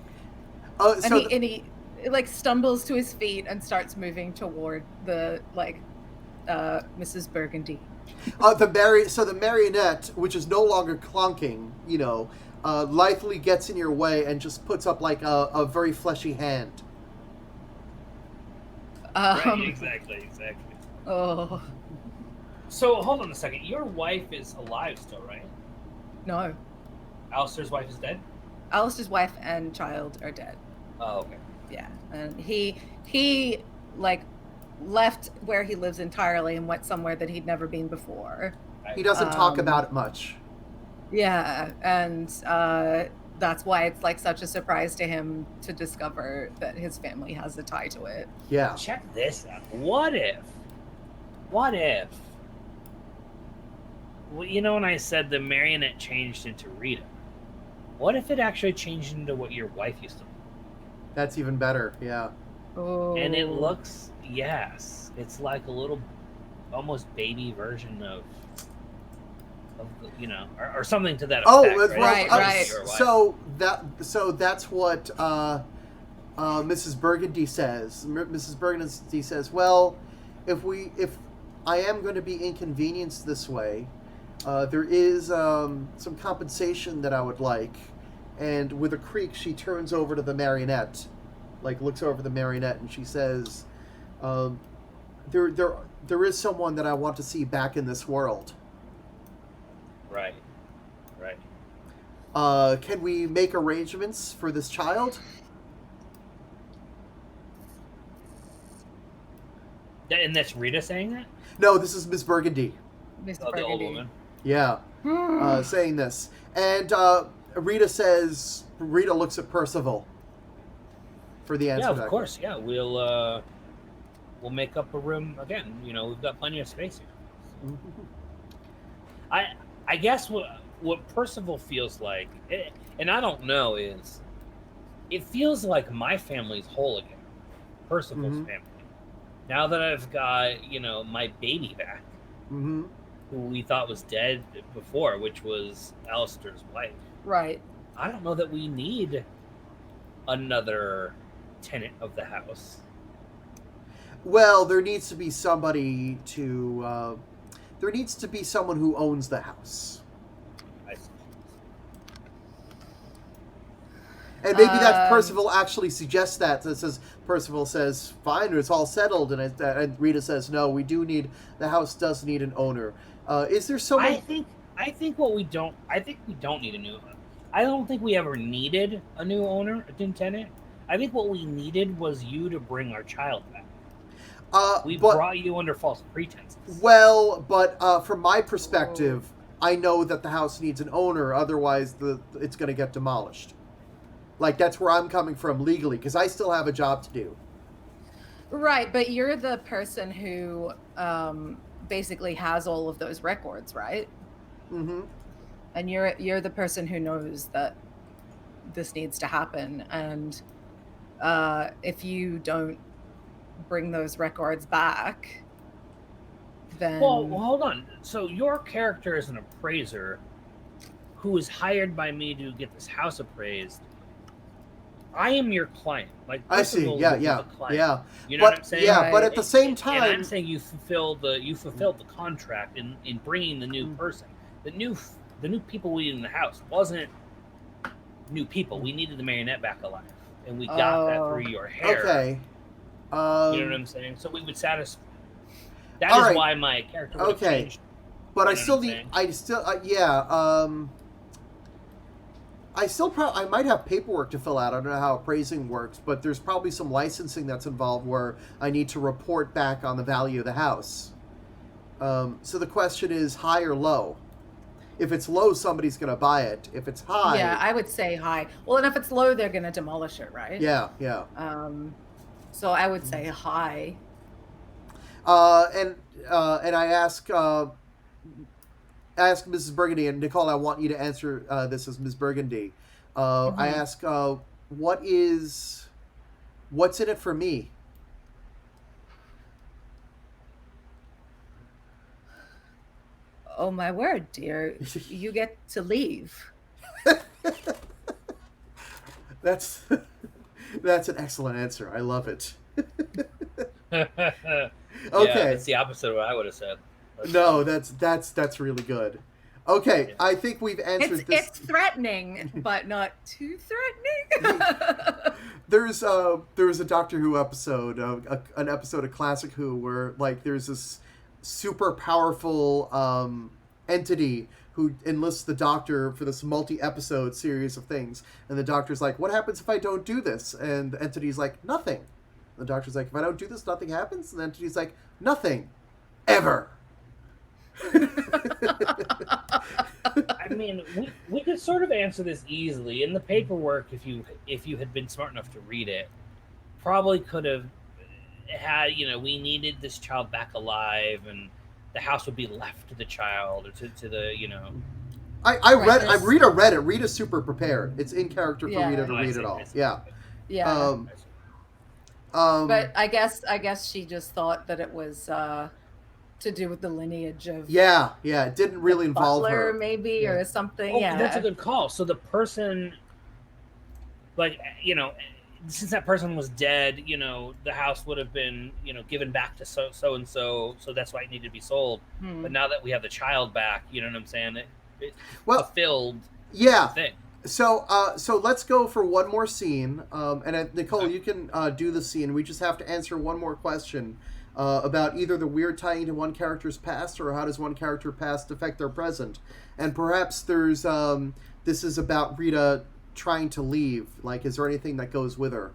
And he like stumbles to his feet and starts moving toward the Mrs. Burgundy.
The marionette, which is no longer clunking, lithely gets in your way and just puts up like a very fleshy hand.
Right, exactly.
Oh.
So hold on a second. Your wife is alive still, right?
No.
Alistair's wife is dead?
Alistair's wife and child are dead.
Oh, okay.
Yeah, and he like left where he lives entirely and went somewhere that he'd never been before.
He doesn't talk about it much.
Yeah, and that's why it's like such a surprise to him to discover that his family has a tie to it.
Yeah.
Check this out. What if? Well, when I said the marionette changed into Rita, what if it actually changed into what your wife used to look?
That's even better, yeah.
Oh.
And it looks, it's like a little, almost baby version of or something to that effect.
Right.
So that's what Mrs. Burgundy says. Mrs. Burgundy says, well, if I am going to be inconvenienced this way, there is some compensation that I would like. And with a creak, she turns over to the marionette, looks over the marionette, and she says, there is someone that I want to see back in this world.
Right.
Can we make arrangements for this child?
And that's Rita saying that?
No, this is Miss Burgundy.
The old woman.
Yeah, saying this. And Rita looks at Percival for the answer.
Yeah, of course. Yeah, we'll make up a room again. We've got plenty of space here. I guess what Percival feels like, and I don't know, is it feels like my family's whole again. Percival's
Mm-hmm.
family. Now that I've got, my baby back,
Mm-hmm.
who we thought was dead before, which was Alistair's wife.
Right.
I don't know that we need another tenant of the house.
Well, there needs to be somebody to. There needs to be someone who owns the house.
I see.
And maybe that Percival actually suggests that. It says Percival says, "Fine, it's all settled," and Rita says, "No, we do need the house. Does need an owner. Is there someone?"
I think we don't need a new owner. I don't think we ever needed a new owner, a new tenant. I think what we needed was you to bring our child back. We brought you under false pretenses.
Well, but from my perspective, I know that the house needs an owner. Otherwise, it's going to get demolished. Like, that's where I'm coming from legally, because I still have a job to do.
Right, but you're the person who basically has all of those records, right?
Mm-hmm.
And you're the person who knows that this needs to happen. And if you don't bring those records back, then...
Well, hold on. So your character is an appraiser who is hired by me to get this house appraised. I am your client. Like,
I see. Yeah.
You know
But,
what I'm saying?
Yeah, but at the same time,
and I'm saying you fulfilled the contract in bringing the new person. The new people we needed in the house wasn't new people. We needed the marionette back alive, and we got that through your hair.
Okay.
You know what I'm saying? So we would satisfy. That is why my character would have changed.
But I still need. I might have paperwork to fill out. I don't know how appraising works, but there's probably some licensing that's involved where I need to report back on the value of the house. So the question is high or low. If it's low, somebody's going to buy it. If it's high...
Yeah, I would say high. Well, and if it's low, they're going to demolish it, right?
Yeah.
So I would say high.
And I ask Mrs. Burgundy, and Nicole, I want you to answer this as Ms. Burgundy. I ask, what's in it for me?
Oh my word, dear! You get to leave.
That's an excellent answer. I love it. Okay,
yeah, it's the opposite of what I would have said.
No, that's really good. Okay, I think we've answered this.
It's threatening, but not too threatening.
There was a Doctor Who episode, an episode of Classic Who, where like there's this super powerful entity who enlists the Doctor for this multi-episode series of things, and the Doctor's like, "What happens if I don't do this?" And the entity's like, "Nothing." The Doctor's like, "If I don't do this, nothing happens." And the entity's like, "Nothing, ever."
I mean, we could sort of answer this easily in the paperwork. If you had been smart enough to read it, probably could have had, we needed this child back alive, and the house would be left to the child or to the
Rita read it. Rita's super prepared. It's in character for Rita to read it all. Yeah.
But I guess she just thought that it was to do with the lineage of
it didn't really involve
Butler,
her
maybe, or something.
Oh, that's a good call. So the person, since that person was dead, the house would have been given back to so and so that's why it needed to be sold. But now that we have the child back, you know what I'm saying, it fulfilled the thing.
So let's go for one more scene, and Nicole, you can do the scene. We just have to answer one more question about either the weird tying to one character's past, or how does one character past affect their present. And perhaps there's this is about Rita trying to leave. Like, is there anything that goes with her?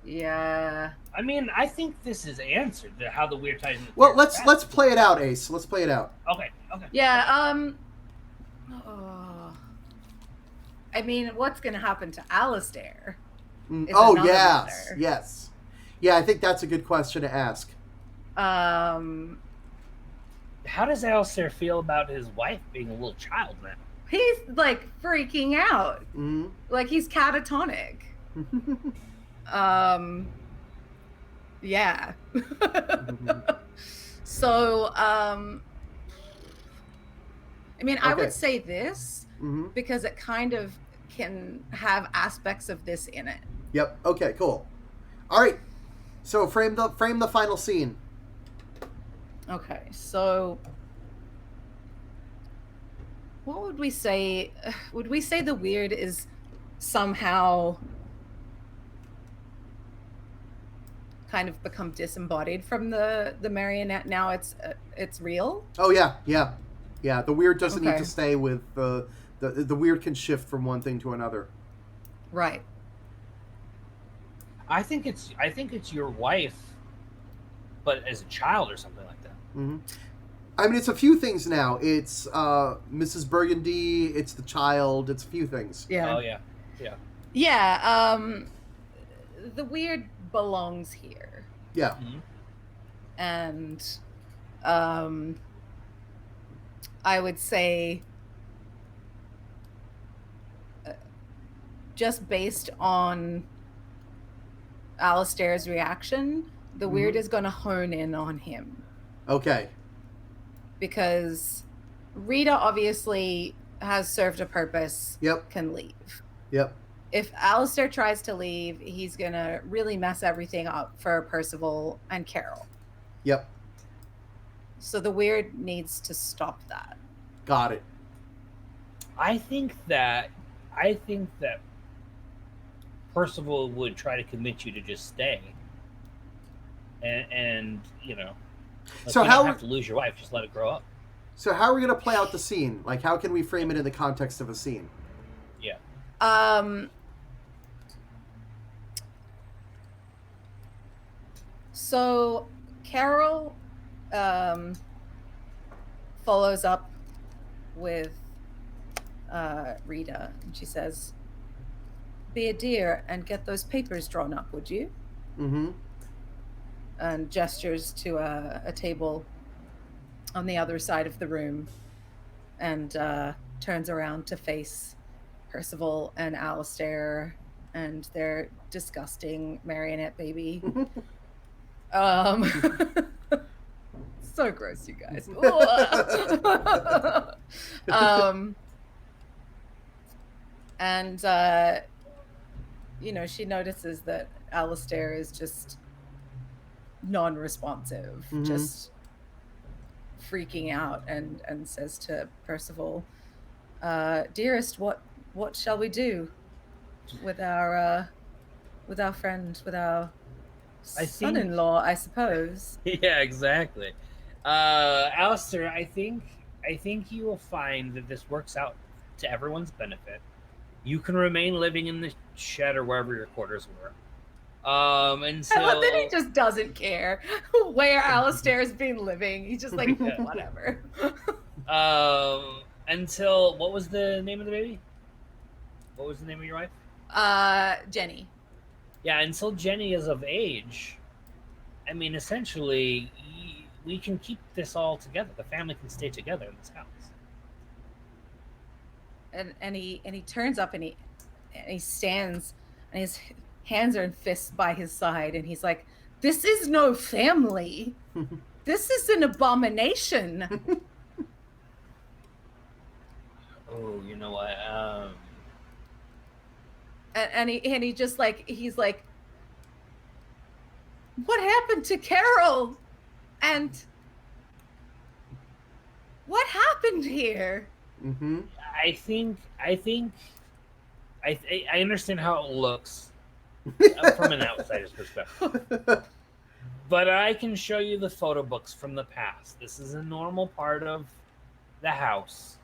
Yeah.
I mean, I think this is answered, how the weird ties.
Well, let's play it out, Ace. Let's play it out.
Okay.
Yeah. I mean, what's going to happen to Alistair?
Yes. Yeah, I think that's a good question to ask.
How does Alistair feel about his wife being a little child now?
He's like freaking out.
Mm-hmm.
Like he's catatonic. Yeah. So, I mean, I would
Okay.
say this
Mm-hmm.
because it kind of can have aspects of this in it.
Yep. Okay. Cool. All right. So frame the final scene.
Okay, so what would we say? Would we say the weird is somehow kind of become disembodied from the marionette? Now it's real.
Oh yeah, yeah, yeah. The weird doesn't need
Okay.
to stay with the weird can shift from one thing to another.
Right.
I think it's your wife, but as a child or something like that.
Mm-hmm. I mean, it's a few things now. It's Mrs. Burgundy. It's the child. It's a few things.
Yeah.
Oh yeah, yeah.
Yeah. The weird belongs here,
Yeah.
Mm-hmm.
and I would say just based on Alistair's reaction, the weird is going to hone in on him
Okay.
because Rita obviously has served a purpose,
Yep.
can leave.
Yep.
If Alistair tries to leave, he's going to really mess everything up for Percival and Carol.
Yep.
So the weird needs to stop that.
Got it.
I think that Percival would try to convince you to just stay, and you know, like,
So
you
how
don't have to lose your wife, just let it grow up.
So how are we gonna play out the scene? Like, how can we frame it in the context of a scene?
Yeah.
So Carol follows up with Rita, and she says, "Be a dear and get those papers drawn up, would you?"
Mm-hmm.
And gestures to a table on the other side of the room, and turns around to face Percival and Alistair and their disgusting marionette baby. So gross, you guys. And you know, she notices that Alistair is just non-responsive,
Mhm.
just freaking out, and says to Percival, "Dearest, what shall we do with our friend, with our
I think-
son-in-law, I suppose?"
Yeah, exactly. Alistair, I think you will find that this works out to everyone's benefit. You can remain living in the shed or wherever your quarters were. Until
I love that he just doesn't care where Alistair's been living. He's just like,
Yeah.
whatever.
Until what was the name of the baby? What was the name of your wife?
Jenny.
Yeah, until Jenny is of age. I mean, essentially, we can keep this all together. The family can stay together in this house.
And he turns up, and he stands, and his hands are in fists by his side, and he's like, "This is no family. This is an abomination."
Oh, you know what?
And he just like, he's like, "What happened to Carol? And what happened here?"
Mm-hmm.
I understand how it looks from an outsider's perspective. But I can show you the photo books from the past. This is a normal part of the house.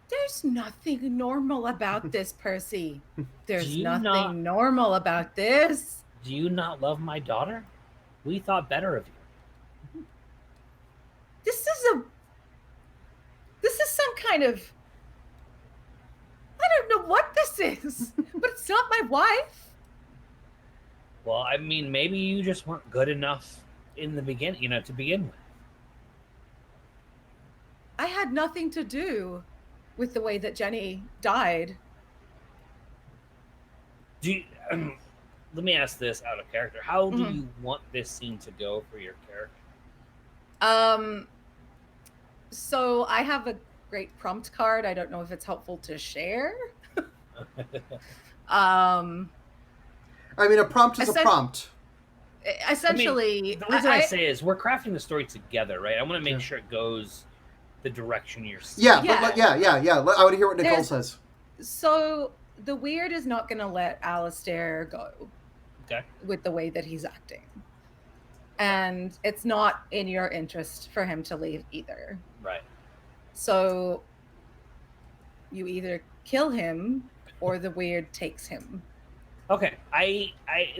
There's nothing normal about this, Percy. There's
Do you
nothing
not-
normal about this.
Do you not love my daughter? We thought better of you.
This is some kind of, I don't know what this is, but it's not my wife.
Well, I mean, maybe you just weren't good enough in the beginning, to begin with.
I had nothing to do with the way that Jenny died.
Do you, let me ask this out of character. How do
Mhm.
you want this scene to go for your character?
So I have a great prompt card. I don't know if it's helpful to share. Um,
I mean, a prompt is a prompt.
Essentially,
the reason I say is we're crafting the story together, right? I want to make sure it goes the direction you're seeing.
Yeah. I want to hear what Nicole says.
So the weird is not going to let Alistair go.
Okay.
With the way that he's acting. And it's not in your interest for him to leave either.
Right.
So you either kill him or the weird takes him.
Okay.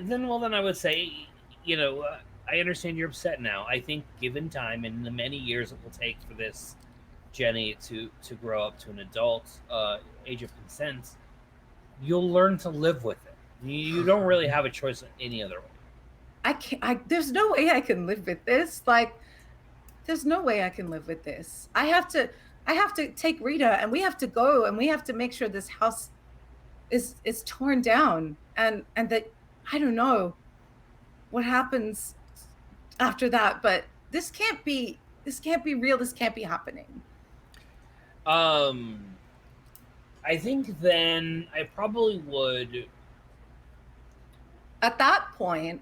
Then I would say, I understand you're upset now. I think given time and the many years it will take for this Jenny to grow up to an adult, age of consent, you'll learn to live with it. You don't really have a choice any other way.
I can't. There's no way I can live with this. Like, there's no way I can live with this. I have to take Rita, and we have to go, and we have to make sure this house is torn down, and that I don't know what happens after that, but this can't be real. This can't be happening.
I think then I probably would.
At that point,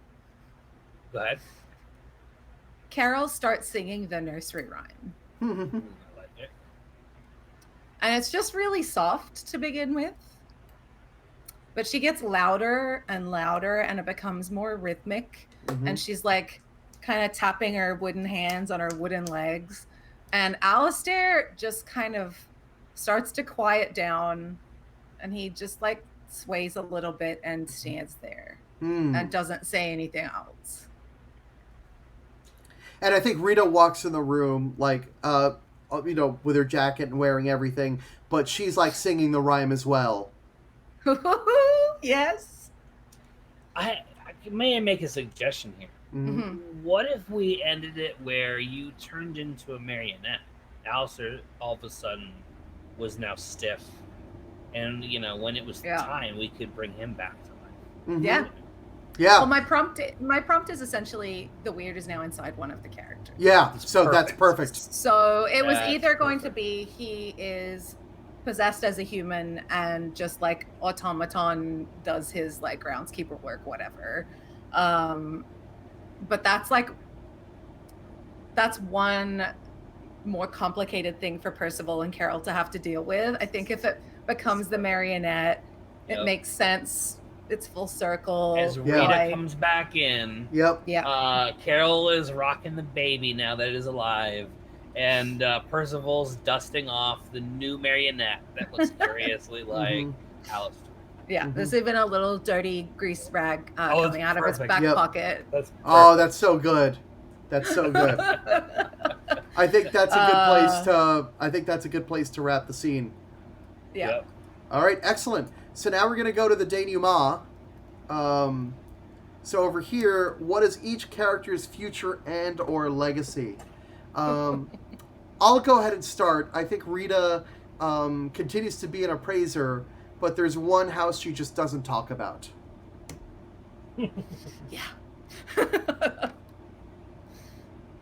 go ahead.
Carol starts singing the nursery rhyme.
I like it.
And it's just really soft to begin with. But she gets louder and louder, and it becomes more rhythmic. Mm-hmm. And she's like kind of tapping her wooden hands on her wooden legs. And Alistair just kind of starts to quiet down, and he just like sways a little bit and stands there and doesn't say anything else.
And I think Rita walks in the room like, with her jacket and wearing everything, but she's like singing the rhyme as well.
Yes.
May I make a suggestion here?
Mm-hmm.
What if we ended it where you turned into a marionette? Alistair all of a sudden was now stiff, and when it was time, we could bring him back to life.
Mm-hmm. Yeah.
Yeah.
Well, my prompt is essentially the weird is now inside one of the characters.
Yeah. That's perfect.
So it was either going to be he is possessed as a human and just like automaton does his like groundskeeper work, whatever. But that's one more complicated thing for Percival and Carol to have to deal with. I think if it becomes the marionette, it makes sense. It's full circle.
As Rita comes back in, Carol is rocking the baby now that it is alive, and Percival's dusting off the new marionette that looks curiously like Alistair.
Yeah, there's even a little dirty grease rag coming out of his back pocket.
That's so good. That's so good. I think that's a good place to wrap the scene.
Yeah.
Yep.
All right, excellent. So now we're going to go to the denouement. So over here, what is each character's future and or legacy? I'll go ahead and start. I think Rita continues to be an appraiser, but there's one house she just doesn't talk about.
Yeah.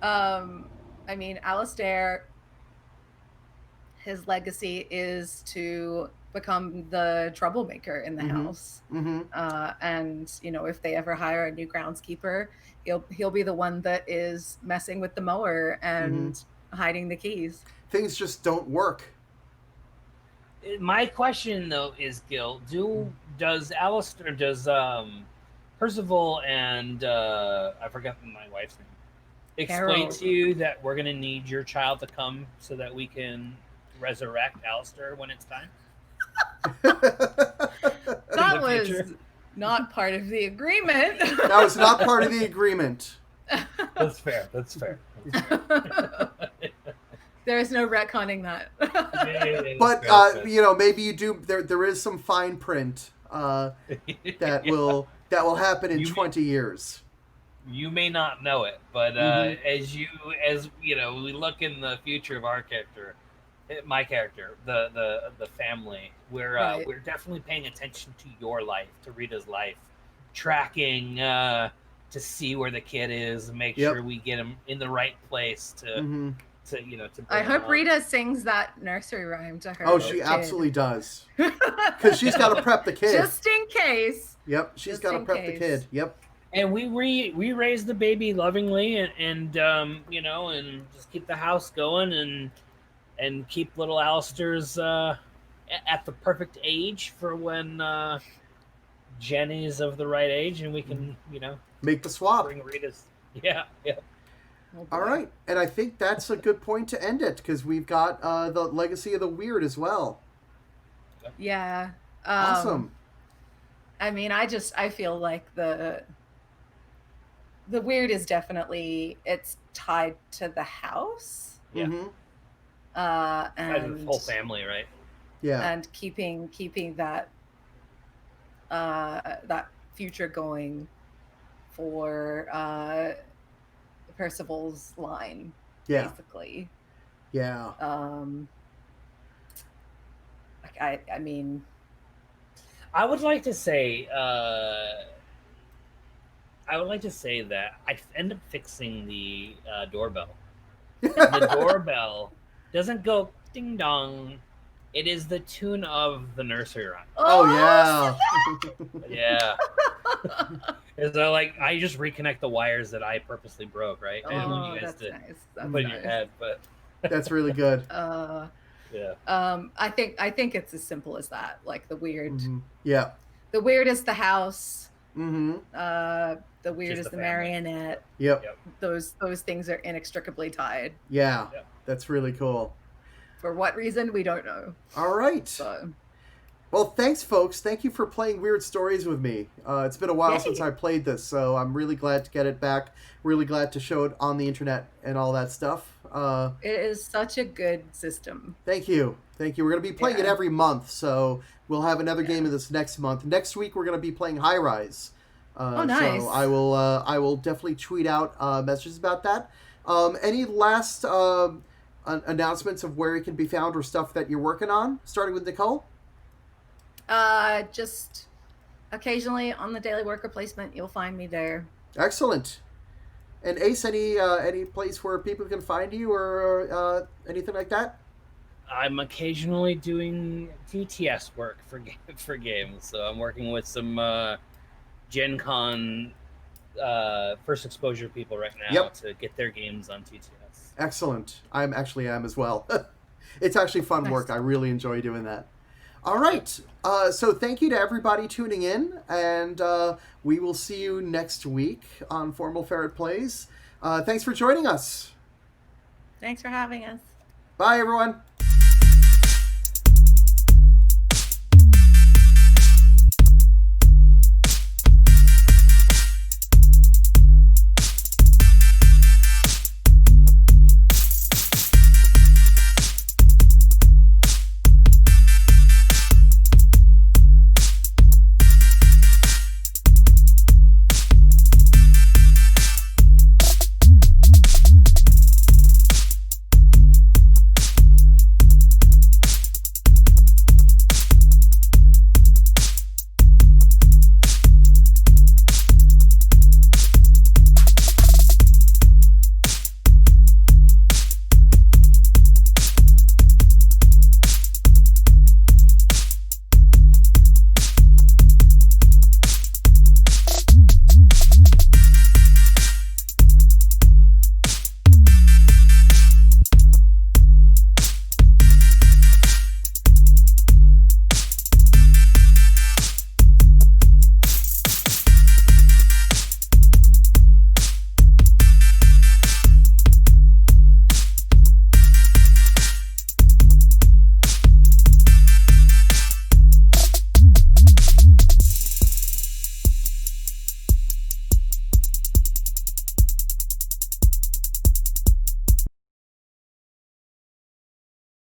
I mean, Alistair, his legacy is to become the troublemaker in the house.
Mm-hmm.
And if they ever hire a new groundskeeper, he'll be the one that is messing with the mower and hiding the keys.
Things just don't work.
My question though is, Gil, does Percival and I forgot my wife's name explain to you that we're gonna need your child to come so that we can resurrect Alistair when it's time?
That was not part of the agreement.
That was not part of the agreement.
That's fair.
There is no retconning that.
But maybe you do. There is some fine print that will happen in 20 years.
You may not know it, but as we look in the future of our character, my character, the family,
Right.
we're definitely paying attention to your life, to Rita's life, tracking to see where the kid is, make
Yep.
sure we get him in the right place to
Mm-hmm.
to
I
bring him
hope
up.
Rita sings that nursery rhyme to her.
Oh, she
kid.
absolutely does. Because she's got to prep the kid.
Just in case.
Yep, she's got to prep the kid. Yep.
And we raise the baby lovingly and and just keep the house going and keep little Alistair's at the perfect age for when Jenny's of the right age and we can
make the swap.
Bring Rita's. Yeah.
Oh,
all right, and I think that's a good point to end it because we've got the Legacy of the Weird as well.
Yeah.
Awesome.
I mean, I feel like the weird is definitely it's tied to the house.
Yeah.
Mm-hmm.
And the whole family, right?
Yeah.
And keeping that that future going for Percival's line, basically.
Yeah.
I mean,
I would like to say that I end up fixing the doorbell. The doorbell doesn't go ding dong. It is the tune of the nursery rhyme.
Oh yeah.
Yeah. So I just reconnect the wires that I purposely broke, right? I didn't want you guys to put in your head, but
that's really good.
Yeah.
I think it's as simple as that. Like the weird.
Mm-hmm. Yeah.
The weird is the house.
Mm-hmm.
The weird
Just
is the
the
marionette.
Yep.
Those things are inextricably tied.
Yeah. That's really cool.
For what reason, we don't know.
All right.
So.
Well, thanks, folks. Thank you for playing Weird Stories with me. It's been a while since I played this, so I'm really glad to get it back. Really glad to show it on the internet and all that stuff.
It is such a good system.
Thank you. We're going to be playing it every month, so we'll have another game of this next month. Next week, we're going to be playing High Rise.
Oh, nice.
So I will definitely tweet out messages about that. Any last announcements of where it can be found or stuff that you're working on, starting with Nicole?
Just occasionally on the Daily Worker Placement, you'll find me there.
Excellent. And Ace, any place where people can find you or anything like that?
I'm occasionally doing DTS work for games, so I'm working with some Gen Con first exposure people right now to get their games on TTS.
Excellent. I am as well. It's actually fun work. I really enjoy doing that. All right. So thank you to everybody tuning in, and we will see you next week on Formal Ferret Plays. Thanks for joining us.
Thanks for having us.
Bye, everyone.